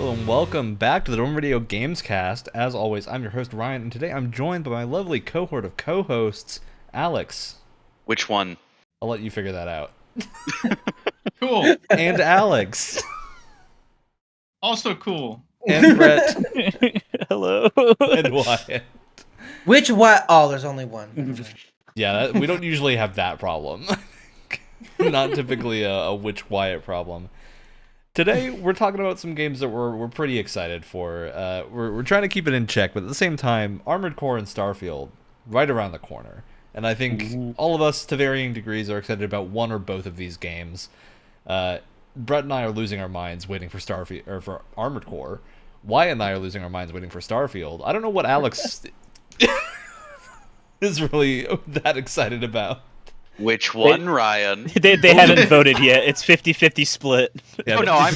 Hello and welcome back to the Radio Gamescast. As always, I'm your host Ryan, and today I'm joined by my lovely cohort of co-hosts, Alex. Which one? I'll let you figure that out. Cool. And Alex. Also cool. And Brett. Hello. And Wyatt. Which what? Oh, there's only one. Yeah, we don't usually have that problem. Not typically a which Wyatt problem. Today, we're talking about some games that we're pretty excited for. We're trying to keep it in check, but at the same time, Armored Core and Starfield, right around the corner. And I think all of us, to varying degrees, are excited about one or both of these games. Brett and I are losing our minds waiting for Starfield, or for Armored Core. Wyatt and I are losing our minds waiting for Starfield. I don't know what Alex is really that excited about. Which one, Ryan? They haven't voted yet. It's 50-50 split. Yeah, Oh no, I'm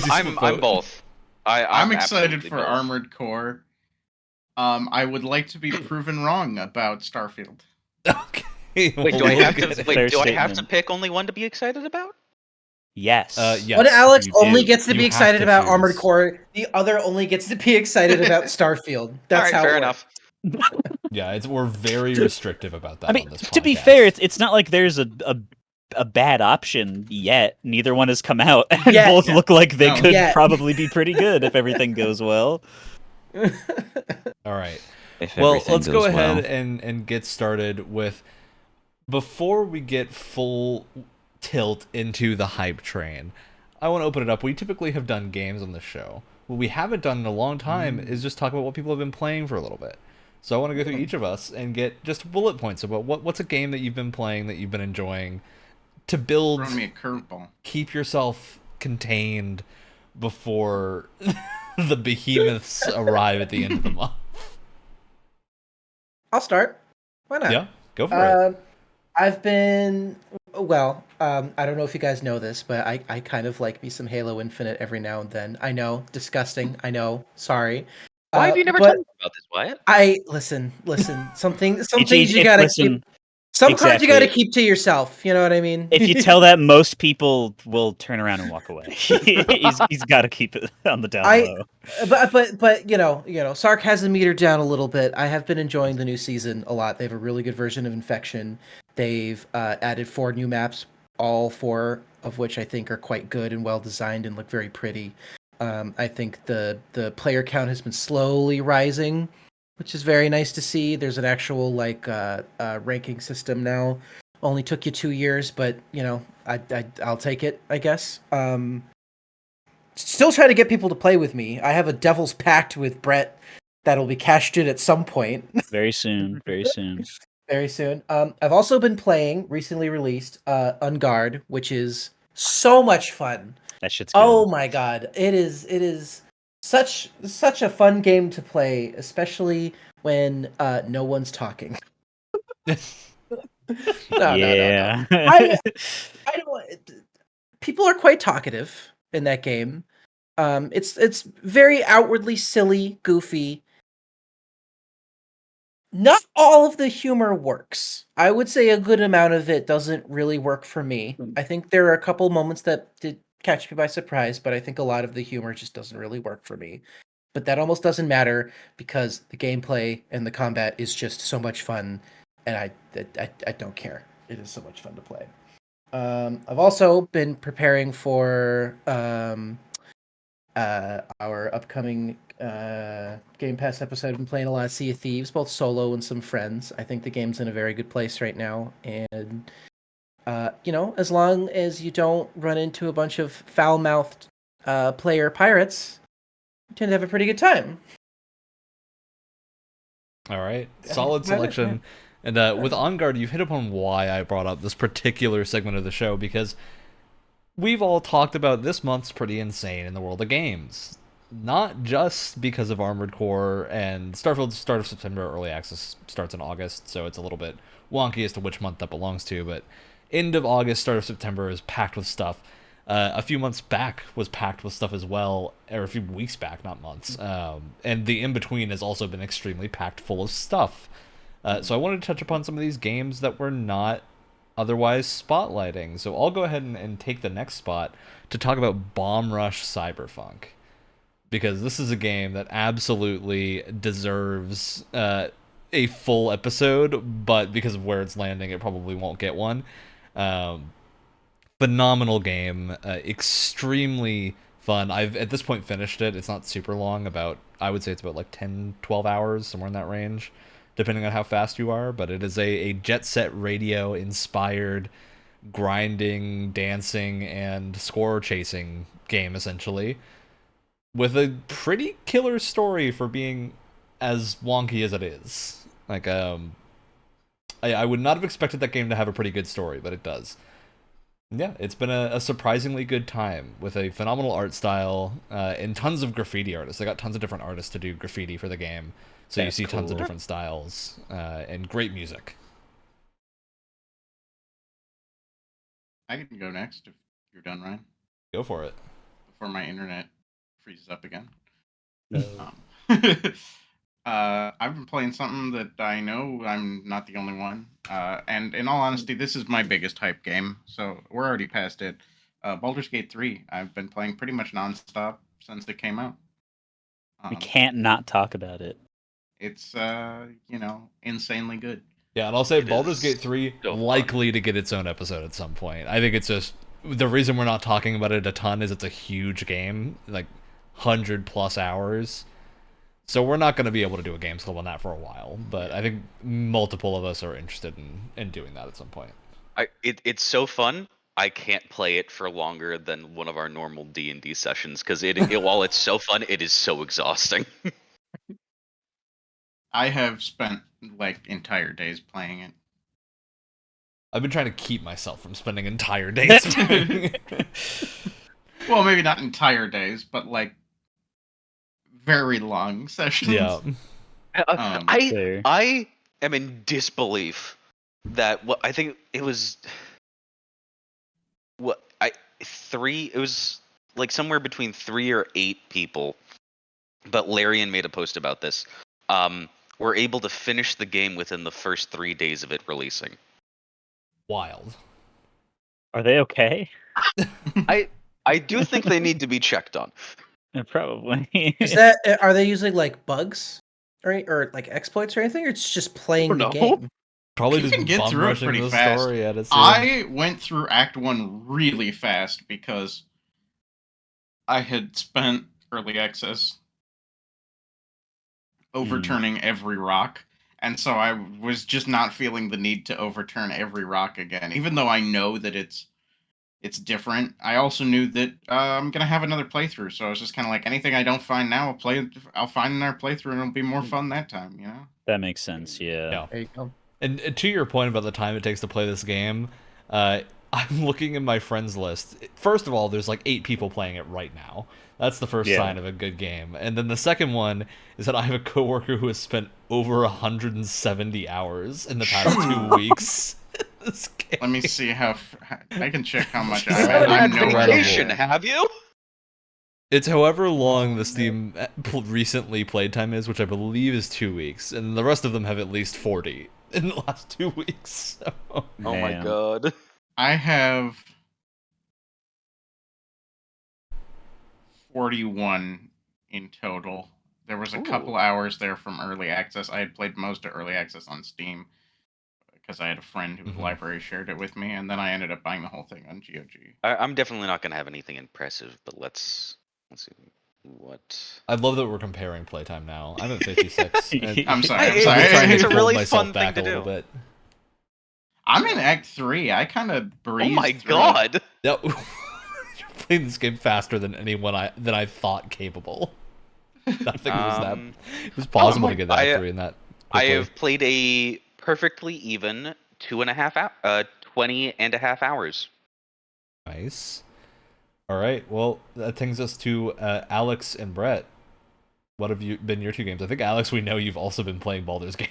both. I'm excited for both. Armored Core. I would like to be proven wrong about Starfield. Okay. Wait, do I have to? That's a Wait, fair do I have to statement. pick only one to be excited about? Yes. Yes, One Alex you only do. gets to You be have excited to about choose. Armored Core. The other only gets to be excited about Starfield. That's All right, how fair it enough. Yeah, we're very restrictive about that I mean, on this podcast. to be fair, it's not like there's a bad option yet. Neither one has come out, and Yet. both look like they No. could Yet. probably be pretty good if everything goes well. All right. If Well, everything let's go goes ahead well. and get started with, before we get full tilt into the hype train, I want to open it up. We typically have done games on the show. What we haven't done in a long time is just talk about what people have been playing for a little bit. So I want to go through each of us and get just bullet points about what's a game that you've been playing that you've been enjoying to build, Throw me a curveball. keep yourself contained before the behemoths arrive at the end of the month. I'll start. Why not? Yeah, go for it. I've been I don't know if you guys know this, but I kind of like me some Halo Infinite every now and then. I know, disgusting. I know, sorry. Why have you never but told me about this, Wyatt? I listen. Some things you If- gotta listen, keep. Some cards you gotta exactly. keep to yourself. You know what I mean? If you tell that, most people will turn around and walk away. he's got to keep it on the down low. But you know, sarcasm meter down a little bit. I have been enjoying the new season a lot. They have a really good version of Infection. They've added 4 new maps, all 4 of which I think are quite good and well designed and look very pretty. I think the player count has been slowly rising, which is very nice to see. There's an actual ranking system now. Only took you 2 years, but you know, I'll take it, I guess. Still trying to get people to play with me. I have a Devil's Pact with Brett that'll be cashed in at some point. Very soon. Very soon. Very soon. I've also been playing, recently released, Unguard, which is so much fun. That shit's good. Oh my god, it is such a fun game to play, especially when no one's talking. No. Yeah. I don't. People are quite talkative in that game. It's very outwardly silly, goofy. Not all of the humor works. I would say a good amount of it doesn't really work for me. I think there are a couple moments that did catch me by surprise, but I think a lot of the humor just doesn't really work for me. But that almost doesn't matter because the gameplay and the combat is just so much fun, and I don't care. It is so much fun to play. I've also been preparing for our upcoming Game Pass episode. I've been playing a lot of Sea of Thieves, both solo and some friends. I think the game's in a very good place right now, and you know, as long as you don't run into a bunch of foul-mouthed player pirates, you tend to have a pretty good time. All right, solid selection. And with On Guard, you've hit upon why I brought up this particular segment of the show, because we've all talked about this month's pretty insane in the world of games. Not just because of Armored Core and Starfield's start of September, early access starts in August, so it's a little bit wonky as to which month that belongs to, but end of August, start of September is packed with stuff. A few months back was packed with stuff as well, or a few weeks back, not months. And the in-between has also been extremely packed full of stuff. So I wanted to touch upon some of these games that we're not otherwise spotlighting. So I'll go ahead and take the next spot to talk about Bomb Rush Cyberpunk. because this is a game that absolutely deserves a full episode, but because of where it's landing, it probably won't get one. Phenomenal game, extremely fun. I've at this point finished it. It's not super long, I would say it's about like 10, 12 hours, somewhere in that range, depending on how fast you are, but it is a Jet Set Radio inspired grinding, dancing, and score chasing game, essentially, with a pretty killer story for being as wonky as it is. Like, I would not have expected that game to have a pretty good story, but it does. Yeah, it's been a surprisingly good time with a phenomenal art style and tons of graffiti artists. They got tons of different artists to do graffiti for the game, so you see tons of different styles and great music. I can go next if you're done, Ryan. Go for it. Before my internet freezes up again. No. I've been playing something that I know I'm not the only one. And in all honesty, this is my biggest hype game, so we're already past it. Baldur's Gate 3, I've been playing pretty much nonstop since it came out. We can't not talk about it. It's, insanely good. Yeah, and I'll say It Baldur's is Gate 3 so fun. likely to get its own episode at some point. I think it's just the reason we're not talking about it a ton is it's a huge game, like 100+ hours. So we're not going to be able to do a Games Club on that for a while, but I think multiple of us are interested in doing that at some point. It's so fun. I can't play it for longer than one of our normal D&D sessions because while it's so fun, it is so exhausting. I have spent like entire days playing it. I've been trying to keep myself from spending entire days playing it. Well, maybe not entire days, but like very long sessions. Yeah. I am in disbelief that I think it was it was like somewhere between 3 or 8 people, but Larian made a post about this. Were able to finish the game within the first 3 days of it releasing. Wild. Are they okay? I do think they need to be checked on. Probably. Are they using like bugs or like exploits or anything, or it's just playing the No. game? Probably You just can get bum through it rushing pretty the fast. story at it. I went through Act 1 really fast because I had spent early access overturning every rock, and so I was just not feeling the need to overturn every rock again, even though I know that it's different. I also knew that I'm gonna have another playthrough, so I was just kind of like, anything I don't find now, I'll find another playthrough, and it'll be more fun that time, you know? That makes sense, yeah. There you go. And to your point about the time it takes to play this game, I'm looking at my friends list. First of all, there's like 8 people playing it right now. That's the first sign of a good game. And then the second one is that I have a coworker who has spent over 170 hours in the past 2 weeks. This game. Let me see how I can check how much You've I had know. vacation, have you? It's however long the Steam recently played time is, which I believe is 2 weeks, and the rest of them have at least 40 in the last 2 weeks. So. Oh my Man. god. I have 41 in total. There was a couple hours there from early access. I had played most of early access on Steam because I had a friend whose library shared it with me, and then I ended up buying the whole thing on GOG. I'm definitely not going to have anything impressive, but let's see what. I love that we're comparing playtime now. I'm at 56. I'm sorry. It's trying a to really hold myself fun back thing a to little do. bit. I'm in Act 3. I kind of breezed Oh my through it. god! Yep. You're playing this game faster than anyone I thought capable. Nothing it was possible to get that through in that quickly. I have played a perfectly even 20 and a half hours. Nice. All right. Well, that takes us to Alex and Brett. What have been your 2 games? I think Alex, we know you've also been playing Baldur's Gate.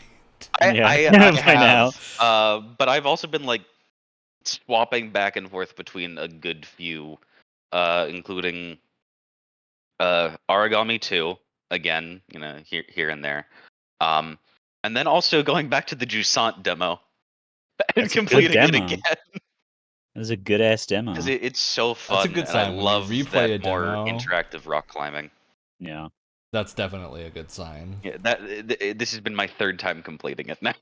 I By now. have, but I've also been like swapping back and forth between a good few, including Origami 2 again, here and there, and then also going back to the Jusant demo and That's a good completing it demo. again It was a good ass demo. because it's so fun. That's a good and sign I when you love replay that a more demo. interactive rock climbing. Yeah. That's definitely a good sign. Yeah, this has been my third time completing it now.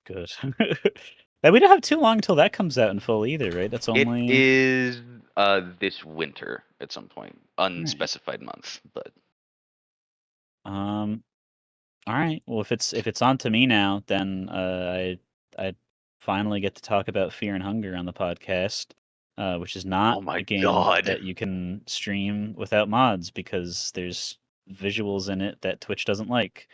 Good. And we don't have too long until that comes out in full either, right? That's It only is this winter at some point, unspecified month, but um. All right. Well, if it's on to me now, then I finally get to talk about Fear and Hunger on the podcast, which is not oh my a game god. that you can stream without mods because there's visuals in it that Twitch doesn't like.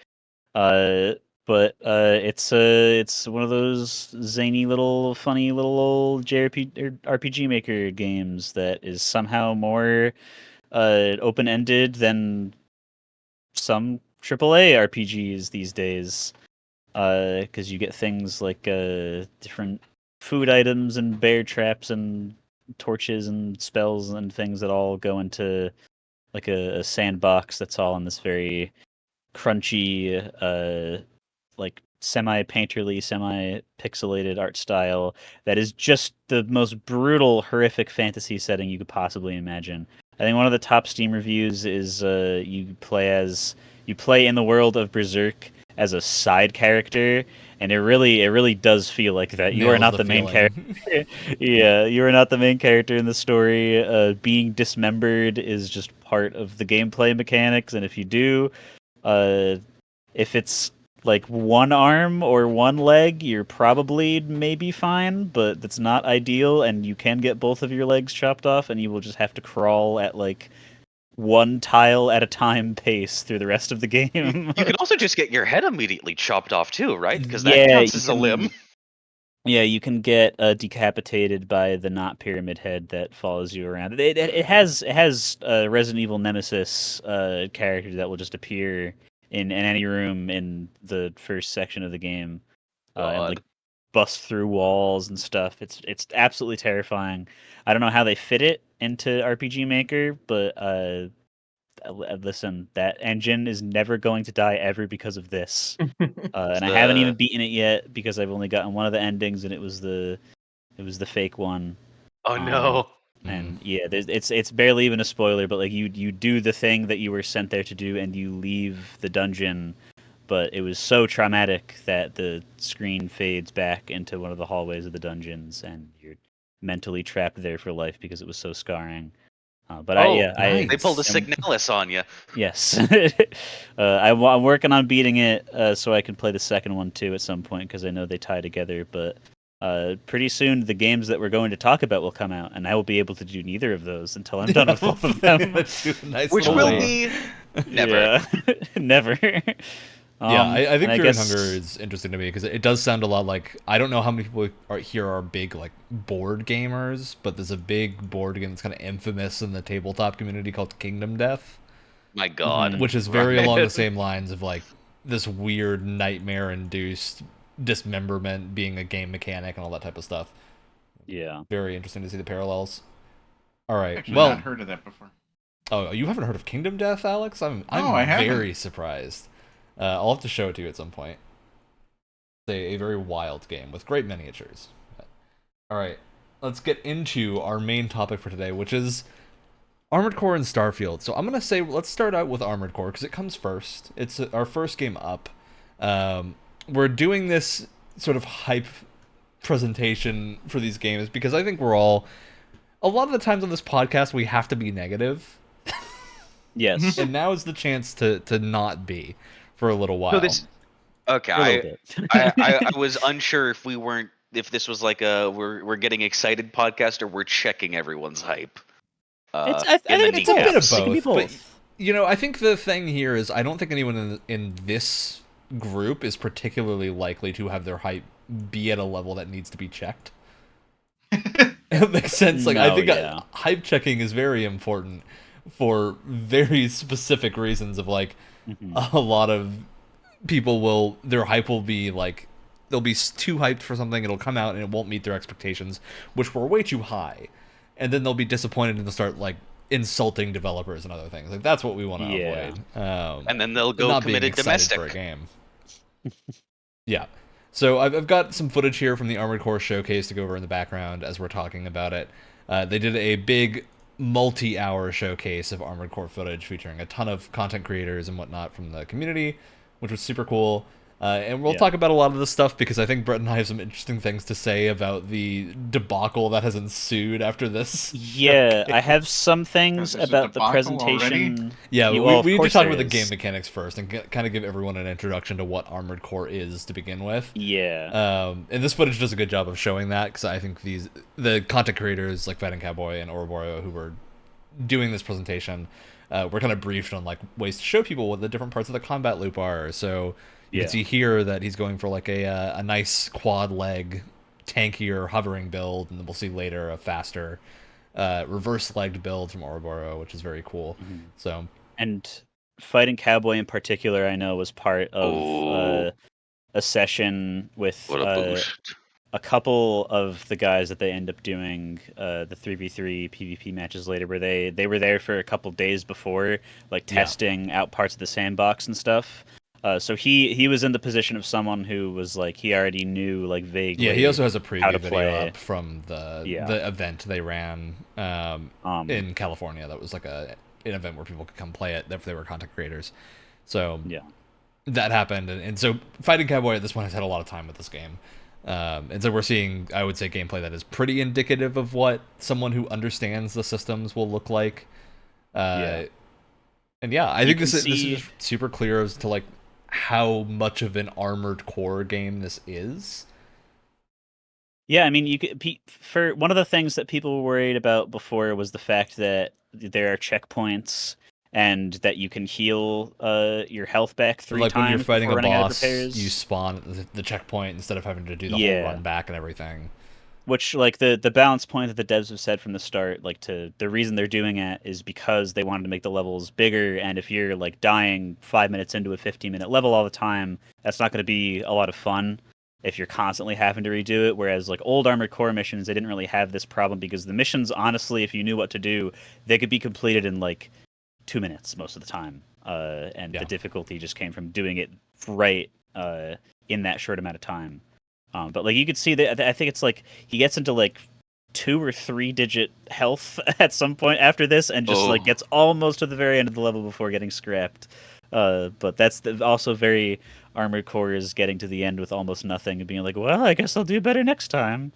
Uh, but it's one of those zany little funny little old JRPG or RPG Maker games that is somehow more open ended than some AAA RPGs these days. Because you get things like different food items and bear traps and torches and spells and things that all go into like a sandbox that's all in this very crunchy, like semi-painterly, semi-pixelated art style that is just the most brutal, horrific fantasy setting you could possibly imagine. I think one of the top Steam reviews is you play in the world of Berserk as a side character, and it really does feel like that. You are Nails not the the main feeling. character. Yeah, you are not the main character in the story. Being dismembered is just part of the gameplay mechanics, and if you do, uh, if it's like one arm or one leg, you're probably maybe fine, but that's not ideal, and you can get both of your legs chopped off, and you will just have to crawl at like one tile at a time pace through the rest of the game. You can also just get your head immediately chopped off too, right? Because that Yeah, counts you as a limb. Yeah, you can get decapitated by the not pyramid head that follows you around. It has a Resident Evil Nemesis character that will just appear in any room in the first section of the game, and like God. bust through walls and stuff. It's absolutely terrifying. I don't know how they fit it into RPG Maker, but listen, that engine is never going to die ever because of this. And I haven't even The beaten it yet because I've only gotten one of the endings, and it was the fake one. oh Um, no. and yeah, it's barely even a spoiler, but like you do the thing that you were sent there to do, and you leave the dungeon. But it was so traumatic that the screen fades back into one of the hallways of the dungeons, and you're mentally trapped there for life because it was so scarring. But Oh, nice. they pulled a am- Signalis on you. Yes, I'm working on beating it so I can play the second one too at some point because I know they tie together. But pretty soon the games that we're going to talk about will come out, and I will be able to do neither of those until I'm done with both of them. Nice Which little will wait. be never. Yeah. Never. Yeah, I And think I Fear and Hunger guess is interesting to me because it does sound a lot like, I don't know how many people here are big like board gamers, but there's a big board game that's kind of infamous in the tabletop community called Kingdom Death, My God. which is very Right. along the same lines of like this weird nightmare-induced dismemberment being a game mechanic and all that type of stuff. yeah. Very interesting to see the parallels. All right, Actually, well, not heard of that before. oh, you haven't heard of Kingdom Death, Alex? I'm I haven't. very surprised. I'll have to show it to you at some point. It's a very wild game with great miniatures. All right, let's get into our main topic for today, which is Armored Core and Starfield. So I'm gonna say let's start out with Armored Core because it comes first. It's our first game up. We're doing this sort of hype presentation for these games because I think we're all, a lot of the times on this podcast we have to be negative, Yes. and now is the chance to not be for a little while. So this okay. A little bit. I was unsure if this was like a we're getting excited podcast or we're checking everyone's hype. I In think the It's a bit of kneecaps. It can be both, but both. you know, I think the thing here is I don't think anyone in this group is particularly likely to have their hype be at a level that needs to be checked. It makes sense. Like, I No, think yeah. hype checking is very important for very specific reasons. Of like, Mhm. a lot of people will, their hype will be like, they'll be too hyped for something, it'll come out and it won't meet their expectations, which were way too high, and then they'll be disappointed and they'll start like insulting developers and other things. Like, that's what we want to Yeah. avoid. And then they'll go not being committed excited domestic. for a game. Yeah. So I've got some footage here from the Armored Core showcase to go over in the background as we're talking about it. They did a big multi-hour showcase of Armored Core footage featuring a ton of content creators and whatnot from the community, which was super cool. And we'll talk about a lot of this stuff because I think Brett and I have some interesting things to say about the debacle that has ensued after this. Yeah, I have some things There's a about the debacle presentation. already? Yeah, Well, of we need to course talk there about the is. game mechanics first and kind of give everyone an introduction to what Armored Core is to begin with. Yeah. And this footage does a good job of showing that because I think the content creators like Fighting Cowboy and Ouroboros who were doing this presentation were kind of briefed on like ways to show people what the different parts of the combat loop are. So you can see here that he's going for like a nice quad leg, tankier hovering build, and then we'll see later a faster reverse legged build from Ouroboros, which is very cool. Mhm. So And Fighting Cowboy in particular, I know, was part of a session with What a boost. a couple of the guys that they end up doing the 3v3 PvP matches later, where they were there for a couple days before, like testing out parts of the sandbox and stuff. So he was in the position of someone who was like he already knew like vaguely. yeah, he also has a how preview to video play. up from the Yeah. event they ran in California. That was like an event where people could come play it if they were content creators. So Yeah. that happened, and so Fighting Cowboy at this point has had a lot of time with this game. And so we're seeing, I would say, gameplay that is pretty indicative of what someone who understands the systems will look like. And yeah, I think this is super clear as to like how much of an Armored Core game this is. Yeah, I mean, you could for one of the things that people were worried about before was the fact that there are checkpoints and that you can heal your health back 3 like times when you're fighting before a running out of boss, repairs. you spawn at the checkpoint instead of having to do the whole run back and everything. Which, like, the balance point that the devs have said from the start, like, the reason they're doing it is because they wanted to make the levels bigger, and if you're, like, dying 5 minutes into a 15-minute level all the time, that's not going to be a lot of fun if you're constantly having to redo it, whereas, like, old Armored Core missions, they didn't really have this problem because the missions, honestly, if you knew what to do, they could be completed in, like, 2 minutes most of the time, and the difficulty just came from doing it right in that short amount of time. But like you could see that I think it's like he gets into like 2 or 3 digit health at some point after this, and just like gets almost to the very end of the level before getting scrapped. But that's also very Armored Core is getting to the end with almost nothing and being like, well, I guess I'll do better next time.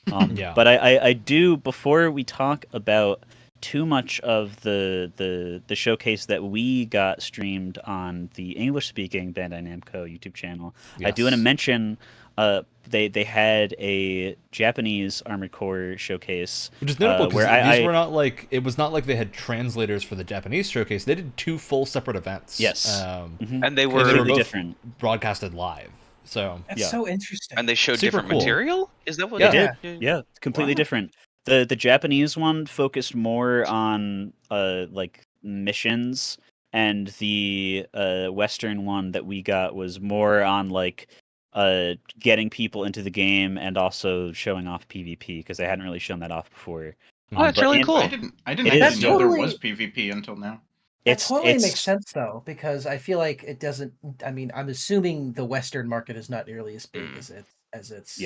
But I do, before we talk about too much of the showcase that we got streamed on the English speaking Bandai Namco YouTube channel, I do want to mention they had a Japanese Armored Core showcase, which is notable because these were not like, it was not like they had translators for the Japanese showcase. They did 2 full separate events. Yes, and they were both different, broadcasted live. So that's so interesting. And they showed super different cool material. Is that what they did? Yeah, completely different. The Japanese one focused more on like missions, and the Western one that we got was more on like getting people into the game and also showing off PvP because they hadn't really shown that off before. Oh, that's really cool. I didn't actually know there was PvP until now. That totally makes sense though, because I feel like it doesn't. I mean, I'm assuming the Western market is not nearly as big as its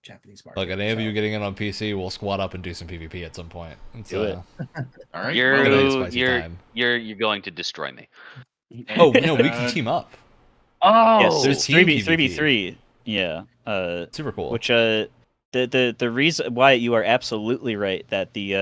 Japanese market. Look, any of you getting in on PC, we'll squat up and do some PvP at some point. Do it. All right, you're going to destroy me. Oh no, we can team up. Oh, yes, there's it's team 3v3. Yeah, super cool. Which the reason why you are absolutely right that the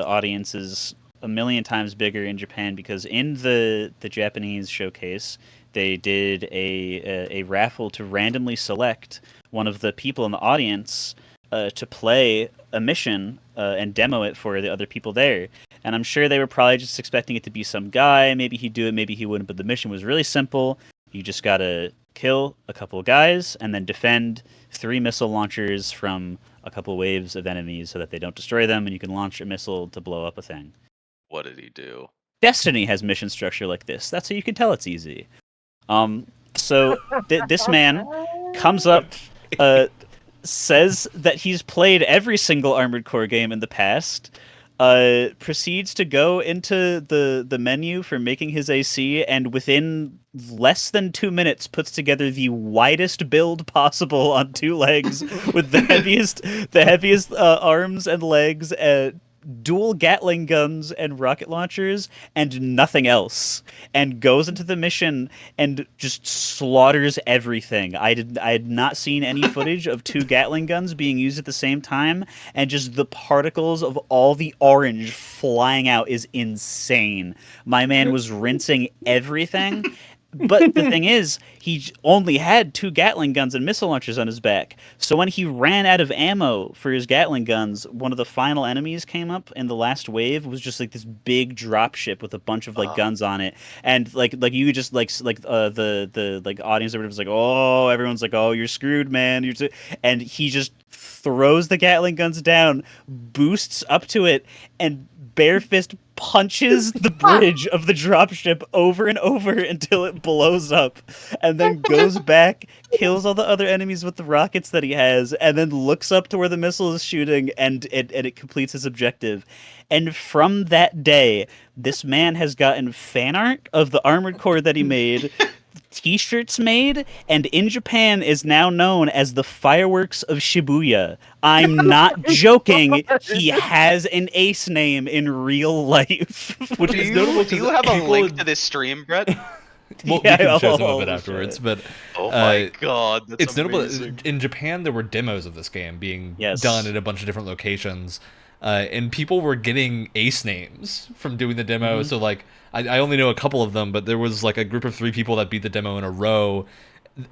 audience is a million times bigger in Japan, because in the Japanese showcase they did a raffle to randomly select one of the people in the audience to play a mission and demo it for the other people there. And I'm sure they were probably just expecting it to be some guy. Maybe he'd do it, maybe he wouldn't. But the mission was really simple. You just gotta kill a couple of guys and then defend 3 missile launchers from a couple waves of enemies so that they don't destroy them, and you can launch a missile to blow up a thing. What did he do? Destiny has mission structure like this. That's how you can tell it's easy. So this man comes up, says that he's played every single Armored Core game in the past, proceeds to go into the menu for making his AC, and within less than 2 minutes puts together the widest build possible on 2 legs with the heaviest arms and legs, dual Gatling guns and rocket launchers and nothing else, and goes into the mission and just slaughters everything. I had not seen any footage of 2 Gatling guns being used at the same time, and just the particles of all the orange flying out is insane. My man was rinsing everything. But the thing is, he only had 2 Gatling guns and missile launchers on his back. So when he ran out of ammo for his Gatling guns, one of the final enemies came up, and the last wave was just like this big drop ship with a bunch of like guns on it, and like you just the like audience, everyone's like, oh, everyone's like, oh, you're screwed, man. And he just throws the Gatling guns down, boosts up to it, and bare fist punches the bridge of the dropship over and over until it blows up, and then goes back, kills all the other enemies with the rockets that he has, and then looks up to where the missile is shooting, and it completes his objective. And from that day, this man has gotten fan art of the Armored Core that he made, T-shirts made, and in Japan is now known as the Fireworks of Shibuya. I'm not joking. He has an ace name in real life. Which is notable. Do you have a link to this stream, Brett? Well, Yeah, we can show some of it oh, afterwards, shit. but Oh my god, that's it's notable. amazing. In Japan, there were demos of this game being Yes. done at a bunch of different locations, and people were getting ace names from doing the demo. So like, I only know a couple of them, but there was like a group of 3 people that beat the demo in a row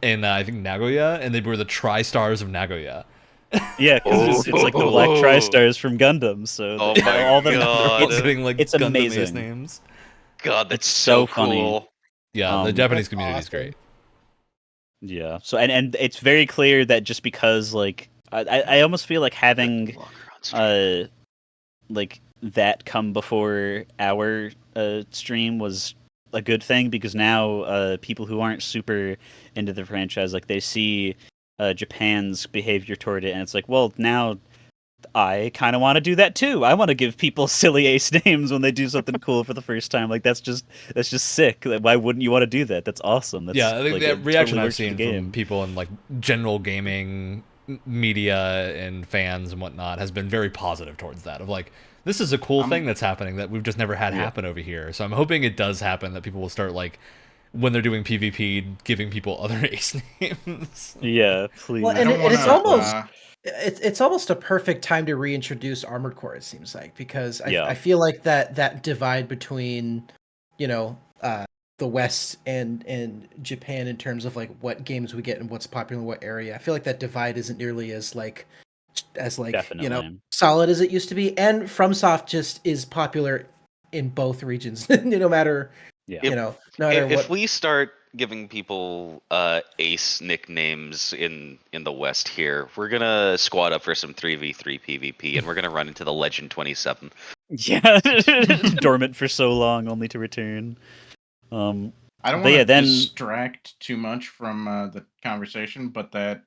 in I think Nagoya, and they were the Tri-Stars of Nagoya. Yeah, because it's like the Black Tri-Stars from Gundam. So Oh they- my all them, God. All getting like It's Gundam ace amazing. names. God, that's It's so so funny. cool. Yeah, the Um, Japanese That's community is awesome. great. Yeah. So and it's very clear that just because like I almost feel like having like that come before our stream was a good thing, because now people who aren't super into the franchise, like they see Japan's behavior toward it, and it's like, well, now I kind of want to do that too. I want to give people silly ace names when they do something cool for the first time. Like that's just sick. Like, why wouldn't you want to do that? That's awesome. That's, Yeah, I think like, the it reaction totally I've works for the seen game. from people in like general gaming media and fans and whatnot has been very positive towards that. Of like, this is a cool thing that's happening that we've just never had happen over here. So I'm hoping it does happen, that people will start like, when they're doing PvP, giving people other ace names. Yeah, please. Well, I and, don't and it's wanna, almost it's almost a perfect time to reintroduce Armored Core. It seems like, because Yeah. I feel like that divide between, you know, the West and Japan in terms of like what games we get and what's popular in what area. I feel like that divide isn't nearly as like you know, Definitely. solid as it used to be. And FromSoft just is popular in both regions, no matter Yeah. you know, no matter If what. we start giving people ace nicknames in the West here, we're gonna squad up for some 3v3 PvP, and we're gonna run into the Legend 27. Yeah, dormant for so long, only to return. I don't But want to yeah, then- distract too much from the conversation, but that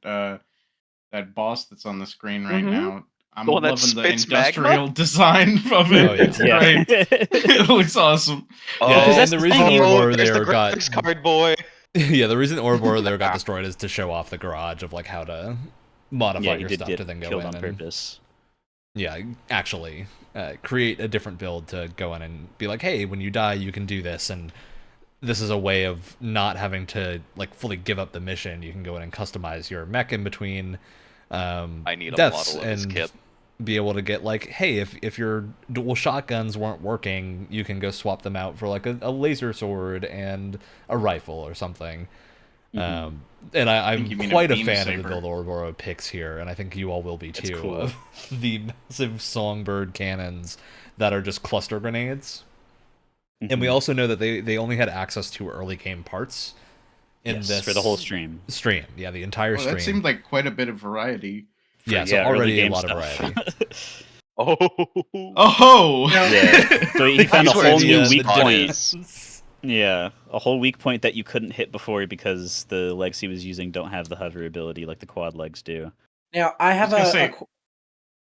boss that's on the screen right now, I'm The one that loving the spits industrial design of it. Oh, yeah. It's great. It looks awesome. Yeah, because and that's the the reason thing, you- Ouroboros there's there the got graphics card boy. yeah, the reason Ouroboros there got destroyed is to show off the garage of like how to modify Yeah, he your did stuff get to then go killed in on and purpose. yeah, actually create a different build to go in and be like, hey, when you die, you can do this, and this is a way of not having to like fully give up the mission. You can go in and customize your mech in between I need a deaths model of his and kit. be able to get like, hey, if your dual shotguns weren't working, you can go swap them out for like a laser sword and a rifle or something. And I'm you mean a quite a beam fan saber. of the build Ouroboros picks here, and I think you all will be That's too. cool. Of the massive songbird cannons that are just cluster grenades. And we also know that they only had access to early game parts in Yes, this for the whole stream. Yeah, the entire Well, stream. that seemed like quite a bit of variety. yeah, so yeah, early already a game lot of stuff. variety. Oh, Oh, Yeah. So he found a Here's where whole the new spot weak point. is. Yeah, a whole weak point that you couldn't hit before because the legs he was using don't have the hover ability like the quad legs do. Now I have I was gonna say-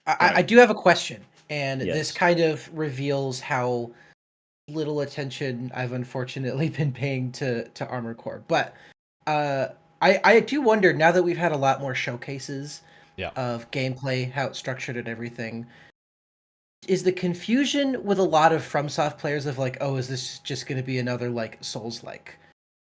I do have a question, and this Yes. kind of reveals how little attention I've unfortunately been paying to Armored Core. But I do wonder, now that we've had a lot more showcases Yeah. of gameplay, how it's structured and everything, is the confusion with a lot of FromSoft players of like, oh, is this just going to be another like Souls-like?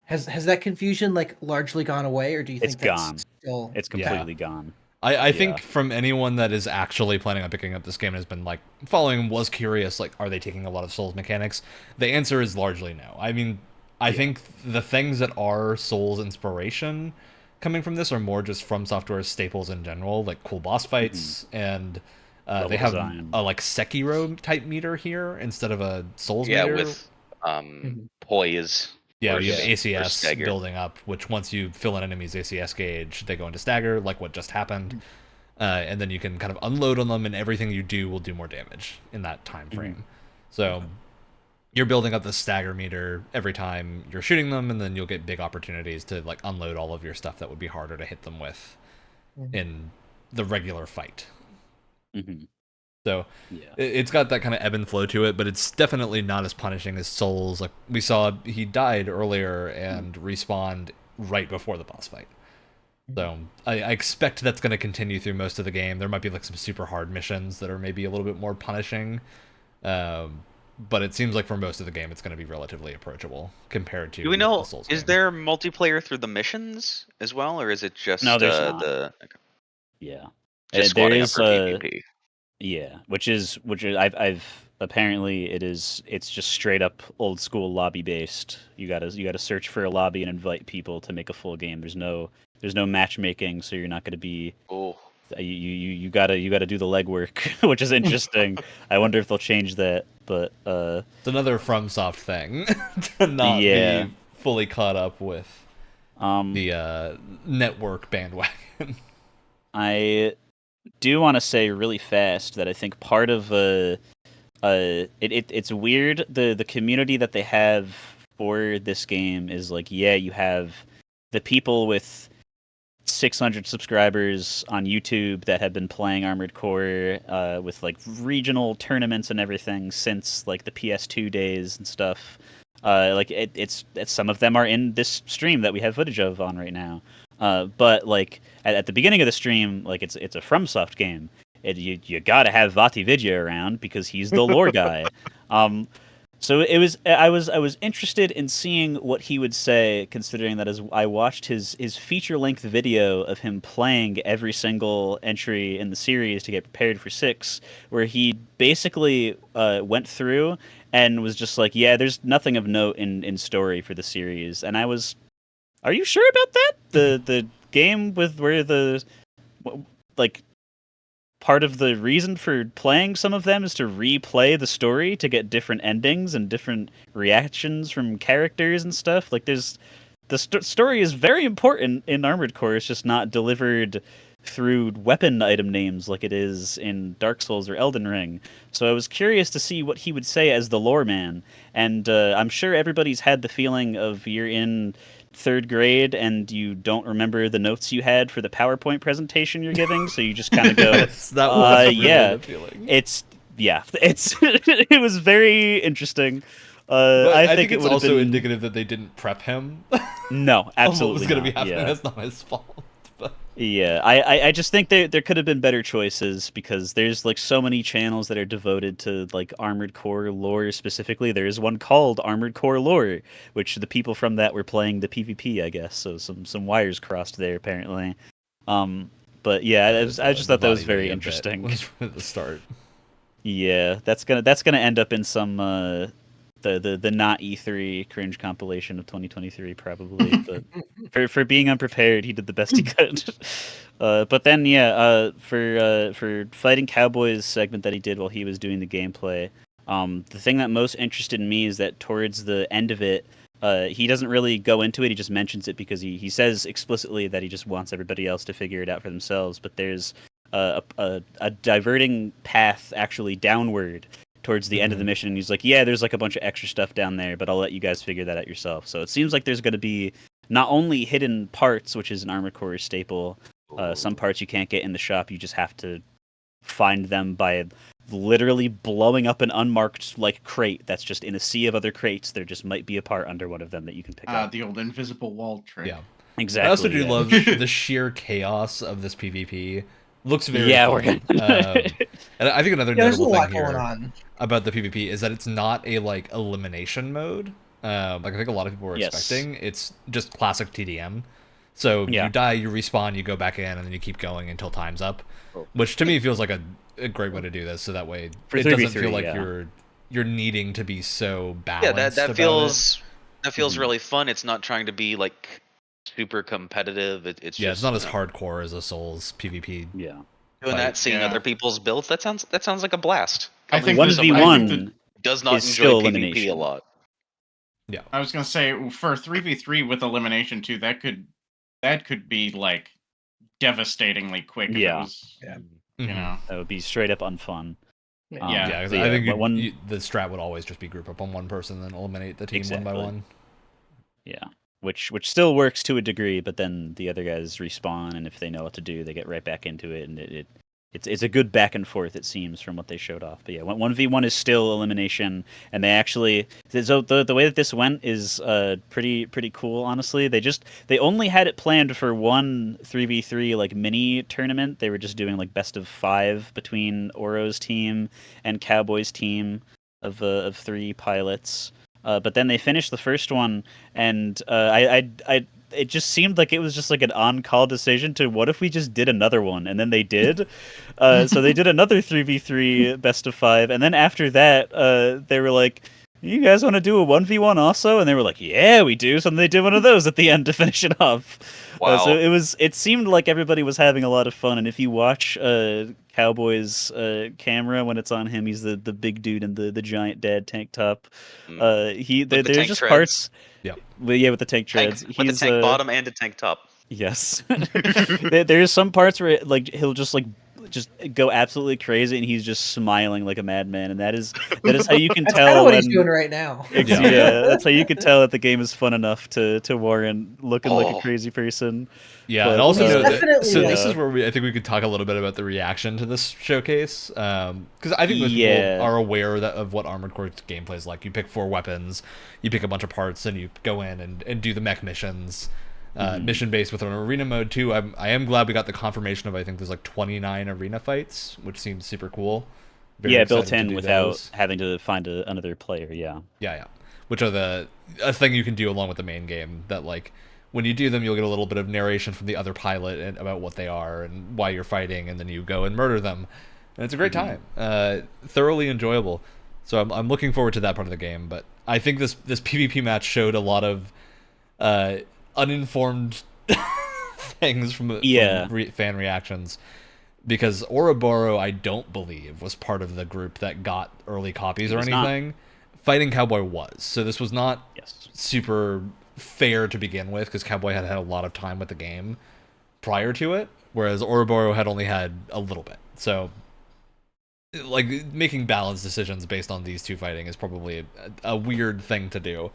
Has that confusion like largely gone away, or do you It's think that's gone. still? It's completely gone. I think from anyone that is actually planning on picking up this game and has been like following, was curious, like, are they taking a lot of Souls mechanics? The answer is largely no. I mean, I think the things that are Souls inspiration coming from this are more just From Software's staples in general, like cool boss fights, and they have a like Sekiro type meter here instead of a Souls meter. with poise. Yeah, you have or ACS stagger. building up, which once you fill an enemy's ACS gauge, they go into stagger, like what just happened. And then you can kind of unload on them, and everything you do will do more damage in that time frame. So you're building up the stagger meter every time you're shooting them, and then you'll get big opportunities to like unload all of your stuff that would be harder to hit them with in the regular fight. So it's got that kind of ebb and flow to it, but it's definitely not as punishing as Souls. Like we saw, he died earlier and respawned right before the boss fight. So I expect that's going to continue through most of the game. There might be like some super hard missions that are maybe a little bit more punishing, but it seems like for most of the game it's going to be relatively approachable compared to. Do we know? The Souls Is game. there multiplayer through the missions as well, or is it just No, there's not. the? Yeah, Just there squatting up is for PvP. Yeah, which is I've apparently it's just straight up old school lobby based. You gotta search for a lobby and invite people to make a full game. There's no matchmaking, so you're not gonna be. Oh. You gotta do the legwork, which is interesting. I wonder if they'll change that, but it's another FromSoft thing to not be fully caught up with the network bandwagon. I do want to say really fast that I think part of it's weird, the community that they have for this game is like, you have the people with 600 subscribers on YouTube that have been playing Armored Core with like regional tournaments and everything since like the PS2 days and stuff. Like it's some of them are in this stream that we have footage of on right now. But like at the beginning of the stream, like it's a FromSoft game. You gotta have Vati Vidya around because he's the lore guy. So I was interested in seeing what he would say, considering that as I watched his feature length video of him playing every single entry in the series to get prepared for 6, where he basically went through and was just like, there's nothing of note in story for the series, and I was, are you sure about that? The game with where the like part of the reason for playing some of them is to replay the story to get different endings and different reactions from characters and stuff. Like there's the story is very important in Armored Core. It's just not delivered through weapon item names like it is in Dark Souls or Elden Ring. So I was curious to see what he would say as the lore man. And I'm sure everybody's had the feeling of you're in 3rd grade and you don't remember the notes you had for the PowerPoint presentation you're giving, so you just kind of go, that was really the feeling. It's it was very interesting. I think it's also indicative that they didn't prep him. No, absolutely. What was going to be happening? That's not his fault. But... Yeah, I just think there could have been better choices, because there's like so many channels that are devoted to like Armored Core lore specifically. There is one called Armored Core Lore, which the people from that were playing the PvP, I guess. So some wires crossed there apparently. But yeah, I just thought that was very interesting. Was at the start. Yeah, that's gonna end up in some the not E3 cringe compilation of 2023 probably. But for being unprepared, he did the best he could. But then for Fighting Cowboys segment that he did while he was doing the gameplay, the thing that most interested me is that towards the end of it, he doesn't really go into it. He just mentions it because he says explicitly that he just wants everybody else to figure it out for themselves. But there's a diverting path actually downward towards the end of the mission. And he's like, there's like a bunch of extra stuff down there, but I'll let you guys figure that out yourself. So it seems like there's going to be not only hidden parts, which is an Armored Core staple, some parts you can't get in the shop. You just have to find them by literally blowing up an unmarked like crate that's just in a sea of other crates. There just might be a part under one of them that you can pick up. The old invisible wall trick. Yeah, exactly. I also do love the sheer chaos of this PvP, Looks very Yeah, fun. we're gonna. And I think another There's a notable lot thing going here on. about the PvP is that it's not a like elimination mode. Like I think a lot of people were Yes. expecting. It's just classic TDM. So Yeah. you die, you respawn, you go back in, and then you keep going until time's up. Oh. Which to me feels like a great way to do this. So that way For it doesn't 3v3, feel like yeah. you're needing to be so Yeah, balanced. that about feels Mhm. really fun. It's not trying to be like super competitive. It's It. just Yeah, it's not as you know, hardcore as a Souls PvP. Yeah. doing fight. that, seeing Yeah. other people's builds. That sounds like a blast. I think Coming that- from someone I think who 1v1 does not is enjoy still PvP elimination. a lot. Yeah. I was gonna say for 3v3 with elimination too, that could be like devastatingly quick if it Yeah. was, Yeah. you Mhm. know. That would be straight up unfun. Yeah. Yeah, 'cause but I think one. the strat would always just be group up on one person, then eliminate the team one by Exactly. one. Yeah, which still works to a degree, but then the other guys respawn, and if they know what to do, they get right back into it, and it's a good back and forth, it seems, from what they showed off. But yeah, 1v1 is still elimination, and they actually, so the way that this went is pretty cool, honestly. They only had it planned for one 3v3 like mini tournament. They were just doing like best of 5 between Oro's team and Cowboy's team of 3 pilots. But then they finished the first one, and it just seemed like it was just like an on-call decision to what if we just did another one, and then they did. So they did another 3v3 best of 5, and then after that, they were like, "You guys want to do a 1v1 also?" And they were like, "Yeah, we do." So then they did one of those at the end to finish it off. Wow. So it seemed like everybody was having a lot of fun, and if you watch Cowboy's camera when it's on him, he's the big dude in the giant dad tank top. With the There's tank just treads. parts. Yeah. Yeah, with the tank Tank, treads. with a tank bottom and a tank top. Yes. There's some parts where like he'll just go absolutely crazy, and he's just smiling like a madman, and that is how you can That's tell kind of what he's when. doing right now. Yeah, that's how you can tell that the game is fun enough to Warren looking like a Oh. crazy person. Yeah, But, and also He's note that, definitely, so like- this is where I think we could talk a little bit about the reaction to this showcase, because I think most people Yeah. are aware of what Armored Core's gameplay is like. You pick 4 weapons, you pick a bunch of parts, and you go in and do the mech missions, mission based with an arena mode too. I am glad we got the confirmation of I think there's like 29 arena fights, which seems super cool. Very Yeah, excited built to in do without those. having to find another player. Yeah. Yeah, which are a thing you can do along with the main game. That like when you do them, you'll get a little bit of narration from the other pilot and about what they are and why you're fighting, and then you go and murder them, and it's a great time. Thoroughly enjoyable. So I'm looking forward to that part of the game. But I think this PvP match showed a lot of uninformed things from fan reactions. Because Ouroboros, I don't believe, was part of the group that got early copies or anything. Fighting Cowboy was. So this was not super fair to begin with, because Cowboy had a lot of time with the game prior to it, whereas Ouroboros had only had a little bit. So, like, making balanced decisions based on these two fighting is probably a weird thing to do.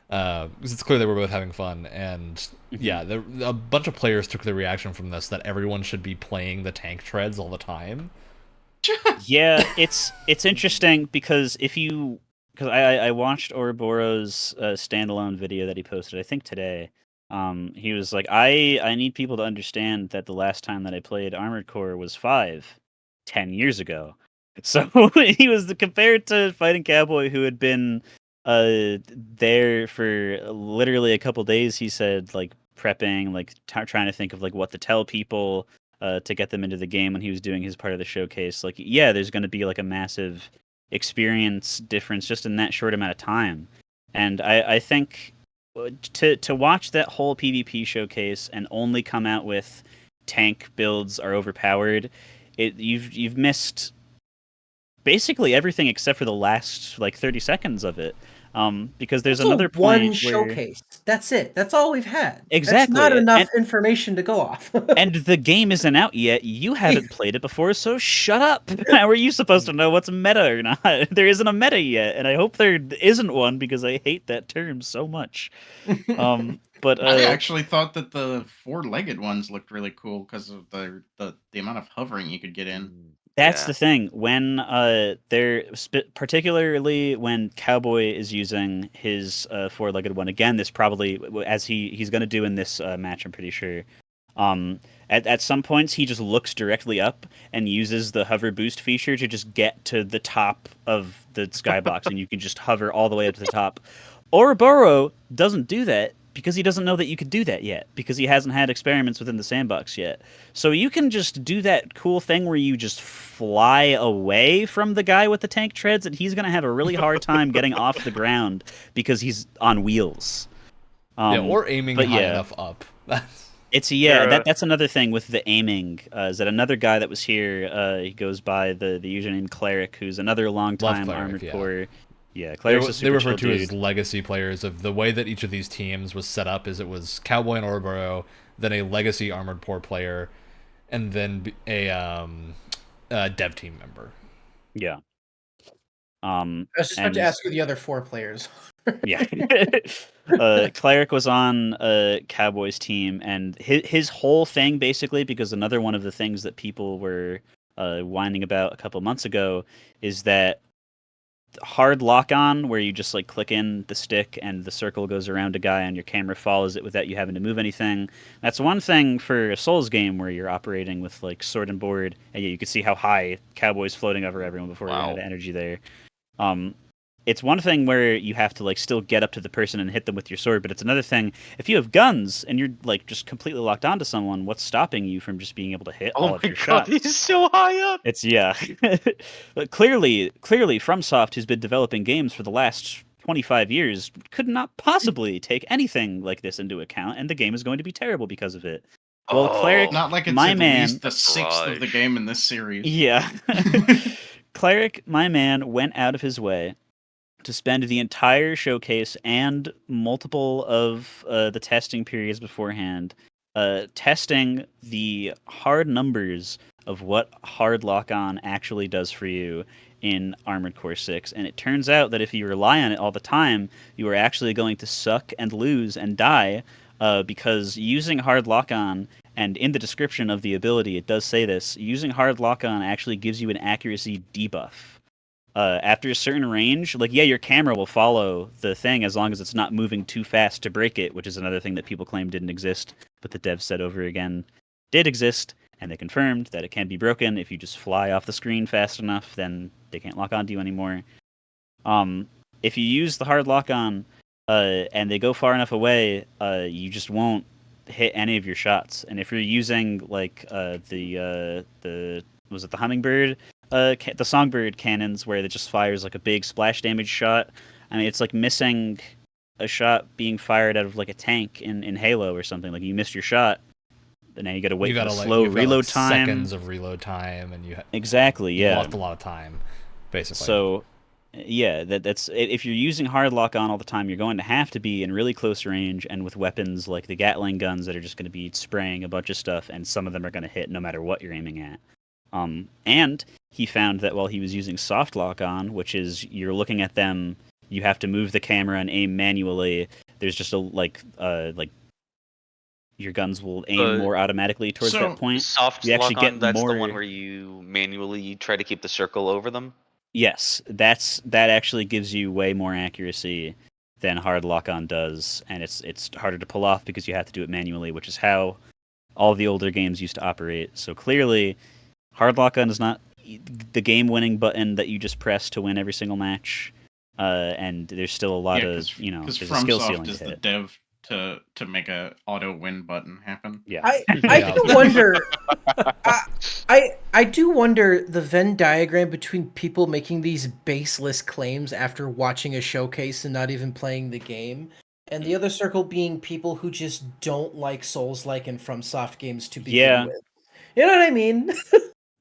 Because it's clear they were both having fun, and yeah, a bunch of players took the reaction from this that everyone should be playing the tank treads all the time. Yeah, it's interesting because I watched Ouroboros' standalone video that he posted, I think today. He was like, I need people to understand that the last time that I played Armored Core was 10 years ago. So he was compared to Fighting Cowboy, who had been there for literally a couple days. He said, like, prepping, like trying to think of like what to tell people to get them into the game when he was doing his part of the showcase. Like, yeah, there's going to be like a massive experience difference just in that short amount of time. And I think to watch that whole PvP showcase and only come out with tank builds are overpowered, you've missed basically everything except for the last like 30 seconds of it. Because there's That's another one point where showcase. That's it. That's all we've had. Exactly. That's not enough information to go off. and the game isn't out yet. You haven't played it before, so shut up. How are you supposed to know what's meta or not? There isn't a meta yet, and I hope there isn't one because I hate that term so much. But I actually thought that the 4-legged ones looked really cool because of the amount of hovering you could get in. That's the thing. When particularly when Cowboy is using his 4-legged one again, this probably as he's going to do in this match, I'm pretty sure. At some points, he just looks directly up and uses the hover boost feature to just get to the top of the skybox, and you can just hover all the way up to the top. Ouroboros doesn't do that because he doesn't know that you could do that yet, because he hasn't had experiments within the sandbox yet. So you can just do that cool thing where you just fly away from the guy with the tank treads, and he's going to have a really hard time getting off the ground because he's on wheels. Or aiming high enough up. That's another thing with the aiming. Is that another guy that was here? He goes by the username Cleric, who's another long-time Armored Core. Yeah, Cleric's a super they refer chill to dude. as legacy players. Of the way that each of these teams was set up, is it was Cowboy and Ouroboros, then a legacy Armored Core player, and then a dev team member. Yeah. I was just about to ask who the other 4 players. Yeah. Cleric was on Cowboy's team, and his whole thing, basically, because another one of the things that people were whining about a couple months ago is that hard lock-on, where you just like click in the stick and the circle goes around a guy and your camera follows it without you having to move anything. That's one thing for a Souls game where you're operating with like sword and board, and you can see how high Cowboy's floating over everyone before he ran out of energy there. It's one thing where you have to like still get up to the person and hit them with your sword, but it's another thing if you have guns and you're like just completely locked onto someone. What's stopping you from just being able to hit all of your shots? He's so high up. But clearly, FromSoft, who's been developing games for the last 25 years, could not possibly take anything like this into account, and the game is going to be terrible because of it. Well, Cleric, not like it's my at man, least the 6th of the game in this series. Yeah. Cleric, my man, went out of his way to spend the entire showcase and multiple of the testing periods beforehand testing the hard numbers of what hard lock-on actually does for you in Armored Core 6. And it turns out that if you rely on it all the time, you are actually going to suck and lose and die because using hard lock-on, and in the description of the ability it does say this, using hard lock-on actually gives you an accuracy debuff. After a certain range, like, your camera will follow the thing as long as it's not moving too fast to break it, which is another thing that people claim didn't exist, but the devs said over again did exist, and they confirmed that it can be broken. If you just fly off the screen fast enough, then they can't lock onto you anymore. If you use the hard lock-on and they go far enough away, you just won't hit any of your shots. And if you're using like the hummingbird, the songbird cannons, where it just fires like a big splash damage shot, I mean, it's like missing a shot being fired out of like a tank in Halo or something. Like, you missed your shot, and now you got to wait for the slow reload time. Seconds of reload time, and you lost a lot of time, basically. So, yeah, that's if you're using hard lock on all the time, you're going to have to be in really close range and with weapons like the Gatling guns that are just going to be spraying a bunch of stuff, and some of them are going to hit no matter what you're aiming at. And he found that while he was using soft lock on, which is you're looking at them, you have to move the camera and aim manually. There's just your guns will aim more automatically towards that point. Soft you actually lock on, get that's more... the one where you manually try to keep the circle over them? Yes, that actually gives you way more accuracy than hard lock on does, and it's harder to pull off because you have to do it manually, which is how all the older games used to operate. So clearly, hard lock-on is not the game-winning button that you just press to win every single match, and there's still a lot of, there's a skill ceiling to hit. The dev to make a auto-win button happen. Yeah. I do wonder. I do wonder the Venn diagram between people making these baseless claims after watching a showcase and not even playing the game, and the other circle being people who just don't like Souls-like and FromSoft games to begin with. You know what I mean?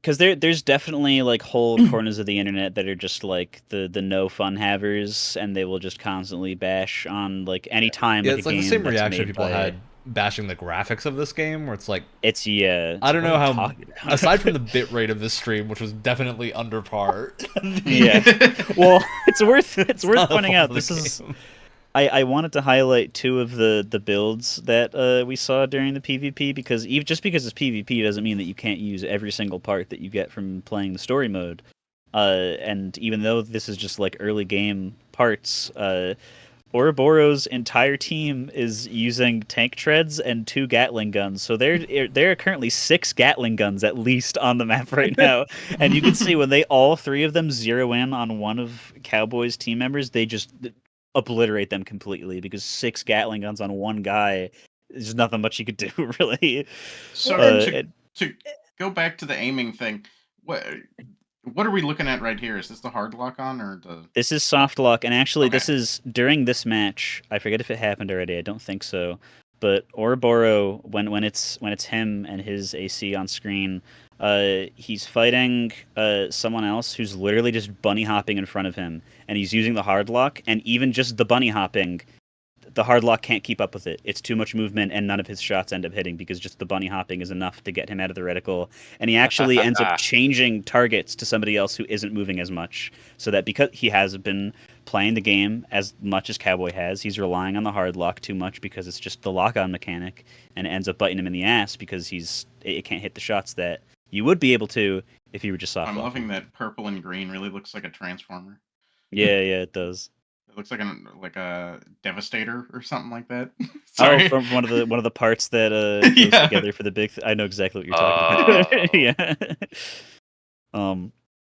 Because there's definitely like whole corners of the internet that are just like the no fun havers, and they will just constantly bash on like any time. Yeah, like it's a like game the same that's reaction made people by... had bashing the graphics of this game, where it's like I don't know how. Aside from the bitrate of this stream, which was definitely under par. Well, it's worth pointing out. This is. I wanted to highlight two of the builds that we saw during the PvP, because just because it's PvP doesn't mean that you can't use every single part that you get from playing the story mode. And even though this is just like early game parts, Ouroboros' entire team is using tank treads and 2 Gatling guns. So there are currently 6 Gatling guns at least on the map right now. And you can see when they all 3 of them zero in on one of Cowboys' team members, they just obliterate them completely because 6 Gatling guns on one guy, there's nothing much you could do really. So to go back to the aiming thing, what are we looking at right here? Is this the hard lock on or the? This is soft lock, and actually, Okay. this is during this match. I forget if it happened already. I don't think so. But Ouroboros, when it's him and his AC on screen, he's fighting someone else who's literally just bunny hopping in front of him, and he's using the hard lock. And even just the bunny hopping, the hard lock can't keep up with it. It's too much movement, and none of his shots end up hitting because just the bunny hopping is enough to get him out of the reticle. And he actually ends up changing targets to somebody else who isn't moving as much, so that because he has been playing the game as much as Cowboy has, he's relying on the hard lock too much because it's just the lock-on mechanic, and it ends up biting him in the ass because it can't hit the shots that you would be able to if you were just soft I'm locking. loving that purple and green really looks like a transformer. Yeah, it does. It looks like a Devastator or something like that. Sorry. Oh, from one of the parts that goes together for the big. I know exactly what you're talking about. Yeah.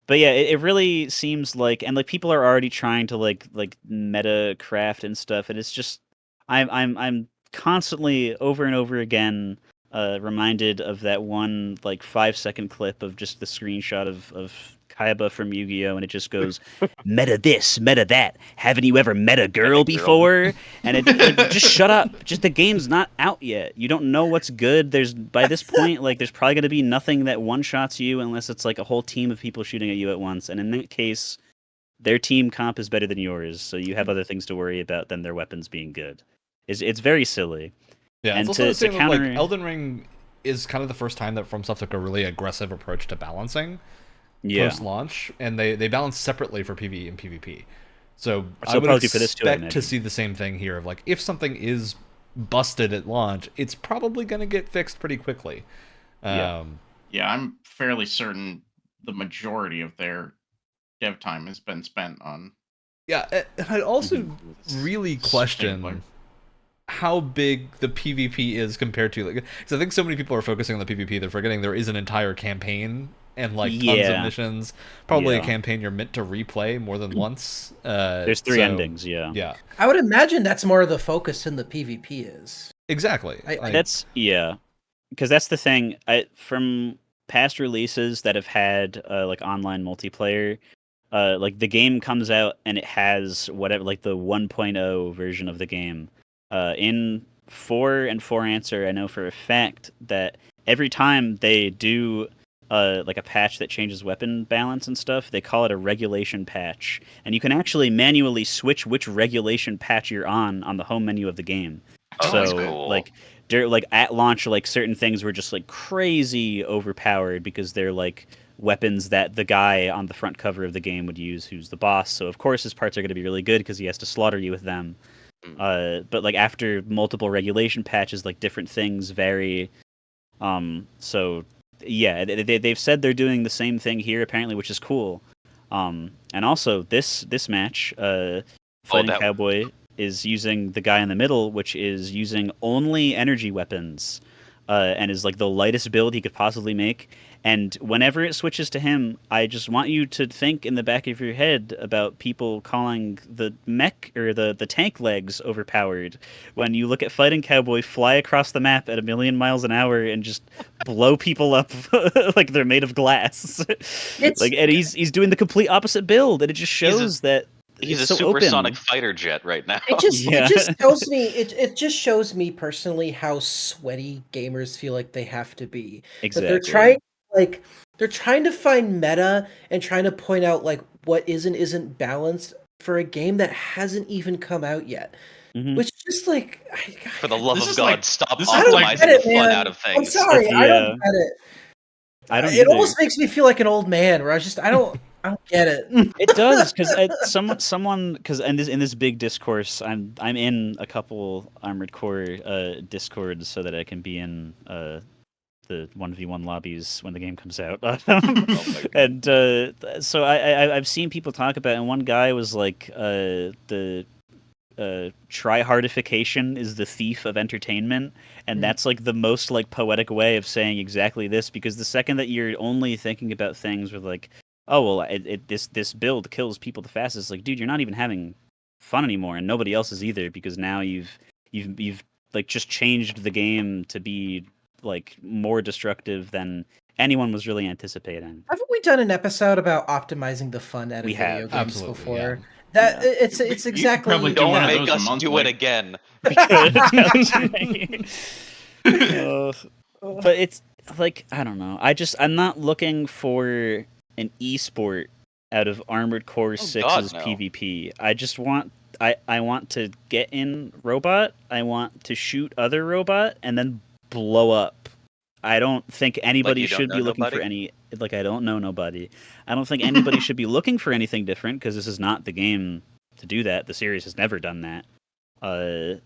But yeah, it really seems like, and like people are already trying to like meta craft and stuff, and it's just I'm constantly over and over again reminded of that one like 5-second clip of just the screenshot of Kaiba from Yu-Gi-Oh! And it just goes, meta this, meta that. Haven't you ever met a girl before? And it like, just shut up. Just the game's not out yet. You don't know what's good. By this point, like there's probably going to be nothing that one-shots you unless it's like a whole team of people shooting at you at once. And in that case, their team comp is better than yours, so you have other things to worry about than their weapons being good. It's very silly. Yeah, and it's also the same with, counter... like, Elden Ring is kind of the first time that FromSoft took a really aggressive approach to balancing post-launch, and they balance separately for PvE and PvP. So I would expect to see the same thing here of like, if something is busted at launch, it's probably going to get fixed pretty quickly. Yeah, I'm fairly certain the majority of their dev time has been spent on... Yeah, and I'd also really question how big the PvP is compared to, like, because I think so many people are focusing on the PvP, they're forgetting there is an entire campaign and like tons of missions. Probably a campaign you're meant to replay more than once. There's 3 endings, Yeah. I would imagine that's more of the focus in the PvP is. Exactly. Because that's the thing. From past releases that have had like online multiplayer, like the game comes out and it has whatever, like the 1.0 version of the game. In 4 and 4 Answer, I know for a fact that every time they do like a patch that changes weapon balance and stuff, they call it a regulation patch, and you can actually manually switch which regulation patch you're on the home menu of the game. Cool. Like at launch, like certain things were just like crazy overpowered because they're like weapons that the guy on the front cover of the game would use, who's the boss. So of course his parts are going to be really good because he has to slaughter you with them. But like after multiple regulation patches, like different things vary. So yeah, they've said they're doing the same thing here apparently, which is cool. And also this match, Fighting Cowboy is using the guy in the middle, which is using only energy weapons, and is like the lightest build he could possibly make. And whenever it switches to him, I just want you to think in the back of your head about people calling the mech or the tank legs overpowered. When you look at Fighting Cowboy fly across the map at 1,000,000 miles an hour and just blow people up like they're made of glass. And he's doing the complete opposite build, and it just shows that he's a so supersonic open. fighter jet right now. It just tells me it just shows me personally how sweaty gamers feel like they have to be. Exactly. That they're trying to find meta and trying to point out like what isn't balanced for a game that hasn't even come out yet. Mm-hmm. Which just like for the love of God, like, stop optimizing the fun out of things. I'm sorry, I don't get it. It almost makes me feel like an old man where I don't get it. It does, because someone because in this big discourse, I'm in a couple Armored Core discords so that I can be in the 1v1 lobbies when the game comes out. And so I've seen people talk about it, and one guy was like, the tryhardification is the thief of entertainment, and that's like the most like poetic way of saying exactly this. Because the second that you're only thinking about things with like, oh well, this build kills people the fastest, like dude, you're not even having fun anymore, and nobody else is either, because now you've like just changed the game to be like more destructive than anyone was really anticipating. Haven't we done an episode about optimizing the fun out of We video have. games Absolutely, before? yeah. That Yeah. it's You could exactly probably do Don't one of make those a us month, do like- it again. But it's like, I don't know. I'm not looking for an esport out of Armored Core 6's no. PvP. I just want I want to get in robot, I want to shoot other robot and then blow up. I don't think anybody you don't should know be looking for nobody? any, like, I don't know nobody. I don't think anybody should be looking for anything different, because this is not the game to do that. The series has never done that. I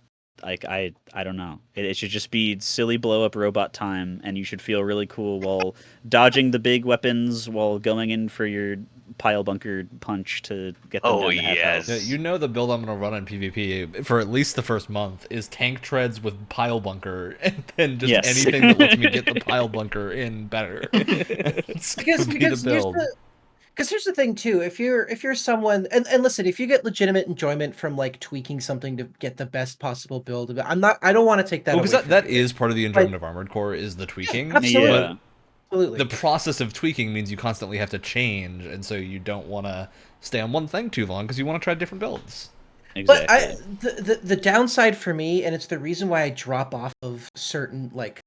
don't know. It should just be silly blow up robot time, and you should feel really cool while dodging the big weapons, while going in for your pile bunker punch to get them Oh, down to half health. Yeah, you know the build I'm gonna run on PvP for at least the first month is tank treads with pile bunker, and then just Yes. anything that lets me get the pile bunker in better. It's because gonna be the because build. here's the thing too. If you're someone, and listen, if you get legitimate enjoyment from like tweaking something to get the best possible build, I don't want to take that Well, away because from that you. is part of the enjoyment of Armored Core is the tweaking. absolutely. Yeah. Absolutely. The process of tweaking means you constantly have to change, and so you don't want to stay on one thing too long because you want to try different builds. Exactly. But the downside for me, and it's the reason why I drop off of certain like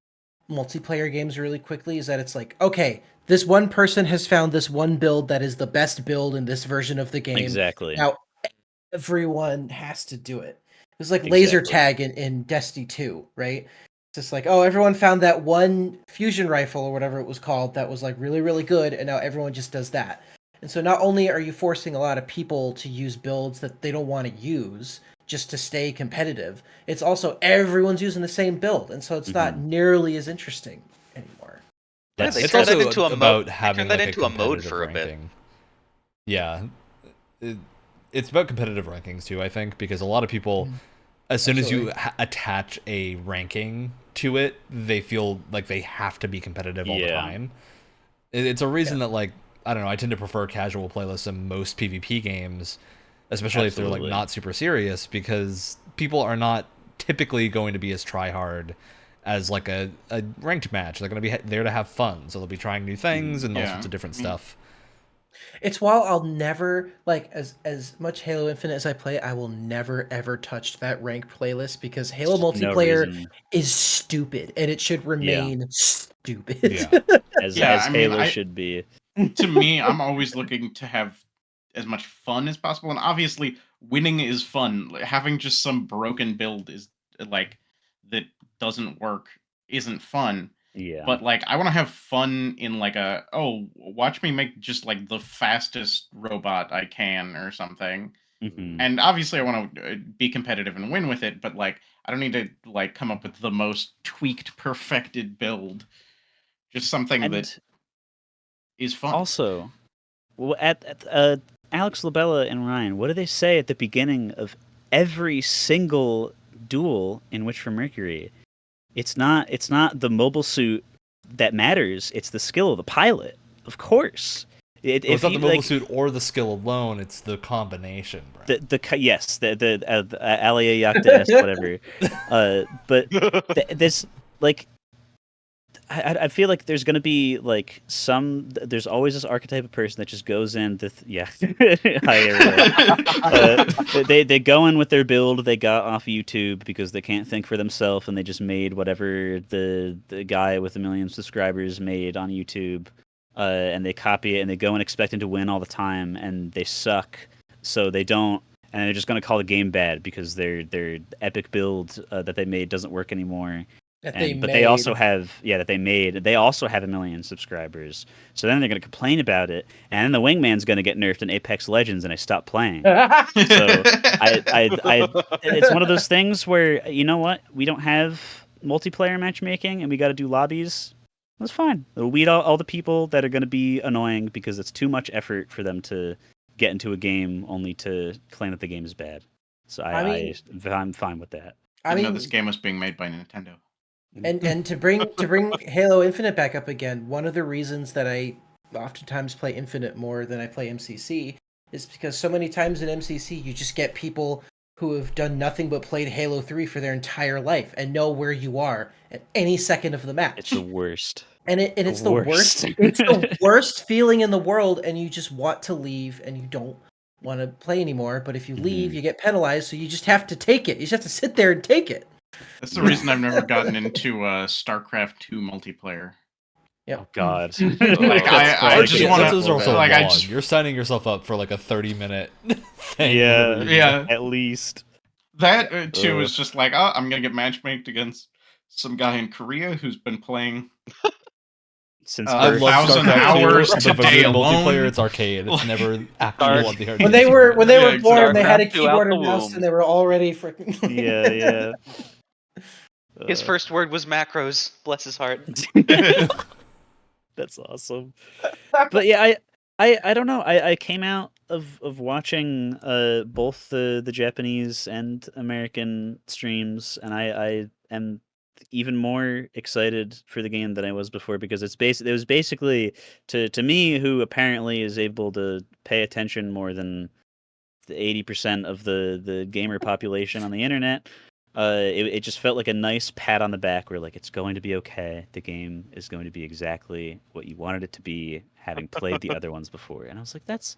multiplayer games really quickly, is that it's like, okay, this one person has found this one build that is the best build in this version of the game. Exactly. Now everyone has to do it. It's like laser Exactly. tag in Destiny 2, right? It's just like, oh, everyone found that one fusion rifle or whatever it was called that was like really, really good, and now everyone just does that. And so not only are you forcing a lot of people to use builds that they don't want to use just to stay competitive, it's also everyone's using the same build, and so it's not nearly as interesting anymore. Yeah, That's they It's turned that also into a mode. about They having turned that like into a mode competitive for a bit. ranking. Yeah, it's about competitive rankings too. I think because a lot of people, as soon as you attach a ranking to it, they feel like they have to be competitive all the Yeah. time. It's a reason that like I don't know. I tend to prefer casual playlists in most PvP games, especially if they're Absolutely. like not super serious, because people are not typically going to be as try hard as like a ranked match. They're going to be there to have fun, so they'll be trying new things and all Yeah. sorts of different I mean, stuff. It's while I'll never like as much Halo Infinite as I play, I will never ever touch that ranked playlist because Halo No multiplayer reason. is stupid and it should remain stupid. Yeah. As Yeah, as I mean, Halo should be. to me, I'm always looking to have as much fun as possible, and obviously, winning is fun. Like, having just some broken build is like that doesn't work isn't fun. Yeah. But like, I want to have fun in like watch me make just like the fastest robot I can or something. Mhm. And obviously, I want to be competitive and win with it. But like, I don't need to like come up with the most tweaked, perfected build. Just something that And is fun. also, at Alex Labella and Ryan, what do they say at the beginning of every single duel in Witch from Mercury? It's not the mobile suit that matters. It's the skill of the pilot, of course. Well, it's not the mobile suit or the skill alone; it's the combination. Brad. the Alia Yakta whatever. But this like. I feel like there's gonna be like there's always this archetype of person that just goes in they go in with their build they got off YouTube because they can't think for themselves and they just made whatever the guy with 1 million subscribers made on YouTube, and they copy it and they go in expecting to win all the time and they suck, so they don't, and they're just gonna call the game bad because their epic build that they made doesn't work anymore. But they also have they also have 1 million subscribers. So then they're going to complain about it, and then the Wingman's going to get nerfed in Apex Legends, and I stop playing. So it's one of those things where, you know what, we don't have multiplayer matchmaking, and we got to do lobbies. That's fine. We'll weed out all the people that are going to be annoying because it's too much effort for them to get into a game only to claim that the game is bad. So I'm fine with that. I know this game was being made by Nintendo. And to bring Halo Infinite back up again, one of the reasons that I oftentimes play Infinite more than I play MCC is because so many times in MCC you just get people who have done nothing but played Halo 3 for their entire life and know where you are at any second of the match. It's the worst. It's the worst. It's the worst feeling in the world, and you just want to leave and you don't want to play anymore. But if you leave, you get penalized, so you just have to take it. You just have to sit there and take it. That's the reason I've never gotten into StarCraft 2 multiplayer. Yep. Oh God! Like I just want to. You're signing yourself up for like a 30-minute thing. Yeah. At least that too is just like, oh, I'm gonna get matchmaked against some guy in Korea who's been playing since 1,000 hours today alone. Multiplayer, it's arcade. It's never actual on the arcade. When they were born, they had a Starcraft keyboard and out the mouse, womb. and they were already freaking. Yeah. His first word was macros. Bless his heart. That's awesome. But yeah, I don't know. I came out of watching both the Japanese and American streams, and I am even more excited for the game than I was before, because it was basically to me, who apparently is able to pay attention more than the 80% of the gamer population on the internet. It just felt like a nice pat on the back where, like, it's going to be okay. The game is going to be exactly what you wanted it to be, having played the other ones before. And I was like, that's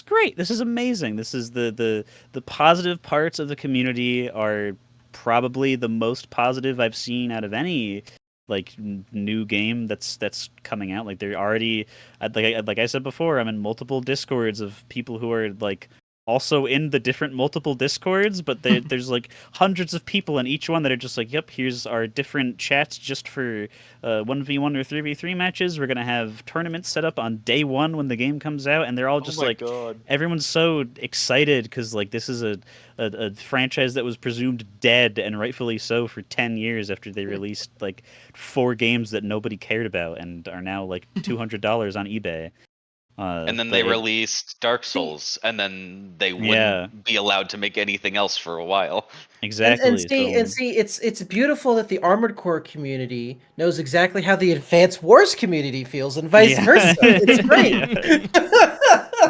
great. This is amazing. This is the positive parts of the community are probably the most positive I've seen out of any like new game that's coming out. Like, they're already, like I said before, I'm in multiple discords of people who are like also in the different multiple discords, but there's like hundreds of people in each one that are just like, yep, here's our different chats just for 1v1 or 3v3 matches. We're gonna have tournaments set up on day one when the game comes out, and they're all just God. everyone's so excited because like this is a franchise that was presumed dead, and rightfully so, for 10 years after they released like 4 games that nobody cared about and are now like $200 on eBay. And then they released Dark Souls, and then they wouldn't be allowed to make anything else for a while. Exactly. And see, it's beautiful that the Armored Core community knows exactly how the Advanced Wars community feels, and vice versa. It's great.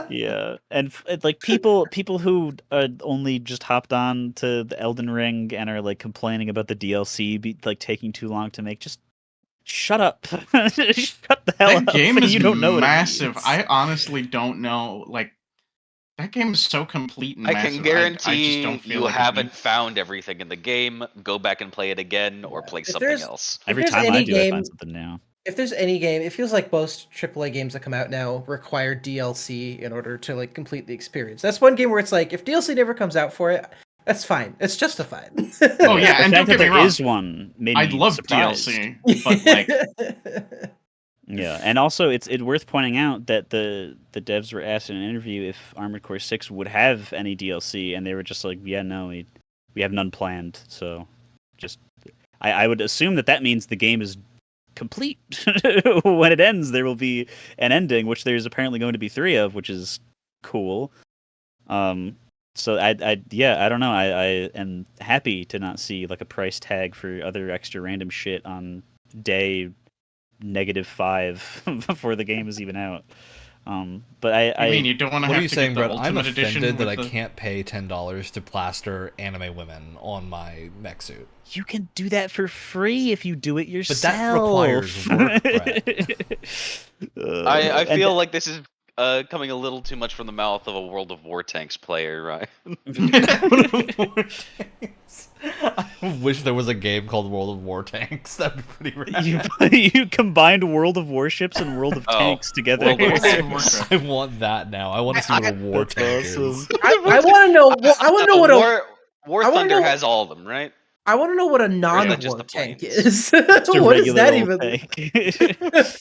Yeah, and like people who only just hopped on to the Elden Ring and are like complaining about the DLC like taking too long to make, just shut up. Shut the hell up. That game is you don't know massive. What it means. I honestly don't know. Like, that game is so complete and I massive. can guarantee I just don't feel you like haven't found everything in the game. Go back and play it again, or play something else. Every time I do, I find something new. If there's any game, it feels like most AAA games that come out now require DLC in order to like complete the experience. That's one game where it's like, if DLC never comes out for it, that's fine. It's justified. Oh yeah, and don't get me wrong. Is one. I'd love surprised. DLC, but like, yeah, and also it's worth pointing out that the devs were asked in an interview if Armored Core 6 would have any DLC, and they were just like, yeah, no, we have none planned. So, just I would assume that means the game is complete. When it ends, there will be an ending, which there's apparently going to be 3 of, which is cool. So I don't know. I am happy to not see like a price tag for other extra random shit on day -5 before the game is even out. But I mean, you don't want to what have are you to saying, get the Brett? I'm Ultimate offended Edition that I with the... can't pay $10 to plaster anime women on my mech suit. You can do that for free if you do it yourself. But that requires work, Brett. I feel like this is coming a little too much from the mouth of a World of War Tanks player, right? I wish there was a game called World of War Tanks. That'd be pretty rad. You combined World of Warships and World of Tanks together. World of Tanks. I want that now. I want to see what a war tank is. I want to know. I want to know what a War Thunder has all of them, right? I want to know what a Or is non-war that just the tank planes? is. Just a What is regular that old even?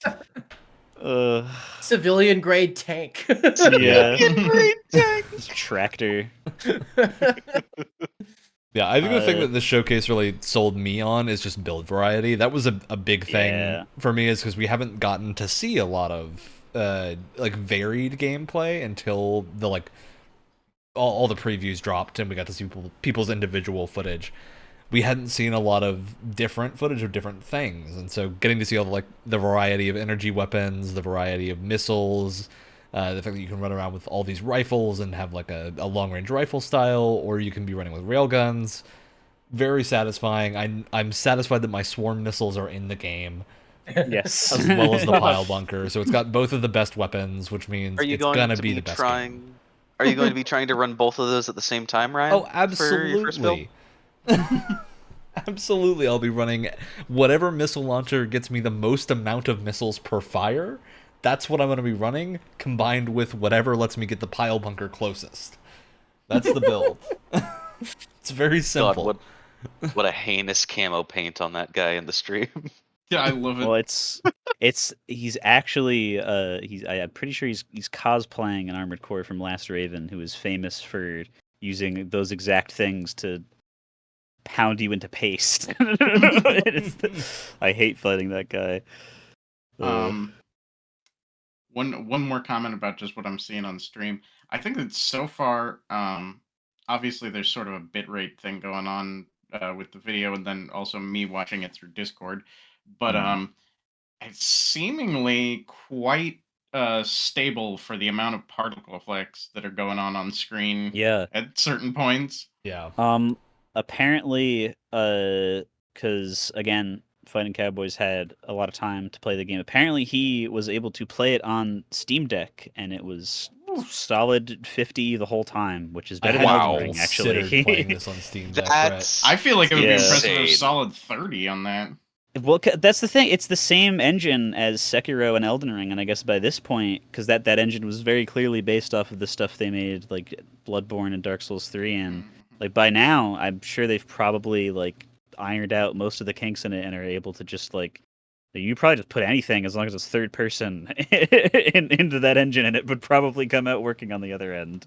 tank. Civilian grade tank. Yeah. Great tank. Tractor. Yeah, I think the thing that the showcase really sold me on is just build variety. That was a big thing for me, is because we haven't gotten to see a lot of like varied gameplay until the like all the previews dropped and we got to see people's individual footage, we hadn't seen a lot of different footage of different things, and so getting to see all the variety of energy weapons, the variety of missiles, the fact that you can run around with all these rifles and have like a long-range rifle style, or you can be running with railguns, very satisfying. I'm satisfied that my swarm missiles are in the game, Yes. as well as the pile bunker, so it's got both of the best weapons, which means Are you it's going gonna to be be the best game. trying? Are you going to be trying to run both of those at the same time, Ryan? Oh, For your first build? absolutely. Absolutely, I'll be running whatever missile launcher gets me the most amount of missiles per fire. That's what I'm going to be running, combined with whatever lets me get the pile bunker closest. That's the build. It's very simple. God, what a heinous camo paint on that guy in the stream. Yeah, I love it. Well, he's actually I'm pretty sure he's cosplaying an Armored Core from Last Raven, who is famous for using those exact things to pound you into paste. I hate fighting that guy. One more comment about just what I'm seeing on stream. I think that so far, obviously there's sort of a bitrate thing going on with the video, and then also me watching it through Discord. But it's seemingly quite stable for the amount of particle effects that are going on screen. Yeah. At certain points. Yeah. Apparently, because again, Fighting Cowboys had a lot of time to play the game. Apparently, he was able to play it on Steam Deck, and it was solid 50 the whole time, which is better than Wow. Elden Ring, actually. Considered playing this on Steam Deck, That's I feel like it would be Yeah. impressive if it was insane. solid 30 on that. Well, that's the thing. It's the same engine as Sekiro and Elden Ring, and I guess by this point, because that engine was very clearly based off of the stuff they made, like Bloodborne and Dark Souls 3, and like by now, I'm sure they've probably like ironed out most of the kinks in it and are able to just like you probably just put anything as long as it's third person into that engine, and it would probably come out working on the other end.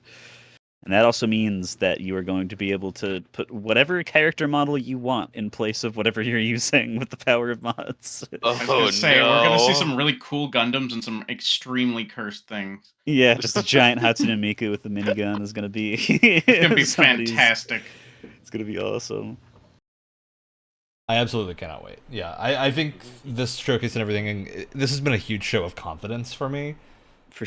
And that also means that you are going to be able to put whatever character model you want in place of whatever you're using with the power of mods. I was gonna say, we're gonna see some really cool Gundams and some extremely cursed things. Yeah, just a giant Hatsune Miku with the minigun is gonna be It's gonna be fantastic. It's gonna be awesome. I absolutely cannot wait. Yeah, I think this showcase and everything, this has been a huge show of confidence for me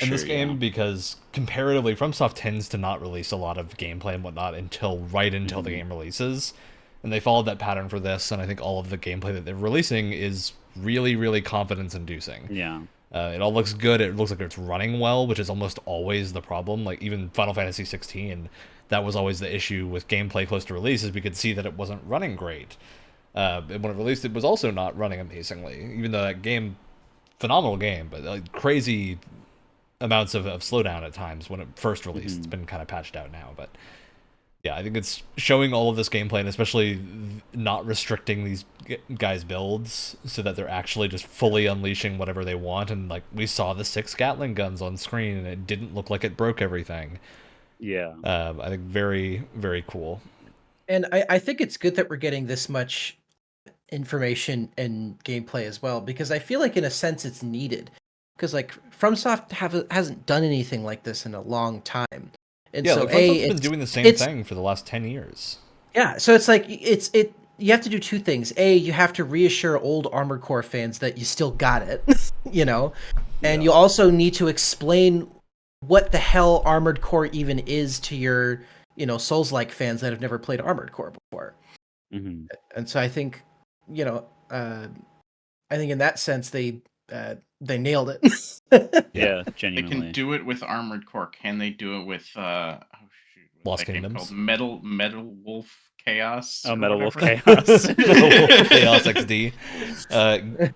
in this game, because comparatively, FromSoft tends to not release a lot of gameplay and whatnot until the game releases, and they followed that pattern for this, and I think all of the gameplay that they're releasing is really, really confidence-inducing. Yeah. It all looks good. It looks like it's running well, which is almost always the problem. Like, even Final Fantasy 16, that was always the issue with gameplay close to release, is we could see that it wasn't running great. When it released, it was also not running amazingly, even though that game, phenomenal game, but like crazy amounts of slowdown at times when it first released. It's been kind of patched out now, but yeah, I think it's showing all of this gameplay, and especially not restricting these guys' builds so that they're actually just fully unleashing whatever they want. And like, we saw the 6 Gatling guns on screen, and it didn't look like it broke everything. Yeah. I think very, very cool. And I think it's good that we're getting this much information and gameplay as well, because I feel like in a sense it's needed. Because like FromSoft hasn't done anything like this in a long time, and Yeah, so like, FromSoft's been doing the same thing for the last 10 years. Yeah, so it's like you have to do two things. You have to reassure old Armored Core fans that you still got it, and you also need to explain what the hell Armored Core even is to your Souls-like fans that have never played Armored Core before. Mm-hmm. And so I think in that sense they nailed it. Yeah, They genuinely. can do it with Armored Core. Can they do it with Lost Kingdoms? Metal Wolf Chaos? Oh, or Metal Wolf whatever? Chaos. Chaos XD.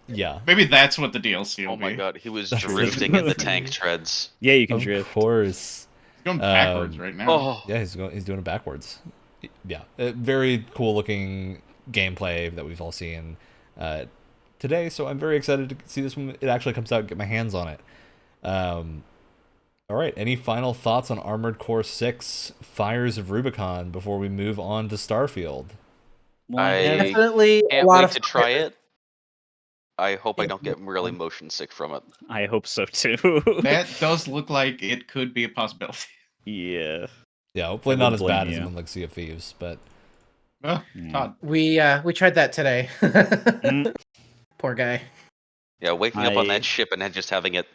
Yeah. Maybe that's what the DLC will Oh my be. god, he was drifting in the tank treads. Yeah, you can Of drift. course. He's going backwards right now. Oh, Yeah, he's doing it backwards. Yeah, very cool looking gameplay that we've all seen today. So I'm very excited to see this when it actually comes out and get my hands on it. All right, any final thoughts on Armored Core 6: Fires of Rubicon before we move on to Starfield? I Definitely a can't lot wait of to try it. I hope I don't get really motion sick from it. I hope so too. That does look like it could be a possibility. Yeah. Yeah, hopefully I not wouldn't as blame bad as you. in like Sea of Thieves, but Oh, Yeah. Todd. We tried that today. Poor guy. Yeah, waking up on I- that ship and then just having it.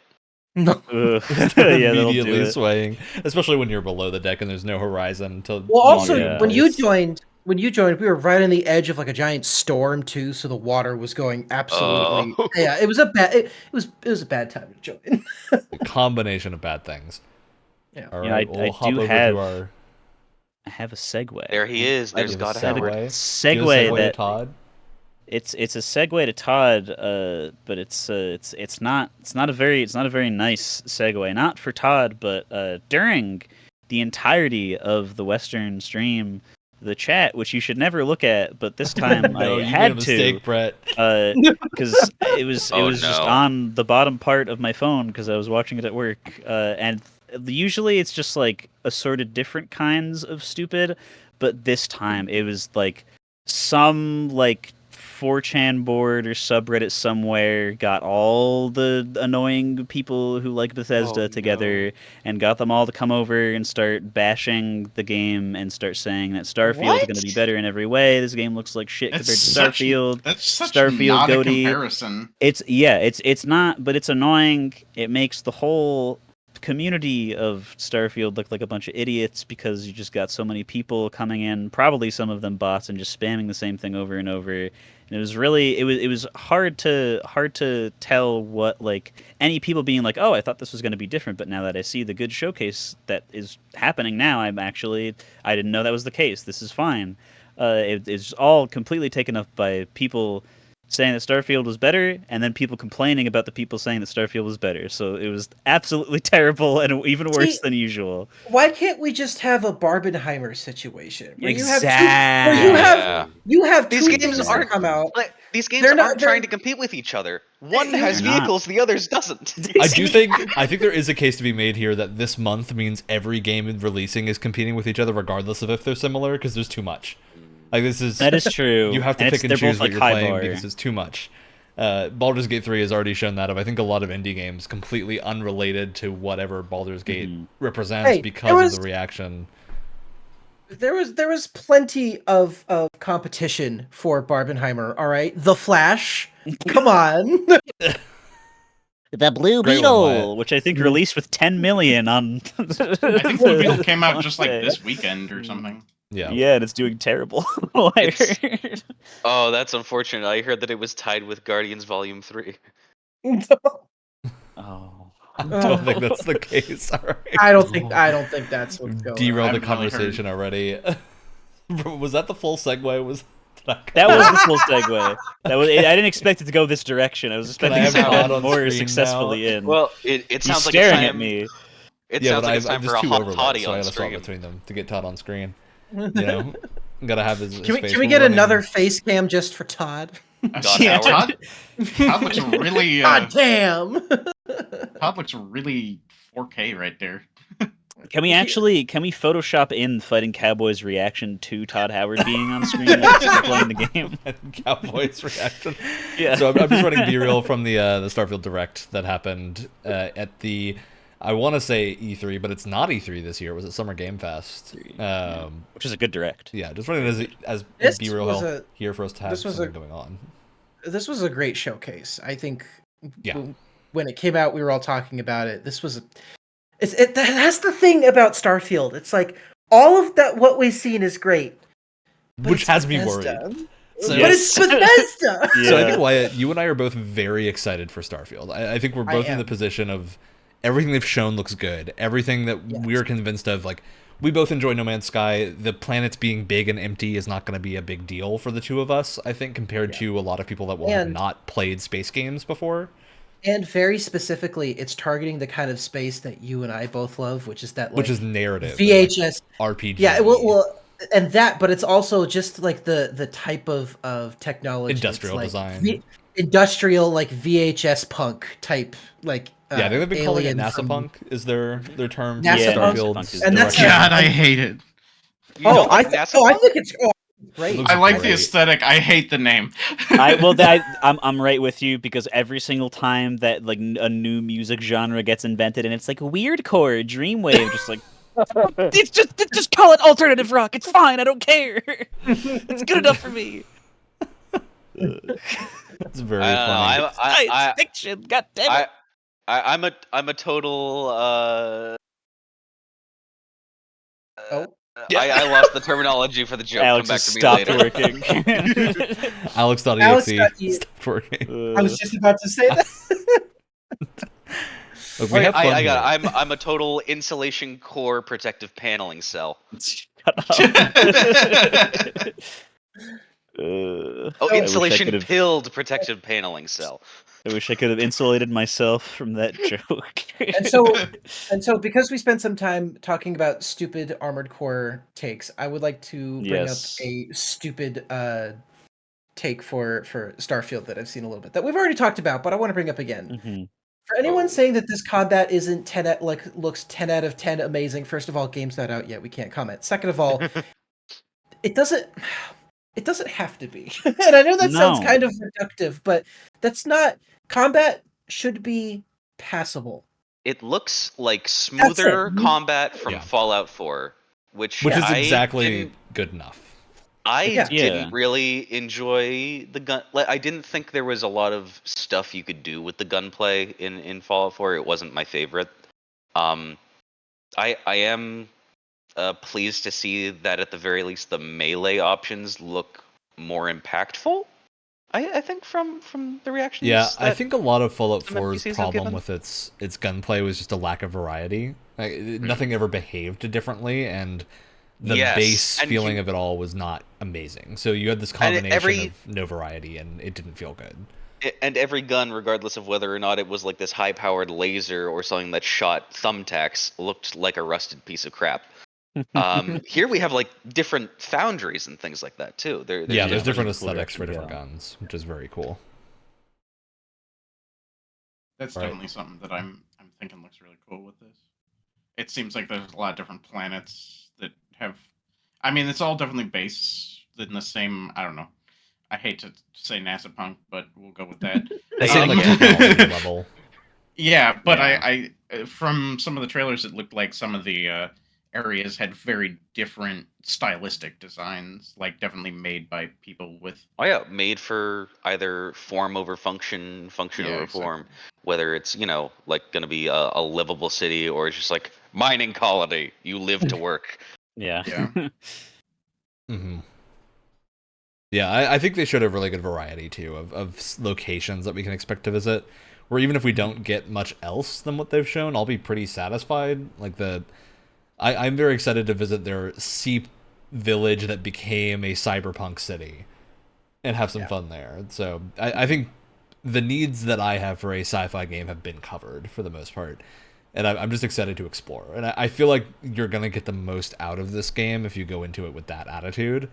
No. Ugh. Yeah, that'll do immediately it. swaying, especially when you're below the deck and there's no horizon until Well, also Yeah. when you joined, we were right on the edge of like a giant storm too, so the water was going absolutely. Oh. Yeah, it was a bad. It was a bad time to join. a combination of bad things. Yeah. All You know, right, I we'll hop do over have- to our I have a segue. There he is. There's You have a God Howard. segue? Do you have a Segue segue that to Todd. it's a segue to Todd, but it's not a very nice segue. Not for Todd, but during the entirety of the Western stream, the chat, which you should never look at, but this time No, I you had made a mistake, Brett. because it was Oh, just no. on the bottom part of my phone because I was watching it at work, and usually it's just like assorted different kinds of stupid, but this time it was like some like 4chan board or subreddit somewhere got all the annoying people who like Bethesda Oh, together and got them all to come over and start bashing the game and start saying that Starfield's What? going to be better in every way. This game looks like shit compared to Such, Starfield. that's such Starfield not a goatee. comparison. It's not, but it's annoying. It makes the whole community of Starfield look like a bunch of idiots because you just got so many people coming in, probably some of them bots, and just spamming the same thing over and over. And it was really it was hard to tell what like any people being like, oh, I thought this was going to be different, but now that I see the good showcase that is happening now, I didn't know that was the case. This is fine. It's all completely taken up by people saying that Starfield was better, and then people complaining about the people saying that Starfield was better. So it was absolutely terrible and even worse See, than usual. Why can't we just have a Barbenheimer situation where Exactly. you have These two games things that aren't come out? like these games They're not- aren't trying to compete with each other. One They're has not. vehicles, the others doesn't. I think there is a case to be made here that this month means every game releasing is competing with each other, regardless of if they're similar, because there's too much. Like That is true. You have to And pick and they're choose both, what like, you're high playing bar. because it's too much. Baldur's Gate 3 has already shown that. I think a lot of indie games completely unrelated to whatever Baldur's Gate represents Hey, because of the reaction. There was plenty of competition for Barbenheimer. All right, The Flash. Come on. The Blue Great one, Beetle, Wyatt. which I think released with 10 million on. I think Blue Beetle came out just like this weekend or something. Yeah. Yeah, and it's doing terrible. I heard. Oh, that's unfortunate. I heard that it was tied with Guardians Volume 3. Oh. I don't think that's the case. All right. I don't think that's what's going on. Derailed the I've really conversation already. Was that the full segue? That was the full segue. I didn't expect it to go this direction. I was Can expecting I it to have Todd go on more screen successfully now? in. Well, it He's sounds like staring it's time. at me. It Yeah, sounds but like it's I'm time for just a too hot overload, toddy so I on gotta swap stream. between them to get Todd on screen. You know, gotta have his. Can we face can we when get running. another face cam just for Todd? God, Yeah, Howard. Todd looks really God damn. Todd looks really 4K right there. Can we Photoshop in Fighting Cowboys' reaction to Todd Howard being on screen while he's playing the game? Cowboys reaction? Yeah. So I'm just running B-reel from the Starfield Direct that happened at the. I want to say E3, but it's not E3 this year. It was at Summer Game Fest. Which is a good direct. Yeah, just running as This B-reel was help here for us to have this was something going on. This was a great showcase. I think Yeah. when it came out, we were all talking about it. This was that's the thing about Starfield. It's like all of that what we've seen is great. but Which it's has me Bethesda. worried. So, But it's Bethesda. So I think Wyatt, you and I are both very excited for Starfield. I think we're both in the position of everything they've shown looks good. Everything that we're convinced of, like, we both enjoy No Man's Sky. The planets being big and empty is not going to be a big deal for the two of us, I think, compared to a lot of people that will have not played space games before. And very specifically, it's targeting the kind of space that you and I both love, which is that, like, Which is narrative. VHS. RPG. Yeah, well, and that, but it's also just like the type of technology. Industrial like design. Industrial, like VHS punk type, like Yeah, I think they've been calling it alien NASA from- Punk is their term for NASA Punk? Starfield. And that's God, I hate it. You don't like NASA I Punk? think it's great. Looks I like the great. aesthetic. I hate the name. I'm right with you because every single time that like a new music genre gets invented and it's like weirdcore, dreamwave, just like Just call it alternative rock. It's fine. I don't care. It's good enough for me. It's very I don't know. funny. Science fiction. God damn it. I'm a total. Oh, I lost the terminology for the joke. Alex Come back has to me stopped later. working. Alex.exe Alex.exe. stopped working. I was just about to say that. Look, we have fun I here. got it. I'm a total insulation core protective paneling cell. Shut up. Oh, I wish I insulation could've- pilled protective paneling cell. I wish I could have insulated myself from that joke. And so because we spent some time talking about stupid Armored Core takes, I would like to bring Yes. up a stupid take for Starfield that I've seen a little bit that we've already talked about, but I want to bring up again. Mhm. For anyone Oh. saying that this combat isn't 10 looks 10 out of 10 amazing, first of all, game's not out yet, we can't comment. Second of all, it doesn't have to be. And I know that sounds No. kind of reductive, but that's not combat should be passable. It looks like smoother it. combat from Yeah. Fallout 4, which Which is I exactly didn't- good enough. I Yeah. didn't really enjoy the gun. Like, I didn't think there was a lot of stuff you could do with the gunplay in Fallout 4. It wasn't my favorite. I am pleased to see that at the very least the melee options look more impactful. I think from the reactions. Yeah, I that think a lot of Fallout some 4's NPCs have problem given. with its gunplay was just a lack of variety. Like, nothing ever behaved differently, and the Yes, base and feeling you- of it all was not amazing. So you had this And combination every- of no variety, and it didn't feel good. And every gun, regardless of whether or not it was like this high-powered laser or something that shot thumbtacks, looked like a rusted piece of crap. Here we have like different foundries and things like that too. Yeah, there's different cool aesthetics for direction, different yeah. guns, which is very cool. That's Right. definitely something that I'm thinking looks really cool with this. It seems like there's a lot of different planets that have. I mean, it's all definitely based in the same. I don't know. I hate to say NASA punk, but we'll go with that. The same like Yeah. technology level. Yeah, but Yeah. I from some of the trailers, it looked like some of the areas had very different stylistic designs, like definitely made by people with. Oh yeah, made for either form over function, function Yeah, over form. exactly. Whether it's like going to be a livable city or it's just like mining colony, you live to work. Yeah. Yeah. Hmm. Yeah, I think they should have really good variety too of locations that we can expect to visit. Where even if we don't get much else than what they've shown, I'll be pretty satisfied. Like I'm very excited to visit their sea village that became a cyberpunk city and have some fun there. So I think the needs that I have for a sci-fi game have been covered for the most part. And I'm just excited to explore. And I feel like you're going to get the most out of this game if you go into it with that attitude.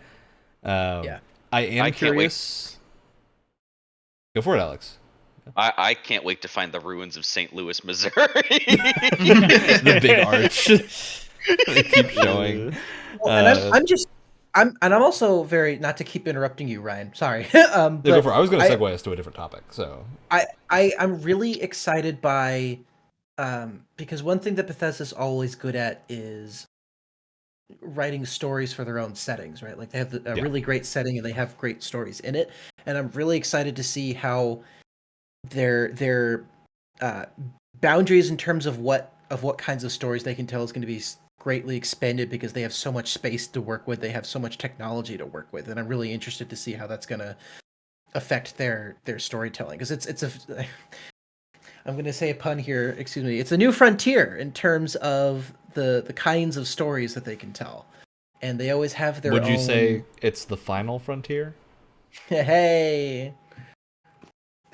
Yeah. I am I can't wait. curious. Go for it, Alex. I can't wait to find the ruins of St. Louis, Missouri. The big arch. They keep showing. Well, and I'm also very, not to keep interrupting you, Ryan. Sorry. Yeah, go But for it. I was going to segue us to a different topic. So I'm really excited by because one thing that Bethesda's always good at is writing stories for their own settings, right? Like they have a Yeah. really great setting and they have great stories in it. And I'm really excited to see how their boundaries in terms of what kinds of stories they can tell is going to be greatly expanded because they have so much space to work with. They have so much technology to work with, and I'm really interested to see how that's going to affect their storytelling because it's a I'm going to say a pun here, excuse me. It's a new frontier in terms of the kinds of stories that they can tell. And they always have their own. would you say it's the final frontier? Hey.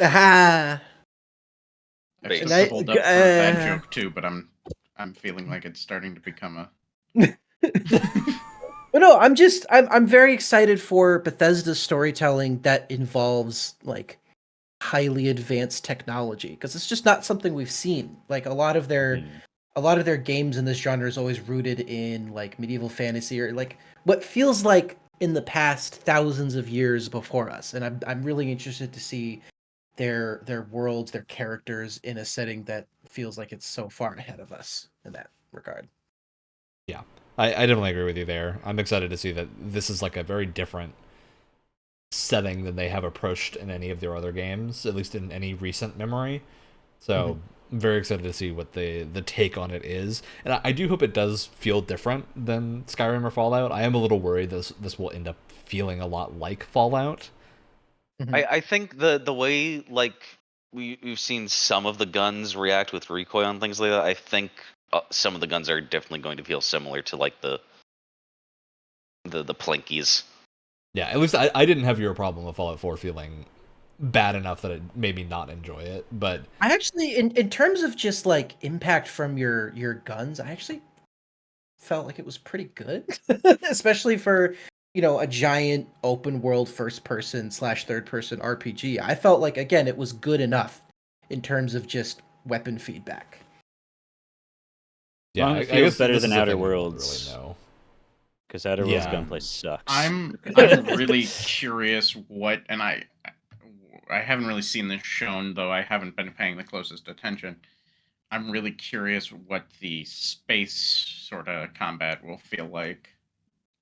Aha. I Base. took And I- the hold up for that uh, joke too, but I'm feeling like it's starting to become a. But no, I'm very excited for Bethesda's storytelling that involves like highly advanced technology because it's just not something we've seen. Like a lot of their games in this genre is always rooted in like medieval fantasy or like what feels like in the past thousands of years before us. And I'm really interested to see their worlds, their characters in a setting that feels like it's so far ahead of us in that regard. Yeah, I definitely agree with you there. I'm excited to see that this is like a very different setting than they have approached in any of their other games, at least in any recent memory. So I'm very excited to see what the take on it is, and I do hope it does feel different than Skyrim or Fallout. I am a little worried this will end up feeling a lot like Fallout. I think the way like we've seen some of the guns react with recoil and things like that. I think some of the guns are definitely going to feel similar to like the plinkies. Yeah, at least I didn't have your problem with Fallout 4 feeling bad enough that it made me not enjoy it. But I actually, in terms of just like impact from your guns, I actually felt like it was pretty good, especially for a giant open world first person / third person RPG. I felt like again it was good enough in terms of just weapon feedback. yeah, Well, I it feels guess better this than is a Outer thing we won't Worlds. really know. Because Outer Worlds Yeah. gunplay sucks. I'm really curious what, and I haven't really seen this shown, though I haven't been paying the closest attention. I'm really curious what the space sort of combat will feel like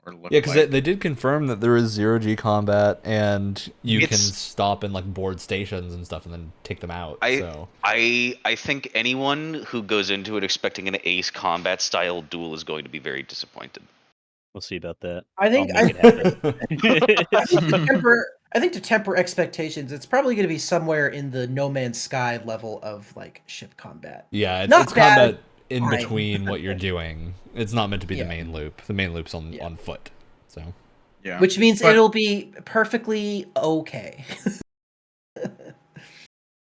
or look Yeah, because like. they did confirm that there is zero-G combat, and you can It's- stop in like board stations and stuff, and then take them out. So I think anyone who goes into it expecting an Ace combat style duel is going to be very disappointed. We'll see about that. I think I'll make it happen. I think to temper expectations, it's probably going to be somewhere in the No Man's Sky level of like ship combat. yeah, Not it's bad, combat in fine. between what you're doing. It's not meant to be the Yeah. main loop. The main loop's on Yeah. foot. So Yeah. Which means But- it'll be perfectly okay.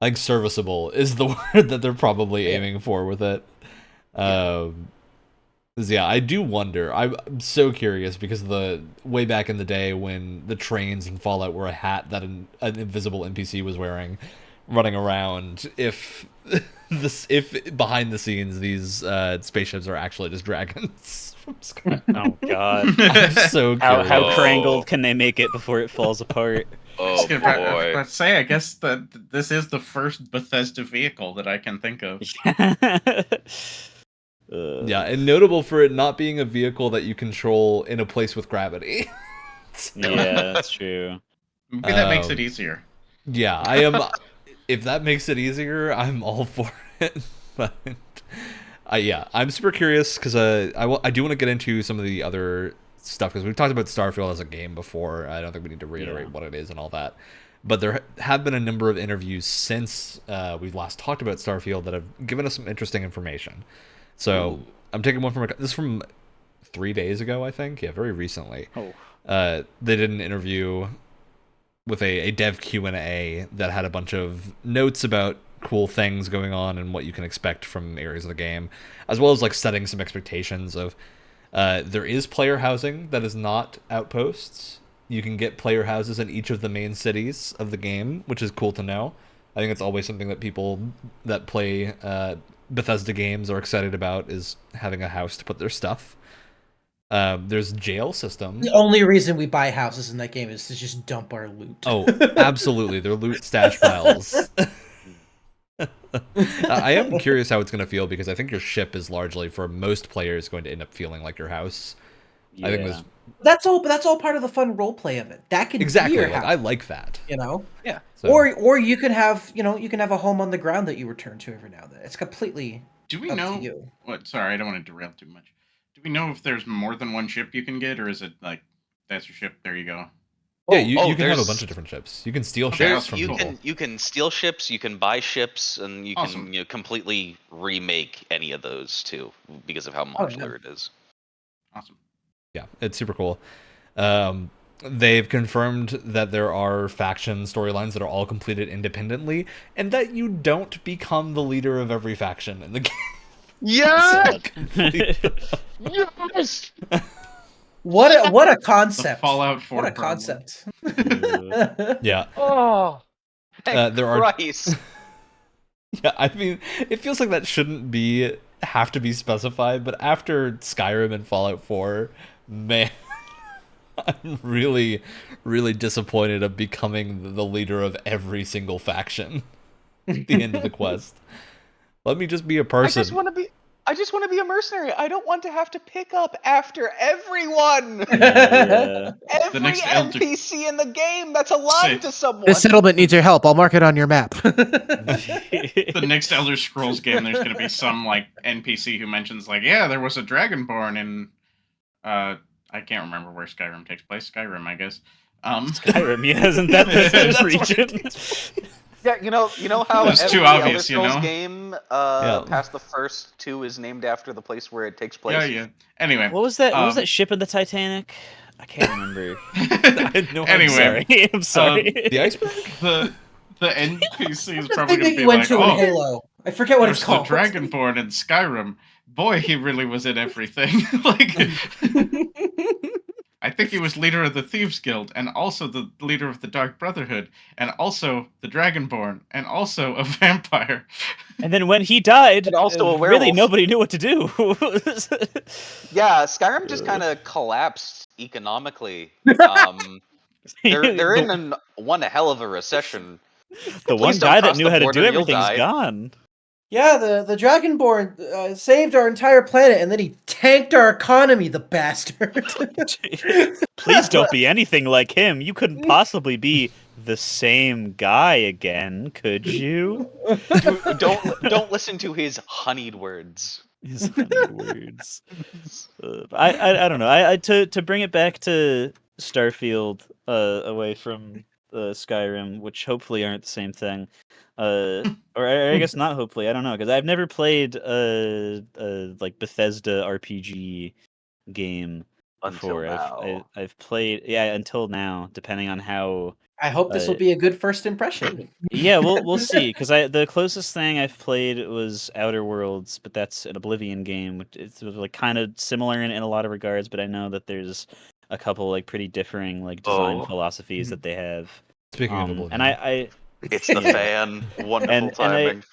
like serviceable is the word that they're probably aiming for with it. Yeah, I do wonder. I'm so curious because the way back in the day when the trains in Fallout were a hat that an invisible NPC was wearing, running around. If if behind the scenes these spaceships are actually just dragons from Sky. Oh god. I'm so How curious. crangled can they make it before it falls apart? Oh boy. Let's say, I guess that this is the first Bethesda vehicle that I can think of. Yeah, and notable for it not being a vehicle that you control in a place with gravity. Yeah, that's true. Maybe that makes it easier. Yeah, I am. If that makes it easier, I'm all for it. But yeah, I'm super curious because I do want to get into some of the other stuff because we've talked about Starfield as a game before. I don't think we need to reiterate what it is and all that. But there have been a number of interviews since we last talked about Starfield that have given us some interesting information. So I'm taking one from this is from 3 days ago, I think. Yeah, very recently. They did an interview with a dev Q&A that had a bunch of notes about cool things going on and what you can expect from areas of the game, as well as like setting some expectations of there is player housing that is not outposts. You can get player houses in each of the main cities of the game, which is cool to know. I think it's always something that people that play Bethesda games are excited about, is having a house to put their stuff. There's jail system. The only reason we buy houses in that game is to just dump our loot. Oh, absolutely. They're loot stash piles. I am curious how it's going to feel because I think your ship is largely, for most players, going to end up feeling like your house. Yeah. I think there's That's all part of the fun role play of it. That could exactly be your like house, I like that. Yeah. So, or you could have a home on the ground that you return to every now and then. It's completely Do we up know to you. what? Sorry, I don't want to derail too much. Do we know if there's more than one ship you can get, or is it like that's your ship? There you go. yeah, you can have a there's- bunch of different ships. You can steal Okay, ships that's from You people. can steal ships, you can buy ships, and you Awesome. can completely remake any of those too because of how Oh, yeah. modular it is. Awesome. Yeah, it's super cool. They've confirmed that there are faction storylines that are all completed independently, and that you don't become the leader of every faction in the game. Yeah. Yes! What a The concept! Fallout 4 What a problem. concept! Yeah. Oh. There are- Christ. Yeah, I mean, it feels like that shouldn't have to be specified, but after Skyrim and Fallout 4, man, I'm really, really disappointed of becoming the leader of every single faction at the end of the quest. Let me just be a person. I just want to be a mercenary. I don't want to have to pick up after everyone. Yeah. Every next elder- NPC in the game that's alive to someone. This settlement needs your help. I'll mark it on your map. The next Elder Scrolls game, there's going to be some like NPC who mentions like, yeah, there was a Dragonborn in, I can't remember where Skyrim takes place. Skyrim, I guess. Skyrim, yeah, isn't that the That's region? Yeah, you know how It's every too obvious, Elder you Scrolls know? game past the first two is named after the place where it takes place. Yeah. Anyway, What was that? What was that ship in the Titanic? I can't remember. Anyway, I'm sorry. The iceberg? the NPC is The probably thing going that to be you went like, to in oh, Halo. I forget what there's it's the called. Dragonborn in Skyrim. Boy, he really was in everything. Like, I think he was leader of the Thieves Guild, and also the leader of the Dark Brotherhood, and also the Dragonborn, and also a vampire. And then when he died, And also a really werewolf. nobody knew what to do. Yeah, Skyrim just kind of collapsed economically. They're in one hell of a recession. The one Please don't guy that cross knew the how to border, do you'll everything's die. gone. Yeah, the Dragonborn saved our entire planet, and then he tanked our economy, the bastard. Please don't be anything like him. You couldn't possibly be the same guy again, could you? Don't listen to his honeyed words. His honeyed words. I don't know. To bring it back to Starfield, away from Skyrim, which hopefully aren't the same thing. Or I guess not. Hopefully, I don't know, because I've never played a like Bethesda RPG game before. Until now. I've played until now, depending on how. I hope this will be a good first impression. Yeah, we'll see. Because the closest thing I've played was Outer Worlds, but that's an Oblivion game. Which it's like kind of similar in a lot of regards, but I know that there's a couple like pretty differing like design philosophies that they have. Speaking of Oblivion. And I It's the fan. Wonderful timing.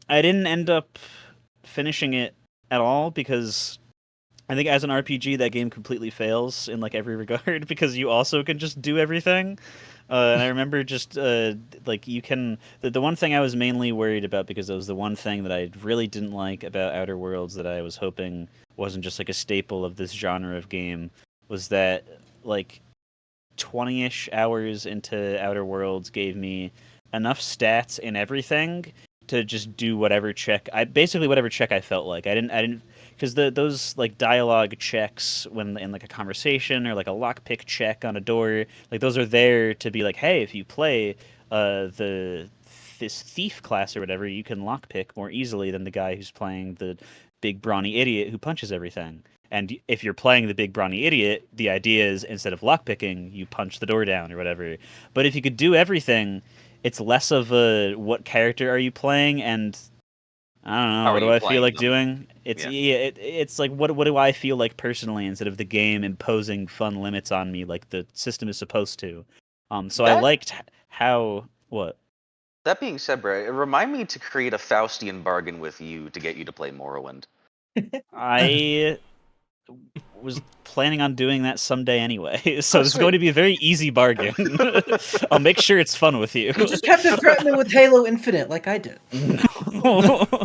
I didn't end up finishing it at all because I think as an RPG that game completely fails in like every regard because you also can just do everything. And I remember just like you can the one thing I was mainly worried about because it was the one thing that I really didn't like about Outer Worlds that I was hoping wasn't just like a staple of this genre of game was that like 20-ish hours into Outer Worlds gave me enough stats in everything to just do whatever check whatever check I felt like. I didn't because those like dialogue checks when in like a conversation or like a lockpick check on a door, like those are there to be like, hey, if you play this thief class or whatever, you can lockpick more easily than the guy who's playing the big brawny idiot who punches everything. And if you're playing the big brawny idiot, the idea is instead of lockpicking, you punch the door down or whatever. But if you could do everything, it's less of a what character are you playing and I don't know, what do I feel like doing? It's it's like what do I feel like personally instead of the game imposing fun limits on me like the system is supposed to. So I liked how what? That being said, Bray, remind me to create a Faustian bargain with you to get you to play Morrowind. I was planning on doing that someday anday, so it's going to be a very easy bargain. I'll make sure it's fun with you. You just have to threaten me with Halo Infinite like I did. Oh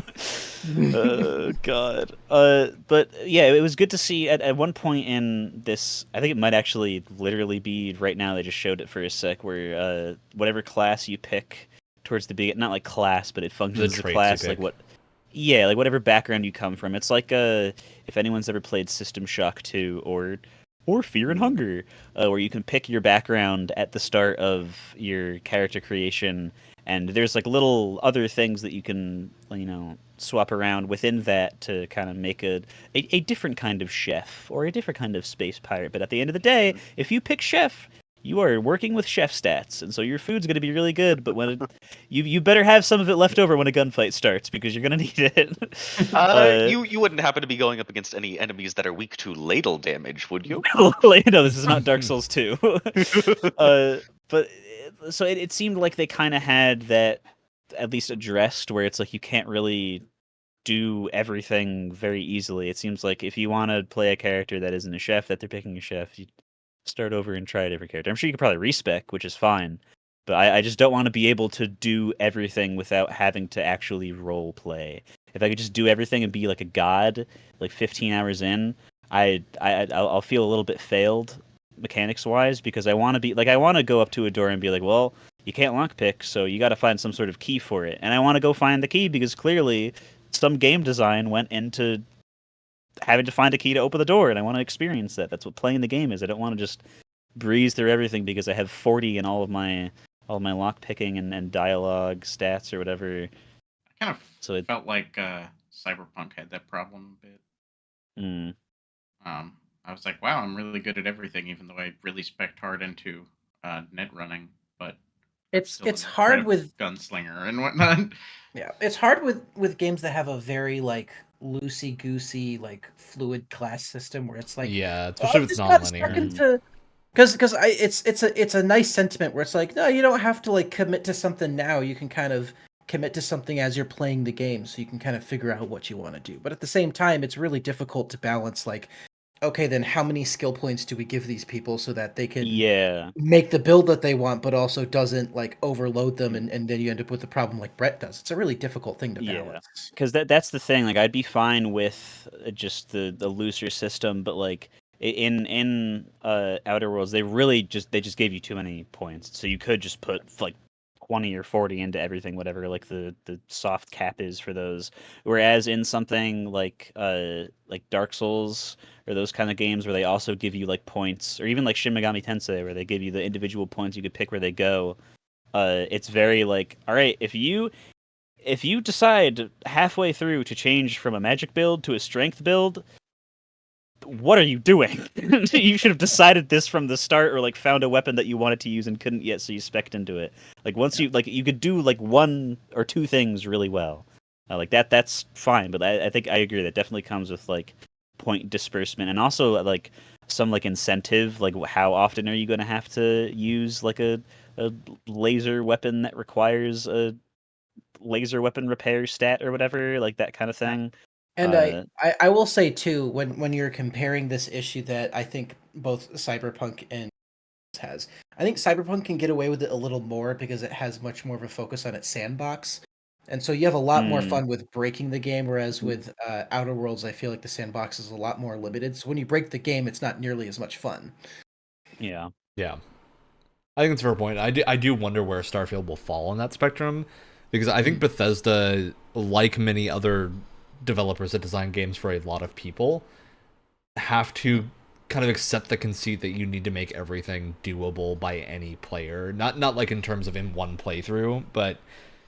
god. But yeah, it was good to see at one point in this. I think it might actually literally be right now. They just showed it for a sec, where whatever class you pick towards the beginning, not like class, but it functions as a class, like what. Yeah, like whatever background you come from. It's like if anyone's ever played System Shock 2 or Fear and Hunger, where you can pick your background at the start of your character creation, and there's like little other things that you can swap around within that to kind of make a different kind of chef or a different kind of space pirate. But at the end of the day, if you pick chef, you are working with chef stats, and so your food's going to be really good. But when you better have some of it left over when a gunfight starts because you're going to need it. You wouldn't happen to be going up against any enemies that are weak to ladle damage, would you? No, this is not Dark Souls 2. But so it seemed like they kind of had that at least addressed, where it's like you can't really do everything very easily. It seems like if you want to play a character that isn't a chef, that they're picking a chef, you start over and try a different character. I'm sure you could probably respec, which is fine, but I just don't want to be able to do everything without having to actually role play. if I could just do everything and be like a god, like 15 hours in, I'll feel a little bit failed mechanics wise, because I want to go up to a door and be like, well, you can't lockpick, so you got to find some sort of key for it, and I want to go find the key because clearly some game design went into having to find a key to open the door, and I want to experience that. That's what playing the game is. I don't want to just breeze through everything because I have 40 in all of my lock picking and dialogue stats or whatever. I kind of felt like Cyberpunk had that problem a bit. I was like, wow, I'm really good at everything, even though I really spec'd hard into net running, but it's hard with gunslinger and whatnot. Yeah, it's hard with games that have a very like loosey goosey like fluid class system where it's like, yeah, especially if it's non-linear. Because it's a nice sentiment where it's like, no, you don't have to like commit to something now. You can kind of commit to something as you're playing the game, so you can kind of figure out what you want to do. But at the same time, it's really difficult to balance like, okay, then how many skill points do we give these people so that they can make the build that they want, but also doesn't like overload them, and then you end up with the problem like Brett does. It's a really difficult thing to balance. Because that's the thing. Like, I'd be fine with just the looser system, but like in Outer Worlds, they just gave you too many points, so you could just put like 20 or 40 into everything, whatever like the soft cap is for those. Whereas in something like Dark Souls or those kind of games where they also give you like points, or even like Shin Megami Tensei where they give you the individual points, you could pick where they go. It's very like, all right, if you decide halfway through to change from a magic build to a strength build, what are you doing? You should have decided this from the start, or like found a weapon that you wanted to use and couldn't yet, so you spec'd into it. Like once you could do like one or two things really well, like that's fine. But I think I agree that definitely comes with like point disbursement, and also like some like incentive, like how often are you going to have to use like a laser weapon that requires a laser weapon repair stat or whatever, like that kind of thing. And I will say too, when you're comparing this issue that I think both Cyberpunk and has, I think Cyberpunk can get away with it a little more because it has much more of a focus on its sandbox, and so you have a lot more fun with breaking the game. Whereas with Outer Worlds, I feel like the sandbox is a lot more limited. So when you break the game, it's not nearly as much fun. Yeah. I think it's a fair point. I do wonder where Starfield will fall on that spectrum, because I think Bethesda, like many other developers that design games for a lot of people, have to kind of accept the conceit that you need to make everything doable by any player. Not like in terms of in one playthrough, but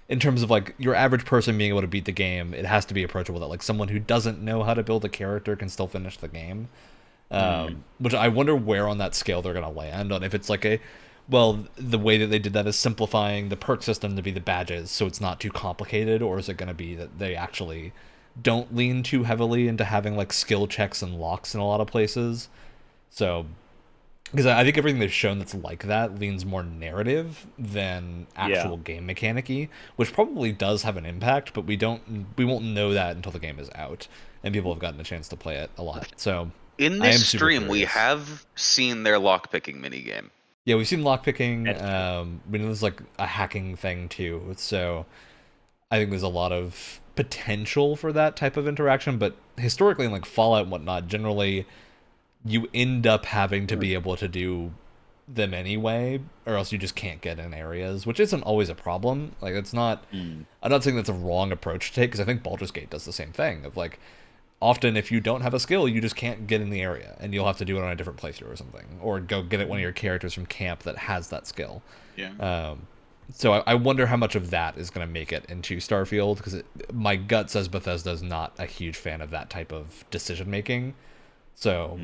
in terms of like your average person being able to beat the game. It has to be approachable, that like someone who doesn't know how to build a character can still finish the game. Which I wonder where on that scale they're going to land on. If it's like the way that they did that is simplifying the perk system to be the badges so it's not too complicated, or is it going to be that they actually don't lean too heavily into having like skill checks and locks in a lot of places? So, because I think everything they've shown that's like that leans more narrative than actual game mechanic-y, which probably does have an impact, but we won't know that until the game is out and people have gotten a chance to play it a lot. So in this stream, we have seen their lockpicking minigame. Yeah, we've seen lockpicking. We know there's like a hacking thing too. So I think there's a lot of potential for that type of interaction. But historically, in like Fallout and whatnot, generally you end up having to be able to do them anyway, or else you just can't get in areas, which isn't always a problem. Like, it's not. I'm not saying that's a wrong approach to take, because I think Baldur's Gate does the same thing. Of like, often if you don't have a skill, you just can't get in the area, and you'll have to do it on a different playthrough or something, or go get it one of your characters from camp that has that skill. So I wonder how much of that is going to make it into Starfield, because my gut says Bethesda is not a huge fan of that type of decision making. So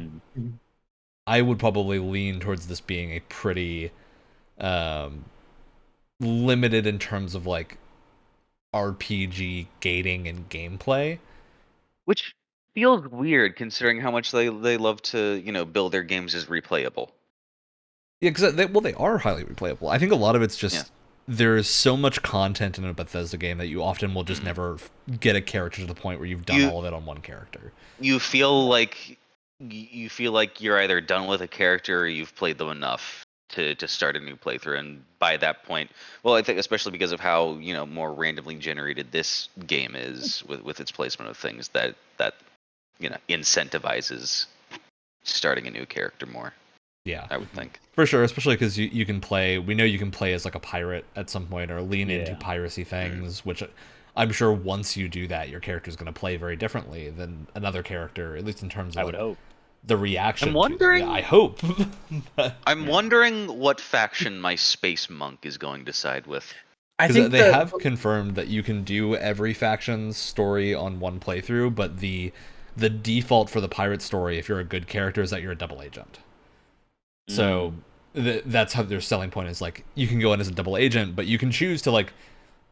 I would probably lean towards this being a pretty limited in terms of like RPG gating and gameplay, which feels weird considering how much they love to build their games as replayable. Yeah, because they are highly replayable. I think a lot of it's just there's so much content in a Bethesda game that you often will just never get a character to the point where you've done all of it on one character. You feel like you're either done with a character or you've played them enough to start a new playthrough. And by that point, well, I think especially because of how more randomly generated this game is with its placement of things, that incentivizes starting a new character more. Yeah, I would think. For sure, especially because you can play. We know you can play as like a pirate at some point, or lean into piracy things, which I'm sure once you do that, your character is going to play very differently than another character, at least in terms of I would hope. the reaction. I'm wondering. I hope. I'm wondering what faction my space monk is going to side with. I think they have confirmed that you can do every faction's story on one playthrough, but the default for the pirate story, if you're a good character, is that you're a double agent. So that's how their selling point is. Like, you can go in as a double agent, but you can choose to, like,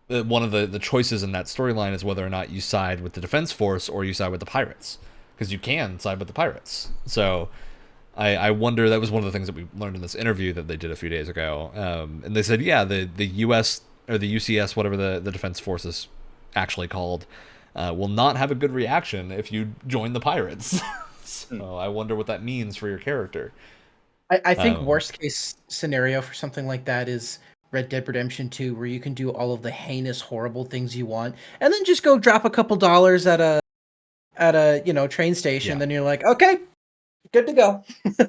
one of the choices in that storyline is whether or not you side with the defense force or you side with the pirates, because you can side with the pirates. So I wonder, that was one of the things that we learned in this interview that they did a few days ago, and they said the US or the UCS, whatever the defense force is actually called, will not have a good reaction if you join the pirates. So I wonder what that means for your character. I think worst case scenario for something like that is Red Dead Redemption 2, where you can do all of the heinous, horrible things you want, and then just go drop a couple dollars at a train station. Then you're like, okay, good to go.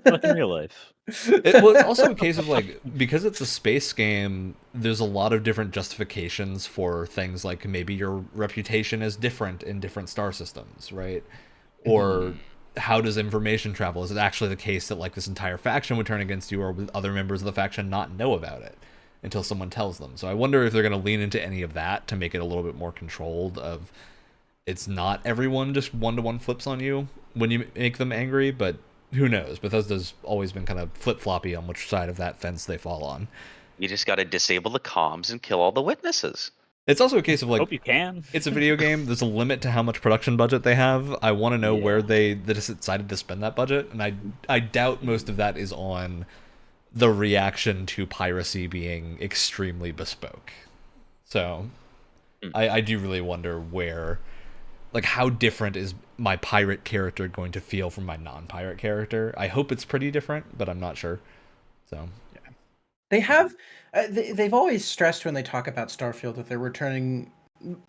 Like in real life. It's also a case of, like, because it's a space game, there's a lot of different justifications for things, like maybe your reputation is different in different star systems, right? Or how does information travel? Is it actually the case that, like, this entire faction would turn against you, or would other members of the faction not know about it until someone tells them? So I wonder if they're going to lean into any of that to make it a little bit more controlled, of it's not everyone just one-to-one flips on you when you make them angry, but who knows? Bethesda's always been kind of flip-floppy on which side of that fence they fall on. You just got to disable the comms and kill all the witnesses. It's also a case of, like, Hope you can. It's a video game. There's a limit to how much production budget they have. I want to know where they decided to spend that budget, and I doubt most of that is on the reaction to piracy being extremely bespoke. So I do really wonder where, like, how different is my pirate character going to feel from my non-pirate character. I hope it's pretty different, but I'm not sure. So they have they've always stressed when they talk about Starfield that they're returning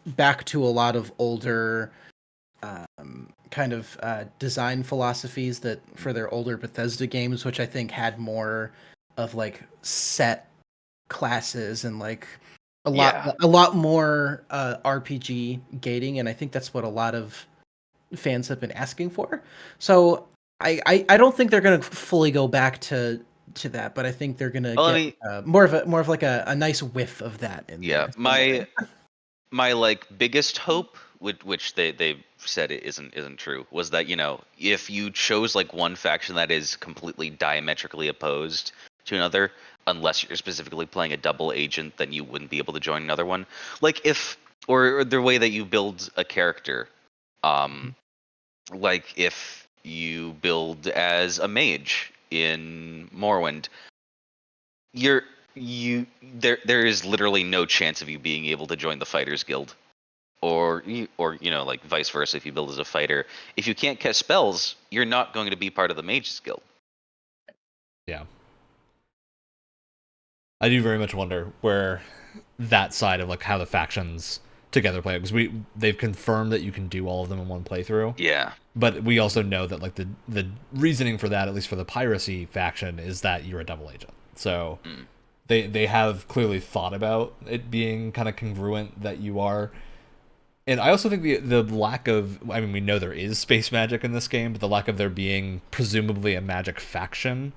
back to a lot of older kind of design philosophies that for their older Bethesda games, which I think had more of, like, set classes and, like, a lot more RPG gating, and I think that's what a lot of fans have been asking for. So I don't think they're going to fully go back to that, but I think they're going to get more of like a nice whiff of that in there. My like biggest hope, which they've said it isn't true, was that if you chose, like, one faction that is completely diametrically opposed to another, unless you're specifically playing a double agent, then you wouldn't be able to join another one. Like, or the way that you build a character, like if you build as a mage in Morrowind, there is literally no chance of you being able to join the Fighters Guild, or like vice versa. If you build as a fighter, if you can't cast spells, you're not going to be part of the Mages Guild. Yeah, I do very much wonder where that side of, like, how the factions together play, because they've confirmed that you can do all of them in one playthrough. Yeah. But we also know that, like, the reasoning for that, at least for the piracy faction, is that you're a double agent. So they have clearly thought about it being kind of congruent that you are. And I also think the lack of, I mean, we know there is space magic in this game, but the lack of there being presumably a magic faction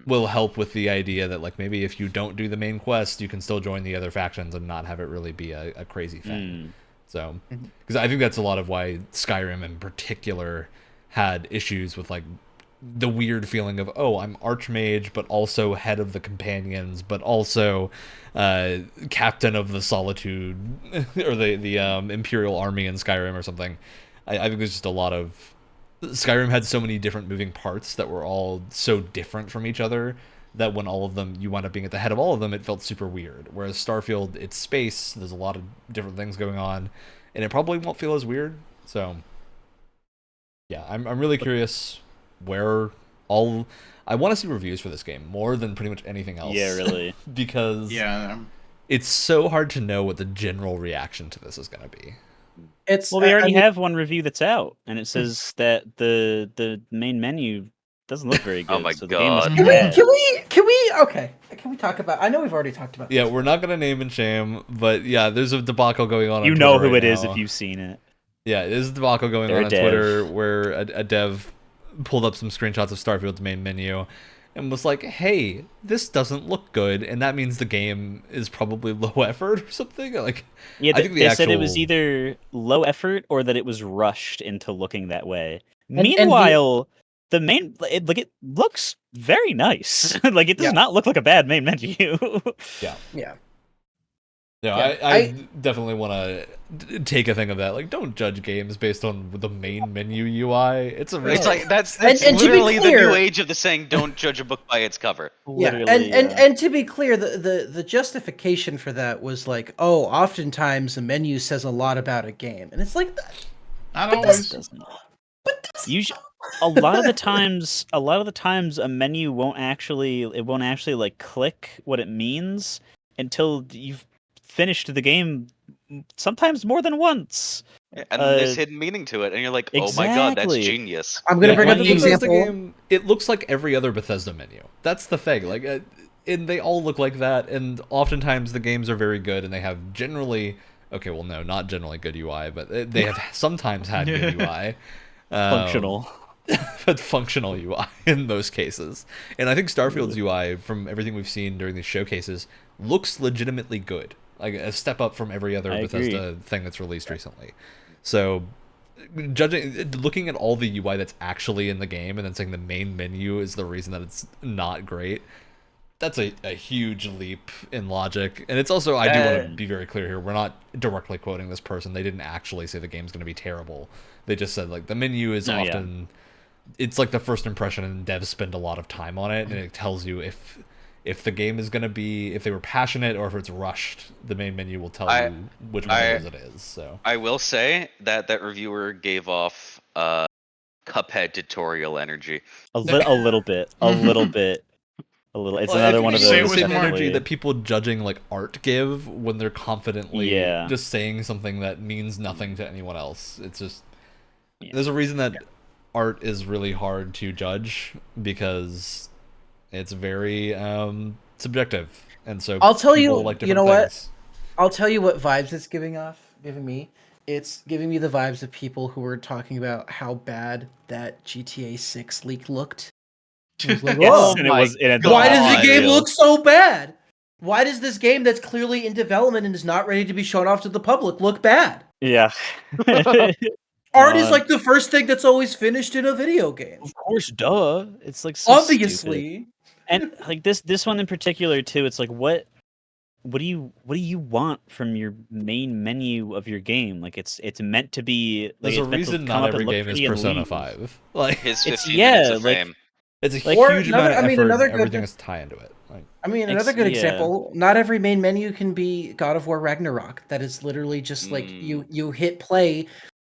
will help with the idea that, like, maybe if you don't do the main quest, you can still join the other factions and not have it really be a crazy thing. So, because I think that's a lot of why Skyrim in particular had issues with, like, the weird feeling of, oh, I'm Archmage, but also head of the companions, but also captain of the Solitude, or the Imperial Army in Skyrim or something. I think there's just a lot of... Skyrim had so many different moving parts that were all so different from each other that when all of them, you wind up being at the head of all of them, it felt super weird. Whereas Starfield, it's space, there's a lot of different things going on, and it probably won't feel as weird. So, yeah, I'm really curious where I want to see reviews for this game more than pretty much anything else. Yeah, really. Because Yeah. it's so hard to know what the general reaction to this is going to be. Well, we already have one review that's out, and it says that the main menu doesn't look very good. Oh my so the game must God. be bad. Can we talk about? I know we've already talked about. Yeah, this. we're not going to name and shame, but yeah, there's a debacle going on. You on know Twitter who right it is now. if you've seen it. Yeah, there's a debacle going They're on a dev. Twitter where a dev pulled up some screenshots of Starfield's main menu and was like, hey, this doesn't look good, and that means the game is probably low effort or something. Like, Yeah, I think they said it was either low effort or that it was rushed into looking that way. Meanwhile, it looks very nice. Like, it does not look like a bad main menu. Yeah. Yeah, I definitely want to take a thing of that. Like, don't judge games based on the main menu UI. It's like that's And to be literally the clear- new age of the saying, "Don't judge a book by its cover." And to be clear, the justification for that was like, oh, oftentimes a menu says a lot about a game, and it's like that. Not always. Usually, a lot of the times, a menu won't actually like click what it means until you've finished the game. Sometimes more than once. And there's hidden meaning to it, and you're like, "Oh my god, that's Exactly. genius!" I'm gonna bring up the an example. game, it looks like every other Bethesda menu. That's the thing. Like, and they all look like that. And oftentimes the games are very good, and they have generally, okay, well, no, not generally good UI, but they have sometimes had good UI. Functional. But functional UI in most cases. And I think Starfield's UI, from everything we've seen during these showcases, looks legitimately good. Like a step up from every other Bethesda thing that's released recently. So, looking at all the UI that's actually in the game and then saying the main menu is the reason that it's not great, that's a huge leap in logic. And it's also, I do want to be very clear here, we're not directly quoting this person. They didn't actually say the game's going to be terrible. They just said, like, the menu is often... It's like the first impression, and devs spend a lot of time on it, and it tells you if the game is going to be, if they were passionate or if it's rushed. The main menu will tell you which one it is. So I will say that reviewer gave off Cuphead tutorial energy. A little bit. It's another one of those. The same energy that people judging like art give when they're confidently just saying something that means nothing to anyone else. It's just there's a reason that art is really hard to judge because it's very subjective, and so I'll tell you. Like you know things. what? I'll tell you what vibes it's giving me. It's giving me the vibes of people who were talking about how bad that GTA 6 leak looked. It was like, why does the game look so bad? Why does this game that's clearly in development and is not ready to be shown off to the public look bad? Yeah. Art is like the first thing that's always finished in a video game. Of course, duh. It's like so obviously. Stupid. And like this one in particular too, it's like what do you want from your main menu of your game? Like it's meant to be like there's a reason not every game is Persona 5. Like his 15 minutes of fame. It's a huge amount of effort and everything has to tie into it. Another good example, not every main menu can be God of War Ragnarok. That is literally just like you hit play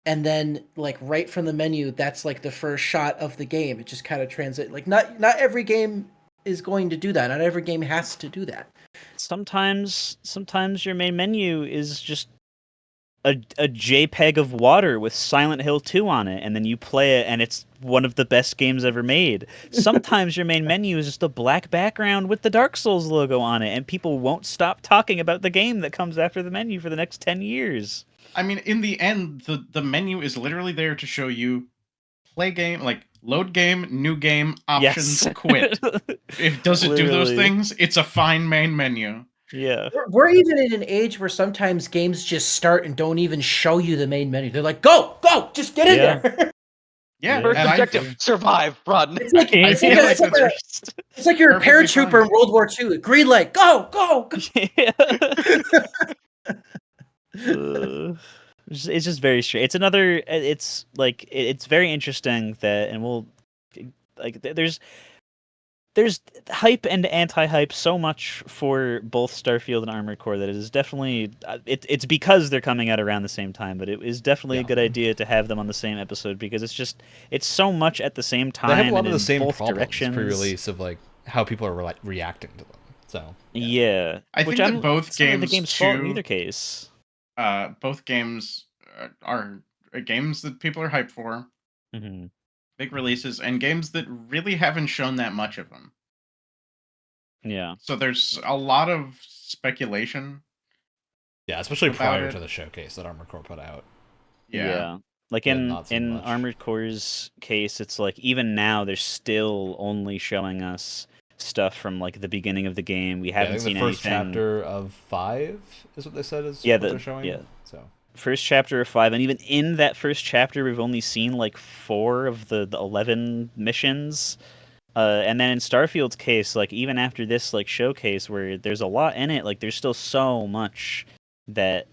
and then like right from the menu, that's like the first shot of the game. It just kind of transit. Like not every game is going to do that. Not every game has to do that. Sometimes your main menu is just a JPEG of water with Silent Hill 2 on it, and then you play it and it's one of the best games ever made. Sometimes your main menu is just a black background with the Dark Souls logo on it, and people won't stop talking about the game that comes after the menu for the next 10 years. I mean, in the end, the menu is literally there to show you play game, like load game, new game, options, quit. If does it do those things, it's a fine main menu. Yeah. We're even in an age where sometimes games just start and don't even show you the main menu. They're like, go, just get in there. Yeah. First objective, survive, run. It's like, it's like you're a paratrooper in World War II. Green light, go. It's just very straight. It's another. It's like it's very interesting that, and we'll like there's there's hype and anti-hype so much for both Starfield and Armored Core that it is definitely it's because they're coming out around the same time, but it is definitely a good idea to have them on the same episode because it's so much at the same time. They have a lot and of the in same both problems directions. pre-release of like how people are reacting to them. So yeah, I which think that both it's not really games the game's fault in too. either case. Both games are games that people are hyped for, Mm-hmm. big releases, and games that really haven't shown that much of them. Yeah. So there's a lot of speculation. Yeah, especially About prior it. to the showcase that Armored Core put out. Yeah. Like Yeah, in not seen much. Armored Core's case, it's like even now they're still only showing us stuff from like the beginning of the game. We Yeah, I haven't think seen the first anything. chapter of 5 is what they said is Yeah, what they're showing. yeah. So First chapter of 5, and even in that first chapter, we've only seen like 4 of the 11 missions. And then in Starfield's case, like even after this like showcase where there's a lot in it, like there's still so much that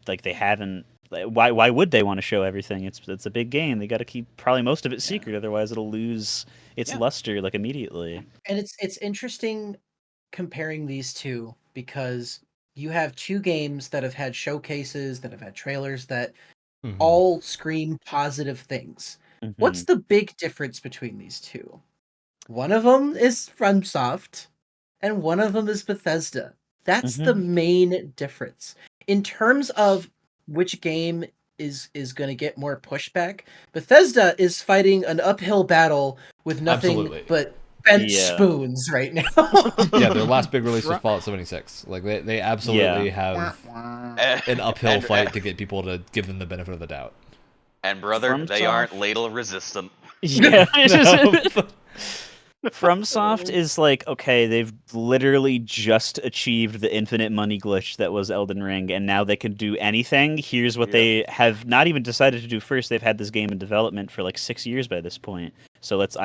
like they haven't. Why would they want to show everything? It's a big game. They got to keep probably most of it secret, otherwise it'll lose its luster like immediately. And it's interesting comparing these two because you have two games that have had showcases, that have had trailers that all scream positive things. Mhm. What's the big difference between these two? One of them is FromSoft, and one of them is Bethesda. That's the main difference. In terms of which game is going to get more pushback, Bethesda is fighting an uphill battle with nothing but bent spoons right now. Yeah, their last big release was Fallout 76. Like they absolutely have an uphill fight to get people to give them the benefit of the doubt. And brother, they FromSoft- aren't ladle resistant. Yeah. No. FromSoft is like, okay, they've literally just achieved the infinite money glitch that was Elden Ring, and now they can do anything. Here's what they have not even decided to do first. They've had this game in development for like 6 years by this point. So let's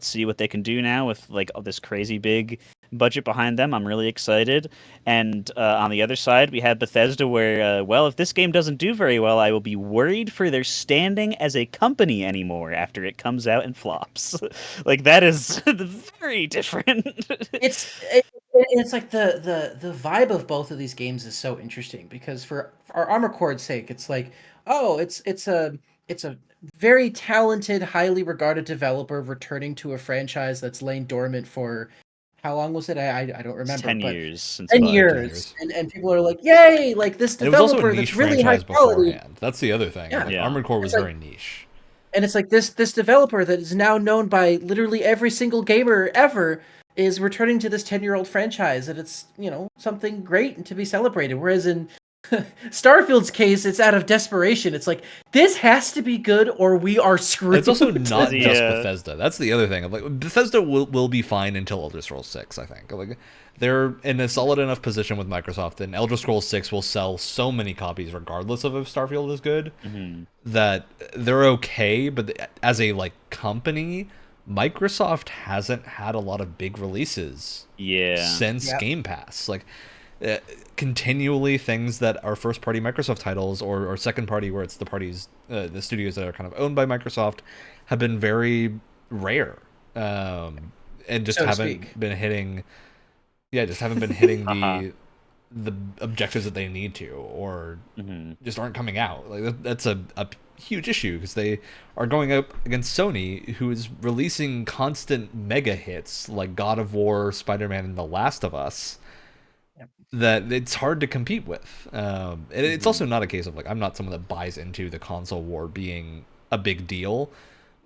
see what they can do now with like this crazy big budget behind them. I'm really excited. And on the other side, we have Bethesda where, well, if this game doesn't do very well, I will be worried for their standing as a company anymore after it comes out and flops. Like, that is very different. It's like the vibe of both of these games is so interesting because for our Armored Core's sake, it's like, oh, it's a very talented, highly regarded developer returning to a franchise that's lain dormant for how long was it? I don't remember. 10 but years. Since 10 5. years. And people are like, yay, like this And it was also developer a niche that's really high franchise quality. beforehand. That's the other thing. Yeah. Like, Armored Core was very niche. And it's like this developer that is now known by literally every single gamer ever is returning to this 10-year-old franchise, and it's, something great and to be celebrated. Whereas in Starfield's case, it's out of desperation. It's like, this has to be good or we are screwed. It's also not just Bethesda. That's the other thing. Like, Bethesda will be fine until Elder Scrolls 6, I think. Like, they're in a solid enough position with Microsoft, and Elder Scrolls 6 will sell so many copies regardless of if Starfield is good, that they're okay, but as a, company, Microsoft hasn't had a lot of big releases since Game Pass. Like, continually things that are first-party Microsoft titles or second-party where it's the studios that are kind of owned by Microsoft have been very rare, and just haven't been hitting the objectives that they need to, or just aren't coming out. Like, that's a huge issue because they are going up against Sony, who is releasing constant mega hits like God of War, Spider-Man, and The Last of Us that it's hard to compete with. And it's also not a case of, I'm not someone that buys into the console war being a big deal,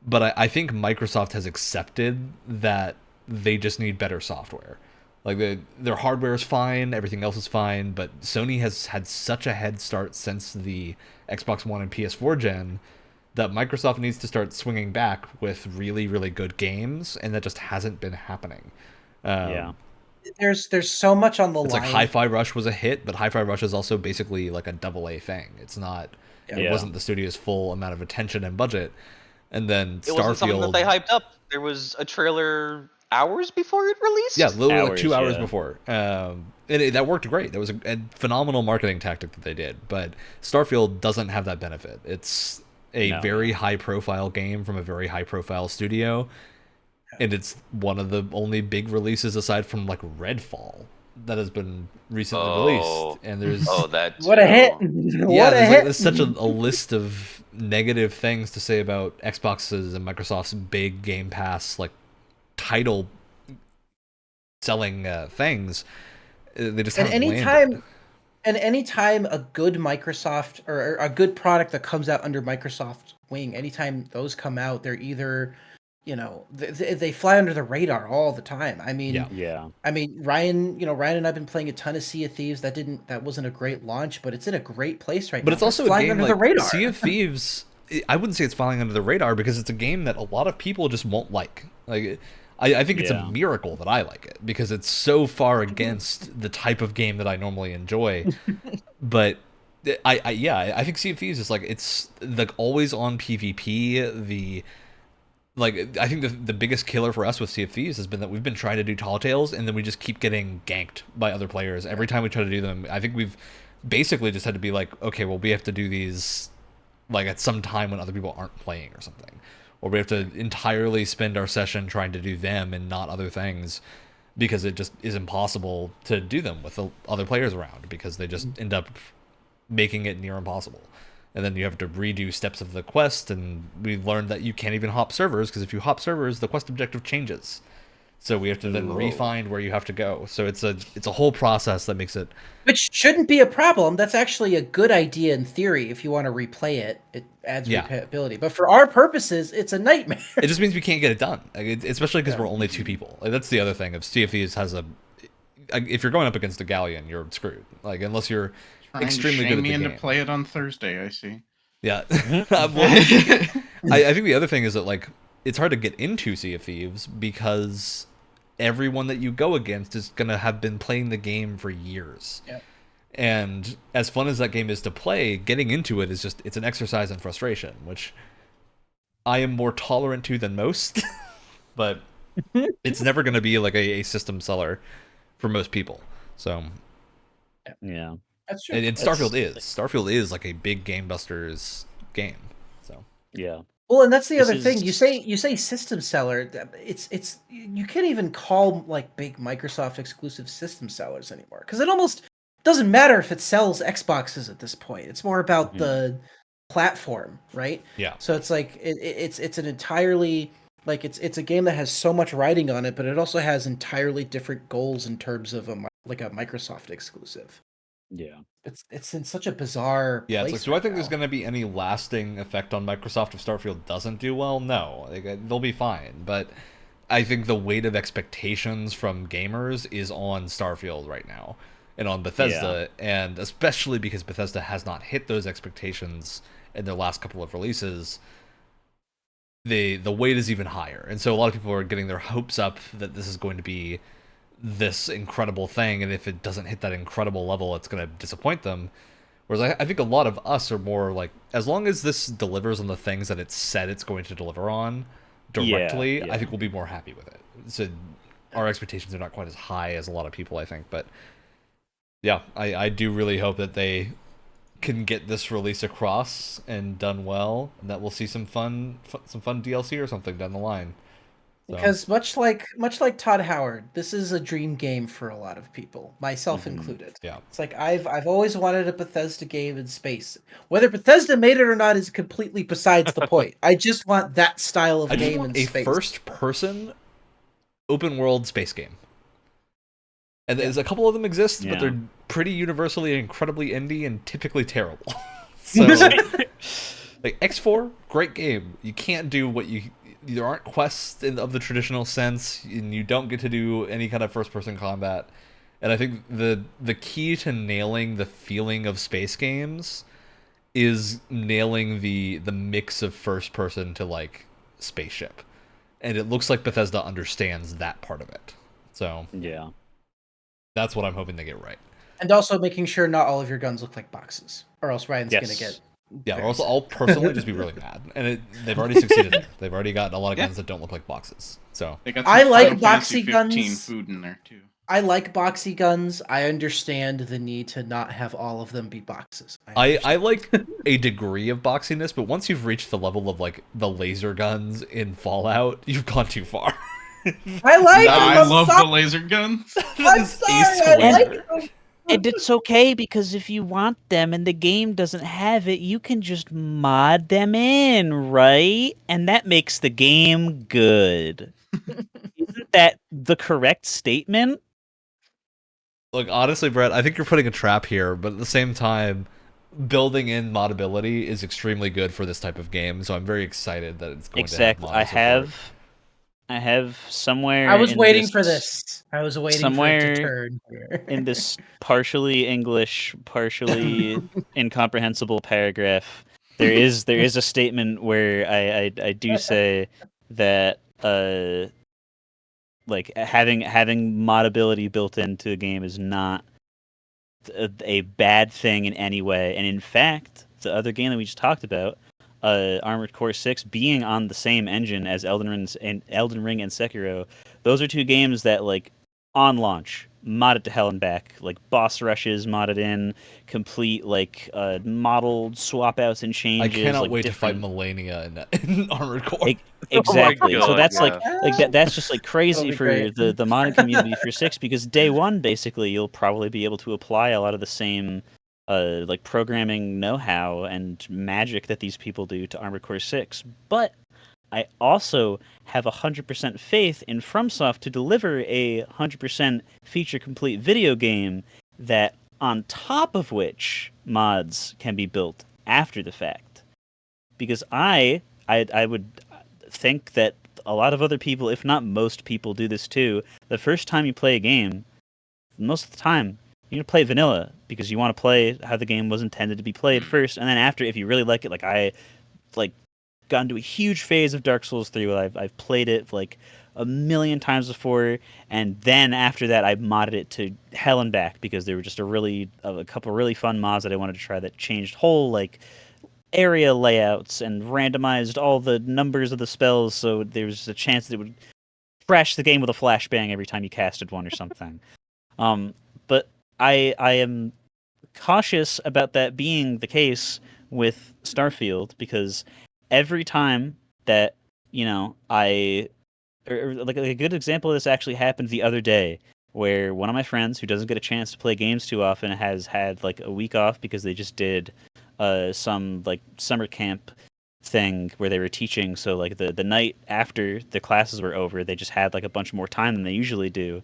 but I think Microsoft has accepted that they just need better software. Like, their hardware is fine, everything else is fine, but Sony has had such a head start since the Xbox One and PS4 gen that Microsoft needs to start swinging back with really, really good games, and that just hasn't been happening. There's so much on the line. It's like Hi-Fi Rush was a hit, but Hi-Fi Rush is also basically like a AA thing. It's not. It wasn't the studio's full amount of attention and budget. And then Starfield. It wasn't something that they hyped up. There was a trailer hours before it released. Yeah, literally like 2 hours before. And that worked great. That was a phenomenal marketing tactic that they did. But Starfield doesn't have that benefit. It's a very high-profile game from a very high-profile studio. and it's one of the only big releases aside from like Redfall that has been recently released. And there's that What a hit! yeah, What a hit! there's such a list of negative things to say about Xbox's and Microsoft's big Game Pass like title selling things. They just haven't landed. And anytime a good Microsoft or a good product that comes out under Microsoft wing, anytime those come out, they're either, they fly under the radar all the time. I mean, Yeah. I mean, Ryan and I've been playing a ton of Sea of Thieves. That wasn't a great launch, but it's in a great place right now. But it's also flying a game under the radar. Sea of Thieves. I wouldn't say it's flying under the radar because it's a game that a lot of people just won't like. Like, I think it's a miracle that I like it because it's so far against the type of game that I normally enjoy. But I think Sea of Thieves is like, it's the always on PvP. I think the biggest killer for us with Sea of Thieves has been that we've been trying to do tall tales and then we just keep getting ganked by other players every time we try to do them. I think we've basically just had to be like, okay, well, we have to do these like at some time when other people aren't playing or something. Or we have to entirely spend our session trying to do them and not other things because it just is impossible to do them with the other players around because they just end up making it near impossible. And then you have to redo steps of the quest, and we learned that you can't even hop servers because if you hop servers, the quest objective changes. So we have to then re-find where you have to go. So it's a whole process that makes it... Which shouldn't be a problem. That's actually a good idea in theory. If you want to replay it, it adds replayability. But for our purposes, it's a nightmare. It just means we can't get it done, especially because we're only 2 people. That's the other thing. If Sea of Thieves has if you're going up against a galleon, you're screwed. Like, unless you're extremely good at the game. Me into play it on Thursday, I see. Yeah. I think the other thing is that, like, it's hard to get into Sea of Thieves because everyone that you go against is going to have been playing the game for years. Yep. And as fun as that game is to play, getting into it is it's an exercise in frustration, which I am more tolerant to than most. But it's never going to be like a system seller for most people. So yeah. That's true. And Starfield is like a big game busters game. So yeah. Well, and that's the other thing. You say system seller. It's you can't even call like big Microsoft exclusive system sellers anymore because it almost doesn't matter if it sells Xboxes at this point. It's more about the platform, right? Yeah. So it's like it's an entirely like it's a game that has so much riding on it, but it also has entirely different goals in terms of a Microsoft exclusive. Yeah. It's in such a bizarre place. It's like, do I think there's going to be any lasting effect on Microsoft if Starfield doesn't do well? No. They'll be fine. But I think the weight of expectations from gamers is on Starfield right now and on Bethesda, and especially because Bethesda has not hit those expectations in their last couple of releases, the weight is even higher. And so a lot of people are getting their hopes up that this is going to be this incredible thing, and if it doesn't hit that incredible level, it's going to disappoint them. Whereas I think a lot of us are more like, as long as this delivers on the things that it said it's going to deliver on directly, I think we'll be more happy with it. So our expectations are not quite as high as a lot of people, I think. But yeah, I do really hope that they can get this release across and done well, and that we'll see some fun DLC or something down the line. So. Because much like Todd Howard, this is a dream game for a lot of people, myself included. Yeah, it's like I've always wanted a Bethesda game in space. Whether Bethesda made it or not is completely besides the point. I just want that style of game in space. A first-person open world space game. And there's a couple of them exist, but they're pretty universally incredibly indie and typically terrible. So, like X4, great game. You can't do what there aren't quests of the traditional sense, and you don't get to do any kind of first-person combat. And I think the key to nailing the feeling of space games is nailing the mix of first-person to, like, spaceship. And it looks like Bethesda understands that part of it. So yeah, that's what I'm hoping they get right. And also making sure not all of your guns look like boxes, or else Ryan's going to get... Yeah, or else I'll personally just be really mad. And they've already succeeded there. They've already gotten a lot of guns that don't look like boxes. So I like boxy guns. Food in there too. I like boxy guns. I understand the need to not have all of them be boxes. I like a degree of boxiness, but once you've reached the level of like the laser guns in Fallout, you've gone too far. I like Nah, him. I I'm love sorry. the laser guns. I'm sorry. I like him. And it's okay because if you want them and the game doesn't have it, you can just mod them in, right? And that makes the game good. Isn't that the correct statement? Look, honestly, Brett, I think you're putting a trap here, but at the same time, building in modability is extremely good for this type of game, so I'm very excited that it's going to have Exactly. mod support. I have somewhere I was in waiting for this. I was waiting for it to somewhere turn here. in this partially English, partially incomprehensible paragraph, there is a statement where I do say that like having modability built into a game is not a bad thing in any way. And in fact, the other game that we just talked about, Armored Core 6, being on the same engine as Elden Ring and Sekiro, those are two games that, like, on launch, modded to hell and back. Like, boss rushes modded in, complete, like, modeled swap outs and I changes. cannot like, wait different... to fight Melania in Armored Core. Exactly. So God, that's yeah. that's just like crazy be for great. the modding community for 6, because day one basically you'll probably be able to apply a lot of the same like programming know-how and magic that these people do to Armored Core 6. But I also have 100% faith in FromSoft to deliver a 100% feature complete video game that on top of which mods can be built after the fact. Because I would think that a lot of other people, if not most people, do this too. The first time you play a game, most of the time, you're gonna play vanilla because you want to play how the game was intended to be played first, and then after, if you really like it, like I like got into a huge phase of Dark Souls 3 where I've played it like a million times before, and then after that I modded it to hell and back because there were just a couple really fun mods that I wanted to try that changed whole like area layouts and randomized all the numbers of the spells, so there's a chance that it would crash the game with a flashbang every time you casted one or something. But I am cautious about that being the case with Starfield, because every time that like a good example of this actually happened the other day, where one of my friends who doesn't get a chance to play games too often has had like a week off because they just did some like summer camp thing where they were teaching. So like the night after the classes were over, they just had like a bunch more time than they usually do.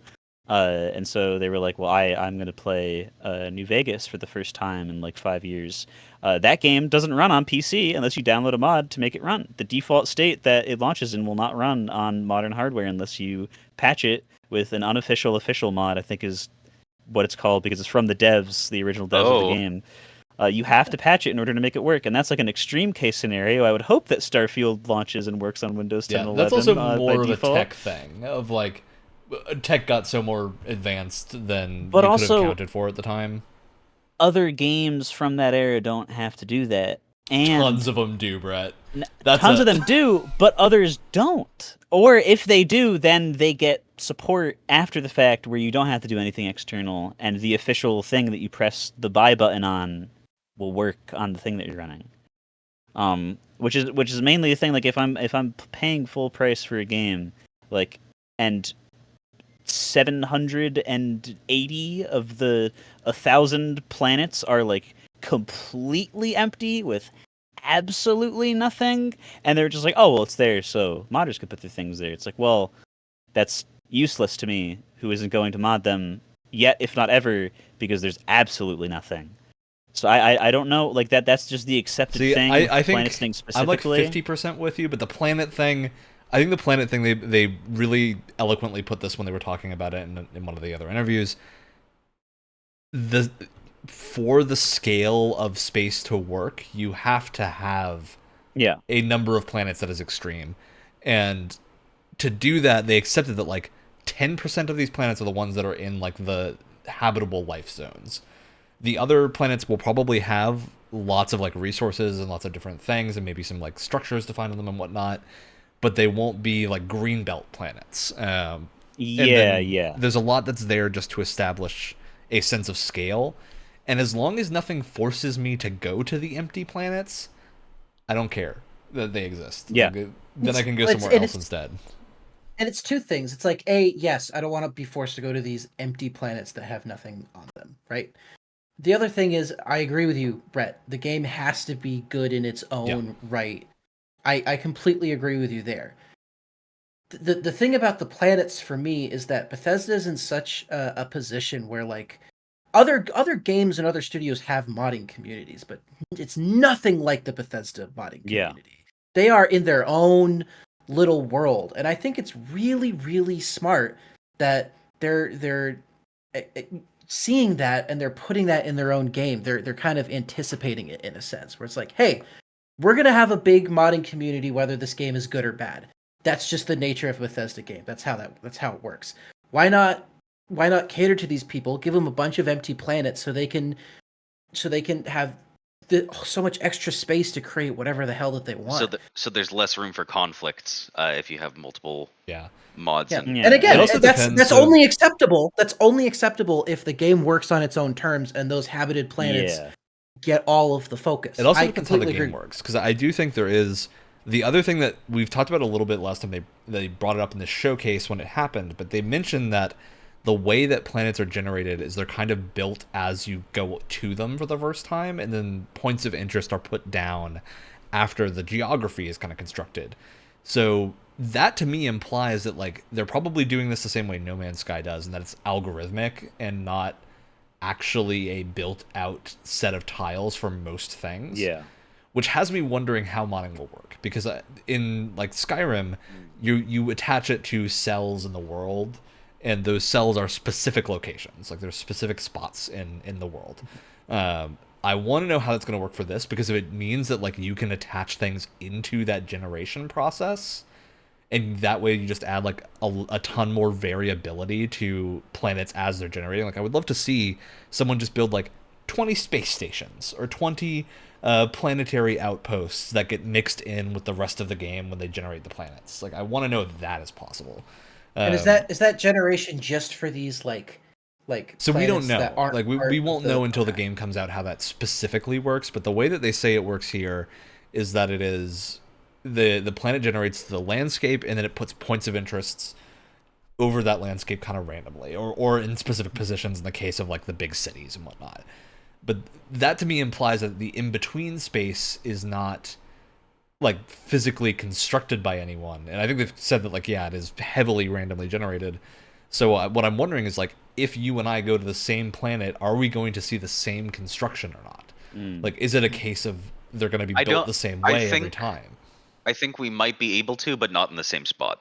And so they were like, well, I'm going to play New Vegas for the first time in like 5 years. That game doesn't run on PC unless you download a mod to make it run. The default state that it launches in will not run on modern hardware unless you patch it with an unofficial official mod, I think is what it's called, because it's from the devs, the original devs of the game. You have to patch it in order to make it work, and that's like an extreme case scenario. I would hope that Starfield launches and works on Windows 10 and 11 that's also by more of default. a tech thing, of like, tech got so more advanced than But you could have also, accounted for at the time. other games from that era don't have to do that. And Tons of them do, Brett. tons of them do, but others don't. Or if they do, then they get support after the fact where you don't have to do anything external, and the official thing that you press the buy button on will work on the thing that you're running. Which is mainly the thing. Like if I'm paying full price for a game, like, and 780 of the 1,000 planets are like completely empty with absolutely nothing, and they're just like, oh well, it's there, so modders could put their things there. It's like, well, that's useless to me, who isn't going to mod them yet, if not ever, because there's absolutely nothing. So I don't know, like that's just the accepted thing. I think planets thing I'm like specifically. 50% with you, but the planet thing, I think the planet thing, they really eloquently put this when they were talking about it in one of the other interviews. For the scale of space to work, you have to have a number of planets that is extreme, and to do that, they accepted that like 10% of these planets are the ones that are in like the habitable life zones. The other planets will probably have lots of like resources and lots of different things, and maybe some like structures to find on them and whatnot, but they won't be like greenbelt planets. There's a lot that's there just to establish a sense of scale, and as long as nothing forces me to go to the empty planets, I don't care that they exist. Yeah. Then I can go somewhere else instead. And it's two things. It's like, yes, I don't want to be forced to go to these empty planets that have nothing on them, right? The other thing is, I agree with you, Brett. The game has to be good in its own right. I completely agree with you there. The thing about the planets for me is that Bethesda is in such a position where, like, other games and other studios have modding communities, but it's nothing like the Bethesda modding community. They are in their own little world, and I think it's really, really smart that they're seeing that and they're putting that in their own game. They're kind of anticipating it in a sense, where it's like, hey, we're gonna have a big modding community, whether this game is good or bad. That's just the nature of a Bethesda game. That's how it works. Why not cater to these people? Give them a bunch of empty planets so they can have so much extra space to create whatever the hell that they want. So there's less room for conflicts if you have multiple mods. Yeah. And again, also that's only acceptable. That's only acceptable if the game works on its own terms and those habited planets get all of the focus. It also depends how the game works, because I do think there is the other thing that we've talked about a little bit last time. They brought it up in the showcase when it happened, but they mentioned that the way that planets are generated is they're kind of built as you go to them for the first time, and then points of interest are put down after the geography is kind of constructed. So that to me implies that, like, they're probably doing this the same way No Man's Sky does, and that it's algorithmic and not actually a built out set of tiles for most things. Yeah. Which has me wondering how modding will work, because in, like, Skyrim, you attach it to cells in the world, and those cells are specific locations. Like, there's specific spots in the world. I want to know how that's going to work for this, because if it means that, like, you can attach things into that generation process, and that way you just add, like, a ton more variability to planets as they're generating. Like, I would love to see someone just build, like, 20 space stations or 20 planetary outposts that get mixed in with the rest of the game when they generate the planets. Like, I want to know if that is possible. And is that generation just for these like so we don't know, that aren't like, we won't know until the game comes out how that specifically works, but the way that they say it works here is that it is the planet generates the landscape, and then it puts points of interests over that landscape kind of randomly, or in specific positions in the case of, like, the big cities and whatnot. But that to me implies that the in-between space is not, like, physically constructed by anyone. And I think they've said that, like, it is heavily randomly generated. So what I'm wondering is, like, if you and I go to the same planet, are we going to see the same construction or not? Like, is it a case of they're going to be built the same way every time? I think we might be able to, but not in the same spot.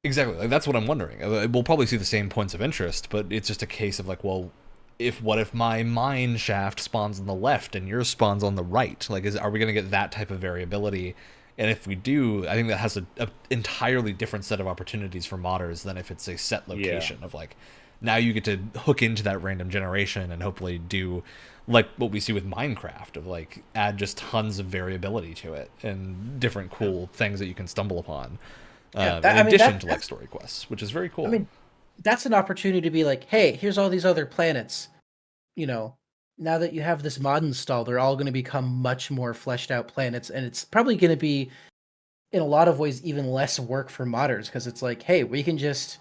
Exactly. Like, that's what I'm wondering. We'll probably see the same points of interest, but it's just a case of, like, well, what if my mine shaft spawns on the left and yours spawns on the right? Like, are we going to get that type of variability? And if we do, I think that has an entirely different set of opportunities for modders than if it's a set location of, like, now you get to hook into that random generation and hopefully do, like, what we see with Minecraft, of, like, add just tons of variability to it and different cool things that you can stumble upon. In addition to, like, story quests, which is very cool. I mean, that's an opportunity to be like, hey, here's all these other planets. You know, now that you have this mod installed, they're all going to become much more fleshed out planets, and it's probably going to be, in a lot of ways, even less work for modders, because it's like, hey, we can just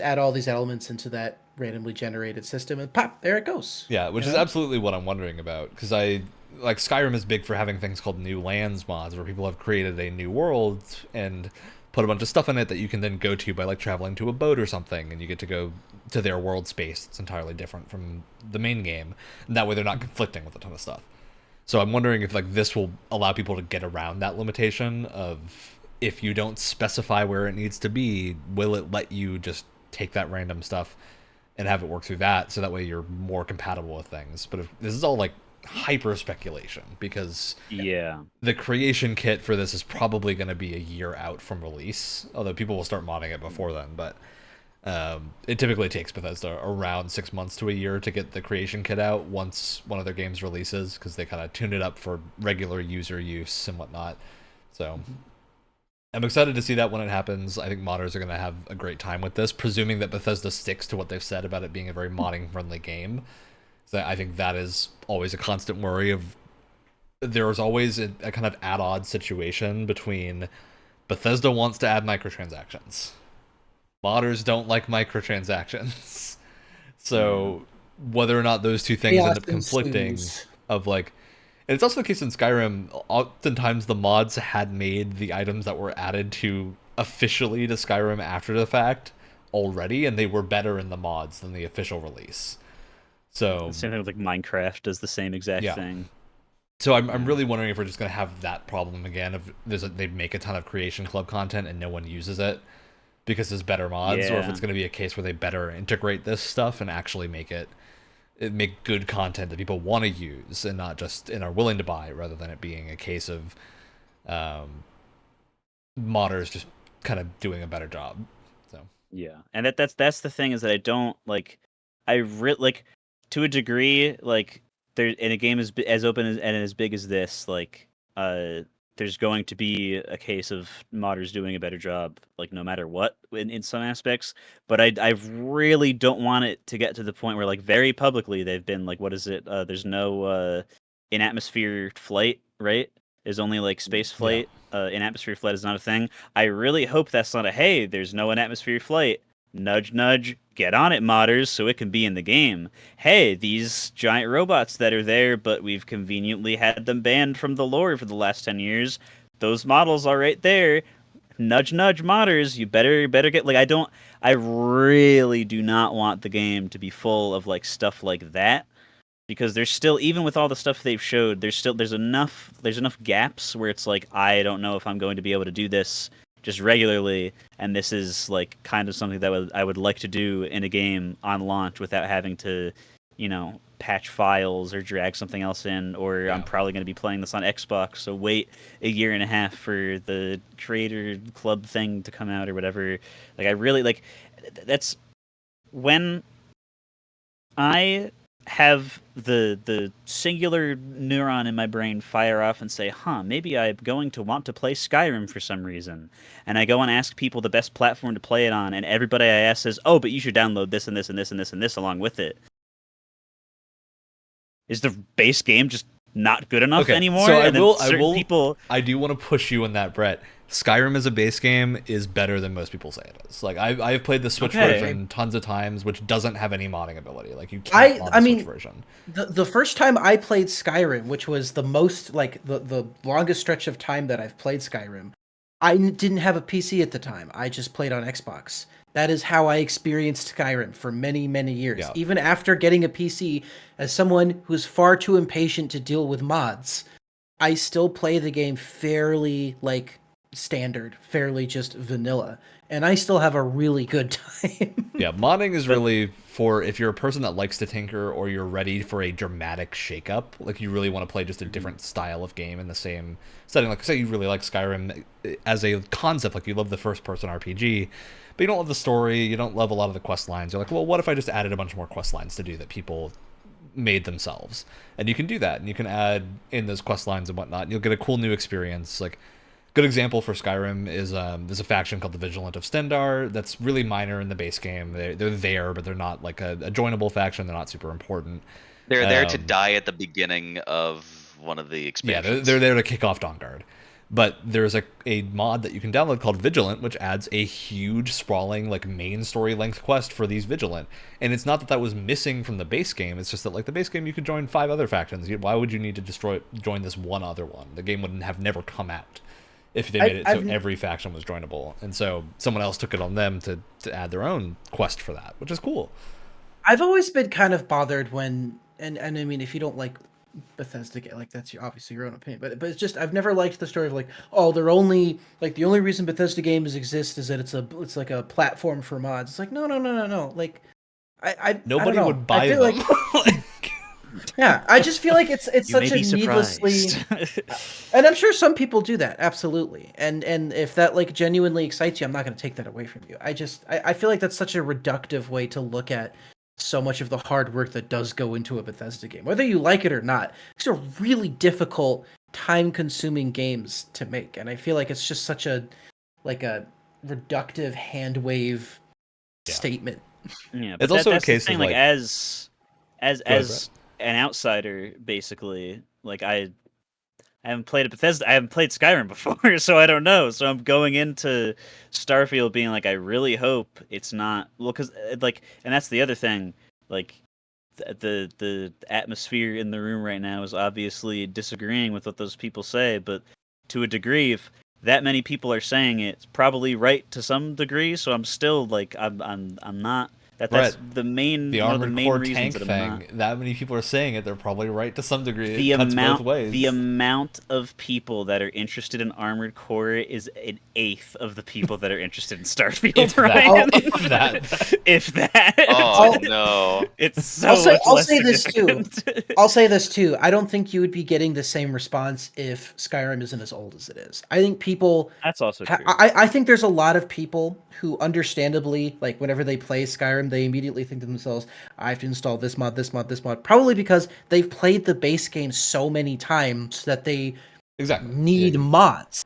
add all these elements into that randomly generated system, and pop, there it goes. Yeah, which is absolutely what I'm wondering about, because like, Skyrim is big for having things called new lands mods, where people have created a new world and put a bunch of stuff in it that you can then go to by, like, traveling to a boat or something, and you get to go to their world space. It's entirely different from the main game, and that way they're not conflicting with a ton of stuff. So I'm wondering if, like, this will allow people to get around that limitation of, if you don't specify where it needs to be, will it let you just take that random stuff and have it work through that, so that way you're more compatible with things. But if this is all, like, hyper speculation, because the creation kit for this is probably going to be a year out from release, although people will start modding it before then. But it typically takes Bethesda around 6 months to a year to get the creation kit out once one of their games releases, because they kind of tune it up for regular user use and whatnot. So I'm excited to see that when it happens. I think modders are going to have a great time with this, presuming that Bethesda sticks to what they've said about it being a very modding friendly game. So I think that is always a constant worry of, there is always a kind of at odds situation between Bethesda wants to add microtransactions. Modders don't like microtransactions. So whether or not those two things end up conflicting of like, and it's also the case in Skyrim, oftentimes the mods had made the items that were added to officially to Skyrim after the fact already, and they were better in the mods than the official release. So the same thing with like Minecraft does the same exact thing. So I'm really wondering if we're just gonna have that problem again. If they make a ton of Creation Club content and no one uses it because there's better mods, or if it's gonna be a case where they better integrate this stuff and actually make good content that people want to use and not just and are willing to buy, rather than it being a case of modders just kind of doing a better job. So yeah, and that's the thing is that I don't like. Like to a degree, like there in a game as open and as big as this, like there's going to be a case of modders doing a better job, like no matter what in some aspects. But I really don't want it to get to the point where like very publicly they've been like, what is it? There's no in atmosphere flight, right? There's only like space flight. In atmosphere flight is not a thing. I really hope that's not a hey. There's no in atmosphere flight. Nudge, nudge, get on it, modders, so it can be in the game. Hey, these giant robots that are there, but we've conveniently had them banned from the lore for the last 10 years. Those models are right there. Nudge, nudge, modders, you better get... Like, I really do not want the game to be full of, like, stuff like that. Because there's still, even with all the stuff they've showed, there's enough gaps where it's like, I don't know if I'm going to be able to do this just regularly, and this is like kind of something that I would like to do in a game on launch without having to, patch files or drag something else in, or I'm probably going to be playing this on Xbox, so wait a year and a half for the creator club thing to come out or whatever. Like I really like that's when I have the singular neuron in my brain fire off and say, maybe I'm going to want to play Skyrim for some reason. And I go and ask people the best platform to play it on, and everybody I ask says, oh, but you should download this and this and this and this and this along with it. Is the base game just not good enough anymore? So I do want to push you on that, Brett. Skyrim as a base game is better than most people say it is. Like I've played the Switch version tons of times, which doesn't have any modding ability. Like you can't mod the Switch version. The first time I played Skyrim, which was the most like the longest stretch of time that I've played Skyrim, I didn't have a PC at the time. I just played on Xbox. That is how I experienced Skyrim for many, many years. Yeah. Even after getting a PC, as someone who's far too impatient to deal with mods, I still play the game fairly standard, fairly just vanilla, and I still have a really good time. Yeah, modding is really for if you're a person that likes to tinker, or you're ready for a dramatic shakeup, like you really want to play just a different style of game in the same setting. Like say you really like Skyrim as a concept, like you love the first person RPG, but you don't love the story, you don't love a lot of the quest lines. You're like, well, what if I just added a bunch more quest lines to do that people made themselves? And you can do that, and you can add in those quest lines and whatnot, and you'll get a cool new experience. Like good example for Skyrim is there's a faction called the Vigilant of Stendarr that's really minor in the base game. They're there, but they're not like a joinable faction. They're not super important. They're there to die at the beginning of one of the expansions. Yeah, they're there to kick off Dawnguard. But there's a mod that you can download called Vigilant, which adds a huge, sprawling, like main story length quest for these Vigilant. And it's not that was missing from the base game. It's just that like the base game, you could join 5 other factions. Why would you need to join this one other one? The game wouldn't have never come out if they made it so every faction was joinable. And so someone else took it on them to add their own quest for that, which is cool. I've always been kind of bothered when, and I mean, if you don't like Bethesda, like that's obviously your own opinion, but it's just I've never liked the story of like, oh, they're only like the only reason Bethesda games exist is that it's like a platform for mods. It's like no. Like nobody I would buy them. Like, yeah, I just feel like it's such a needlessly, and I'm sure some people do that absolutely. And if that like genuinely excites you, I'm not going to take that away from you. I feel like that's such a reductive way to look at so much of the hard work that does go into a Bethesda game, whether you like it or not. These are really difficult, time-consuming games to make, and I feel like it's just such a reductive hand wave statement. Yeah, but it's also a case of like as an outsider, basically, like I haven't played Bethesda. I haven't played Skyrim before, so I don't know. So I'm going into Starfield being like, I really hope it's not. Well, because like, and that's the other thing. Like, the atmosphere in the room right now is obviously disagreeing with what those people say, but to a degree, if that many people are saying it, it's probably right to some degree. So I'm still like, I'm not. That's the main The one of the Armored main Core reasons tank that I'm thing. not. That many people are saying it. They're probably right to some degree. The It cuts both amount ways. the amount of people that are interested in Armored Core is an eighth of the people that are interested in Starfield. If that. Ryan. If that. If that. Oh no! It's so I'll say, much I'll less say this too. significant. I'll say this too. I don't think you would be getting the same response if Skyrim isn't as old as it is. I think people. That's also true. I think there's a lot of people who, understandably, like whenever they play Skyrim, they immediately think to themselves, "I have to install this mod, this mod, this mod." Probably because they've played the base game so many times that they Exactly. need Yeah. mods.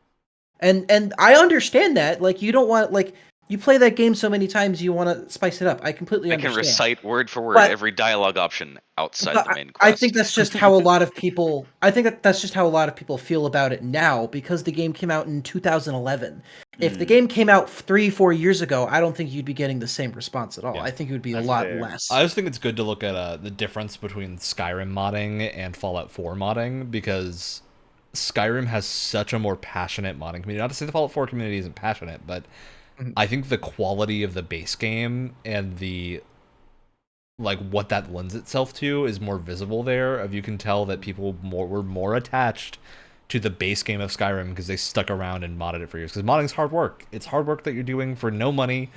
And I understand that. Like, you don't want, like, you play that game so many times, you want to spice it up. I completely I can understand. recite word for word But- every dialogue option outside But the main I quest. think that's just how a lot of people. I think that's just how a lot of people feel about it now, because the game came out in 2011. If the game came out 3-4 years ago, I don't think you'd be getting the same response at all. Yeah. I think it would be That's a lot fair. less. I just think it's good to look at the difference between Skyrim modding and Fallout 4 modding, because Skyrim has such a more passionate modding community. Not to say the Fallout 4 community isn't passionate, but I think the quality of the base game and the what that lends itself to is more visible there. Of you can tell that people were more attached to the base game of Skyrim because they stuck around and modded it for years. Because modding is hard work. It's hard work that you're doing for no money,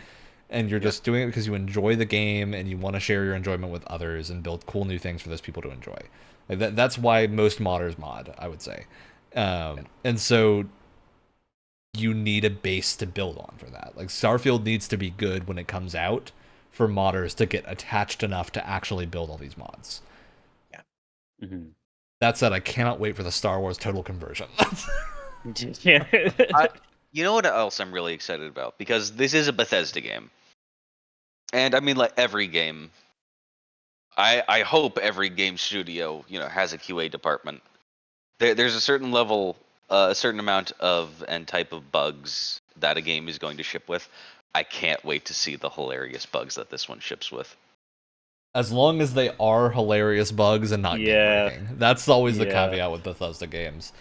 and you're just doing it because you enjoy the game and you want to share your enjoyment with others and build cool new things for those people to enjoy. Like that's why most modders mod, I would say. And so you need a base to build on for that. Like, Starfield needs to be good when it comes out for modders to get attached enough to actually build all these mods. Yeah. Mhm. That said, I cannot wait for the Star Wars Total Conversion. Yeah. You know what else I'm really excited about? Because this is a Bethesda game. And I mean, like every game, I hope every game studio, has a QA department. There's a certain level, a certain amount of and type of bugs that a game is going to ship with. I can't wait to see the hilarious bugs that this one ships with. As long as they are hilarious bugs and not Yeah. game-breaking. That's always the Yeah. caveat with Bethesda games.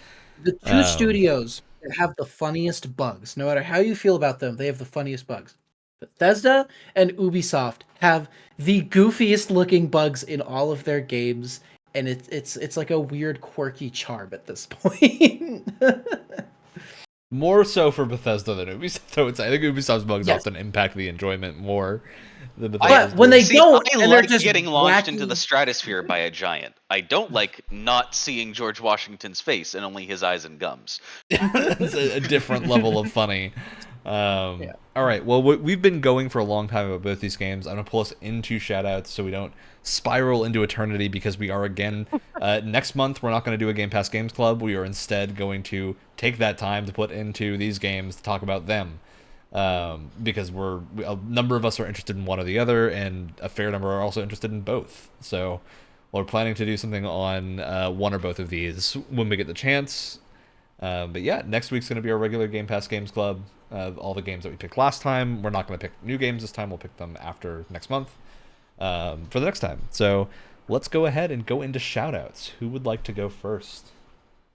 The two studios that have the funniest bugs, no matter how you feel about them, they have the funniest bugs. Bethesda and Ubisoft have the goofiest looking bugs in all of their games, and it's like a weird quirky charm at this point. More so for Bethesda than Ubisoft, I would say. I think Ubisoft's bugs Yes. often impact the enjoyment more than But Bethesda's when bugs. they don't, I and they're like just getting launched into wacky- the stratosphere by a giant. I don't like not seeing George Washington's face and only his eyes and gums. It's a different level of funny. Yeah. All right. Well, we've been going for a long time about both these games. I'm going to pull us into shoutouts so we don't spiral into eternity, because we are, again, next month, we're not going to do a Game Pass Games Club. We are instead going to take that time to put into these games to talk about them. Because a number of us are interested in one or the other, and a fair number are also interested in both. So we're planning to do something on one or both of these when we get the chance. But yeah, next week's going to be our regular Game Pass Games Club. All the games that we picked last time. We're not going to pick new games this time. We'll pick them after next month for the next time. So let's go ahead and go into shoutouts. Who would like to go first?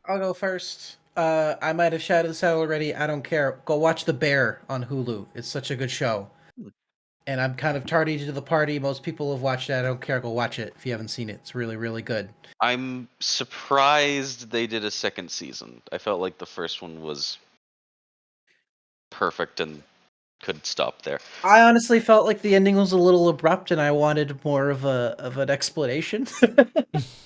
I'll go first. I might have shouted this out already. I don't care. Go watch The Bear on Hulu. It's such a good show. And I'm kind of tardy to the party. Most people have watched it. I don't care. Go watch it if you haven't seen it. It's really, really good. I'm surprised they did a second season. I felt like the first one was perfect and could stop there. I honestly felt like the ending was a little abrupt, and I wanted more of an explanation,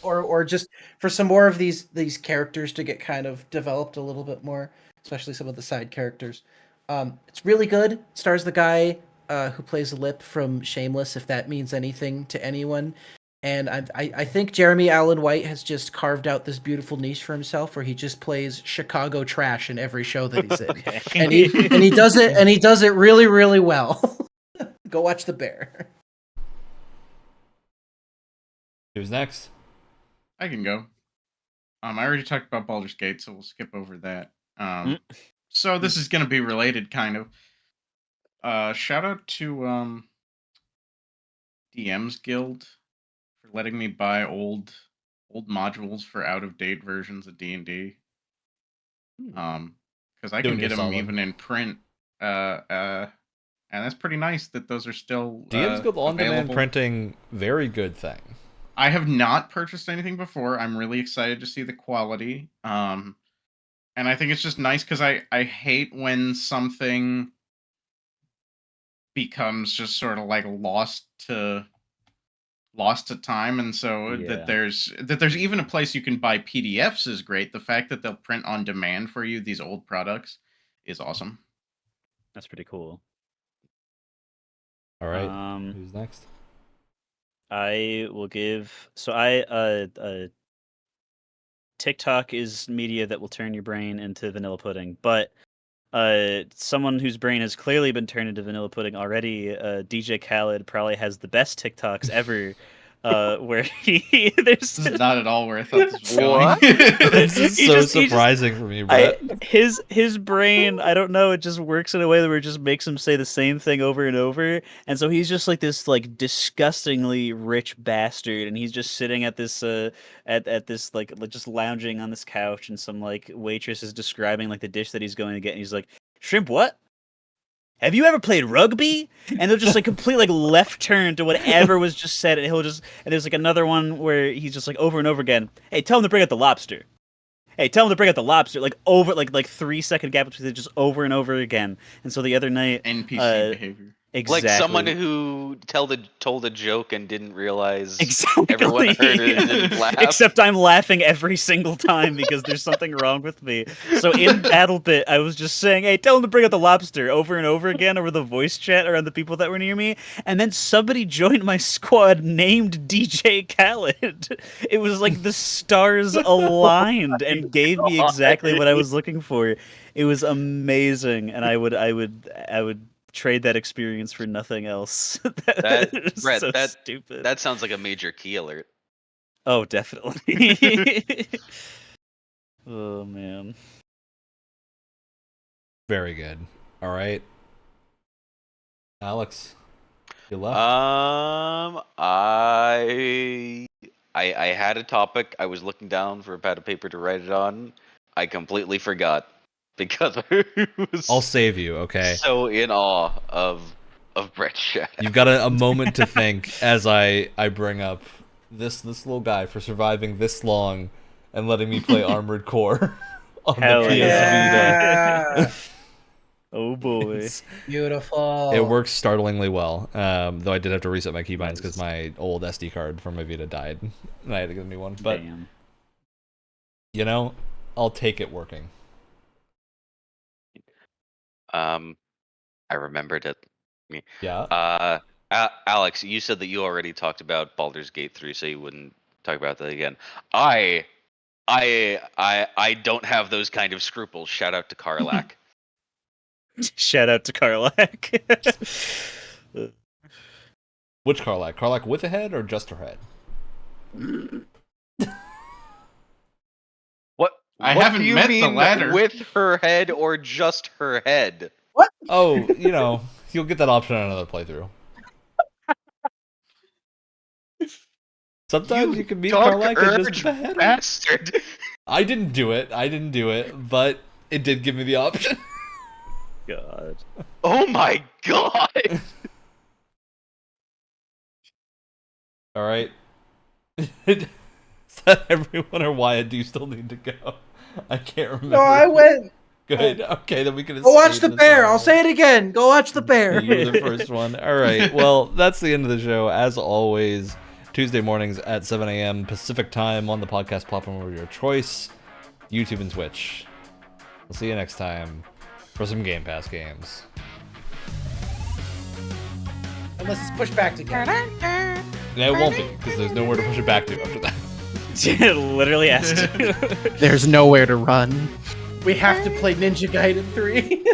or just for some more of these characters to get kind of developed a little bit more, especially some of the side characters. It's really good. It stars the guy who plays Lip from Shameless, if that means anything to anyone. And I think Jeremy Allen White has just carved out this beautiful niche for himself, where he just plays Chicago trash in every show that he's in, Okay. and he does it really, really well. Go watch The Bear. Who's next? I can go. I already talked about Baldur's Gate, so we'll skip over that. Mm. So this is going to be related, kind of. Shout out to DM's Guild for letting me buy old modules for out of date versions of D&D. Because I Doing can you get a them solid. even in print. And that's pretty nice that those are still DM's Guild on-demand available. printing, very good thing. I have not purchased anything before. I'm really excited to see the quality. And I think it's just nice because I hate when something becomes just sort of like lost to time, and so Yeah. that there's even a place you can buy PDFs is great. The fact that they'll print on demand for you these old products is awesome. That's pretty cool. All right, who's next? I will give. So TikTok is media that will turn your brain into vanilla pudding, but someone whose brain has clearly been turned into vanilla pudding already, DJ Khaled probably has the best TikToks ever. Where This is not at all where I thought this was going. What? This is He so just- surprising for me, Brett. his brain, I don't know, it just works in a way where it just makes him say the same thing over and over, and so he's just like this like disgustingly rich bastard, and he's just sitting at this at this like just lounging on this couch, and some like waitress is describing like the dish that he's going to get, and he's like, "Shrimp what? Have you ever played rugby?" And they'll just like complete like left turn to whatever was just said, and there's like another one where he's just like over and over again, "Hey, tell him to bring out the lobster. Hey, tell him to bring out the lobster." Like over like 3-second gap between it, just over and over again. And so the other night, NPC behavior. exactly, Like someone who told a joke and didn't realize exactly. everyone heard it and didn't laugh. Except I'm laughing every single time because there's something wrong with me. So in Battle Bit, I was just saying, "Hey, tell him to bring out the lobster," over and over again over the voice chat around the people that were near me. And then somebody joined my squad named DJ Khaled. It was like the stars aligned and gave me exactly what I was looking for. It was amazing, and I would trade that experience for nothing else. That- is Brett, so that- stupid. That sounds like a major key alert. Oh, definitely. Oh man. Very good. All right, Alex, you left. I had a topic. I was looking down for a pad of paper to write it on. I completely forgot because I was I'll save you. Okay. so in awe of Brett's chat. You've got a moment to think as I bring up this little guy for surviving this long and letting me play Armored Core on Hell the PS yeah. Vita. Oh boy. It's- Beautiful. It works startlingly well, though I did have to reset my keybinds because my old SD card from my Vita died, and I had to get a new one. But, Damn. you know, I'll take it working. I remembered it. Yeah. Alex, you said that you already talked about Baldur's Gate 3, so you wouldn't talk about that again. I don't have those kind of scruples. Shout out to Karlak. Shout out to Karlak. Which Karlak? Karlak with a head or just her head? What? I what haven't do you met the mean latter. with her head or just her head? Oh, you know, you'll get that option on another playthrough. Sometimes you can meet Karlak and just the head. Bastard. I didn't do it, but it did give me the option. God. Oh my god. All right. Is that everyone, or Wyatt? Do you still need to go? I can't remember. No, I went. Good. Okay, then we can. Go watch escape the this bear. one. I'll say it again. Go watch the bear. You were the first one. All right. Well, that's the end of the show. As always, Tuesday mornings at 7 a.m. Pacific time on the podcast platform of your choice, YouTube and Twitch. We'll see you next time for some Game Pass games. Unless it's pushed back again. Yeah, it won't be, because there's nowhere to push it back to after that. Literally has to. There's nowhere to run. We have to play Ninja Gaiden 3.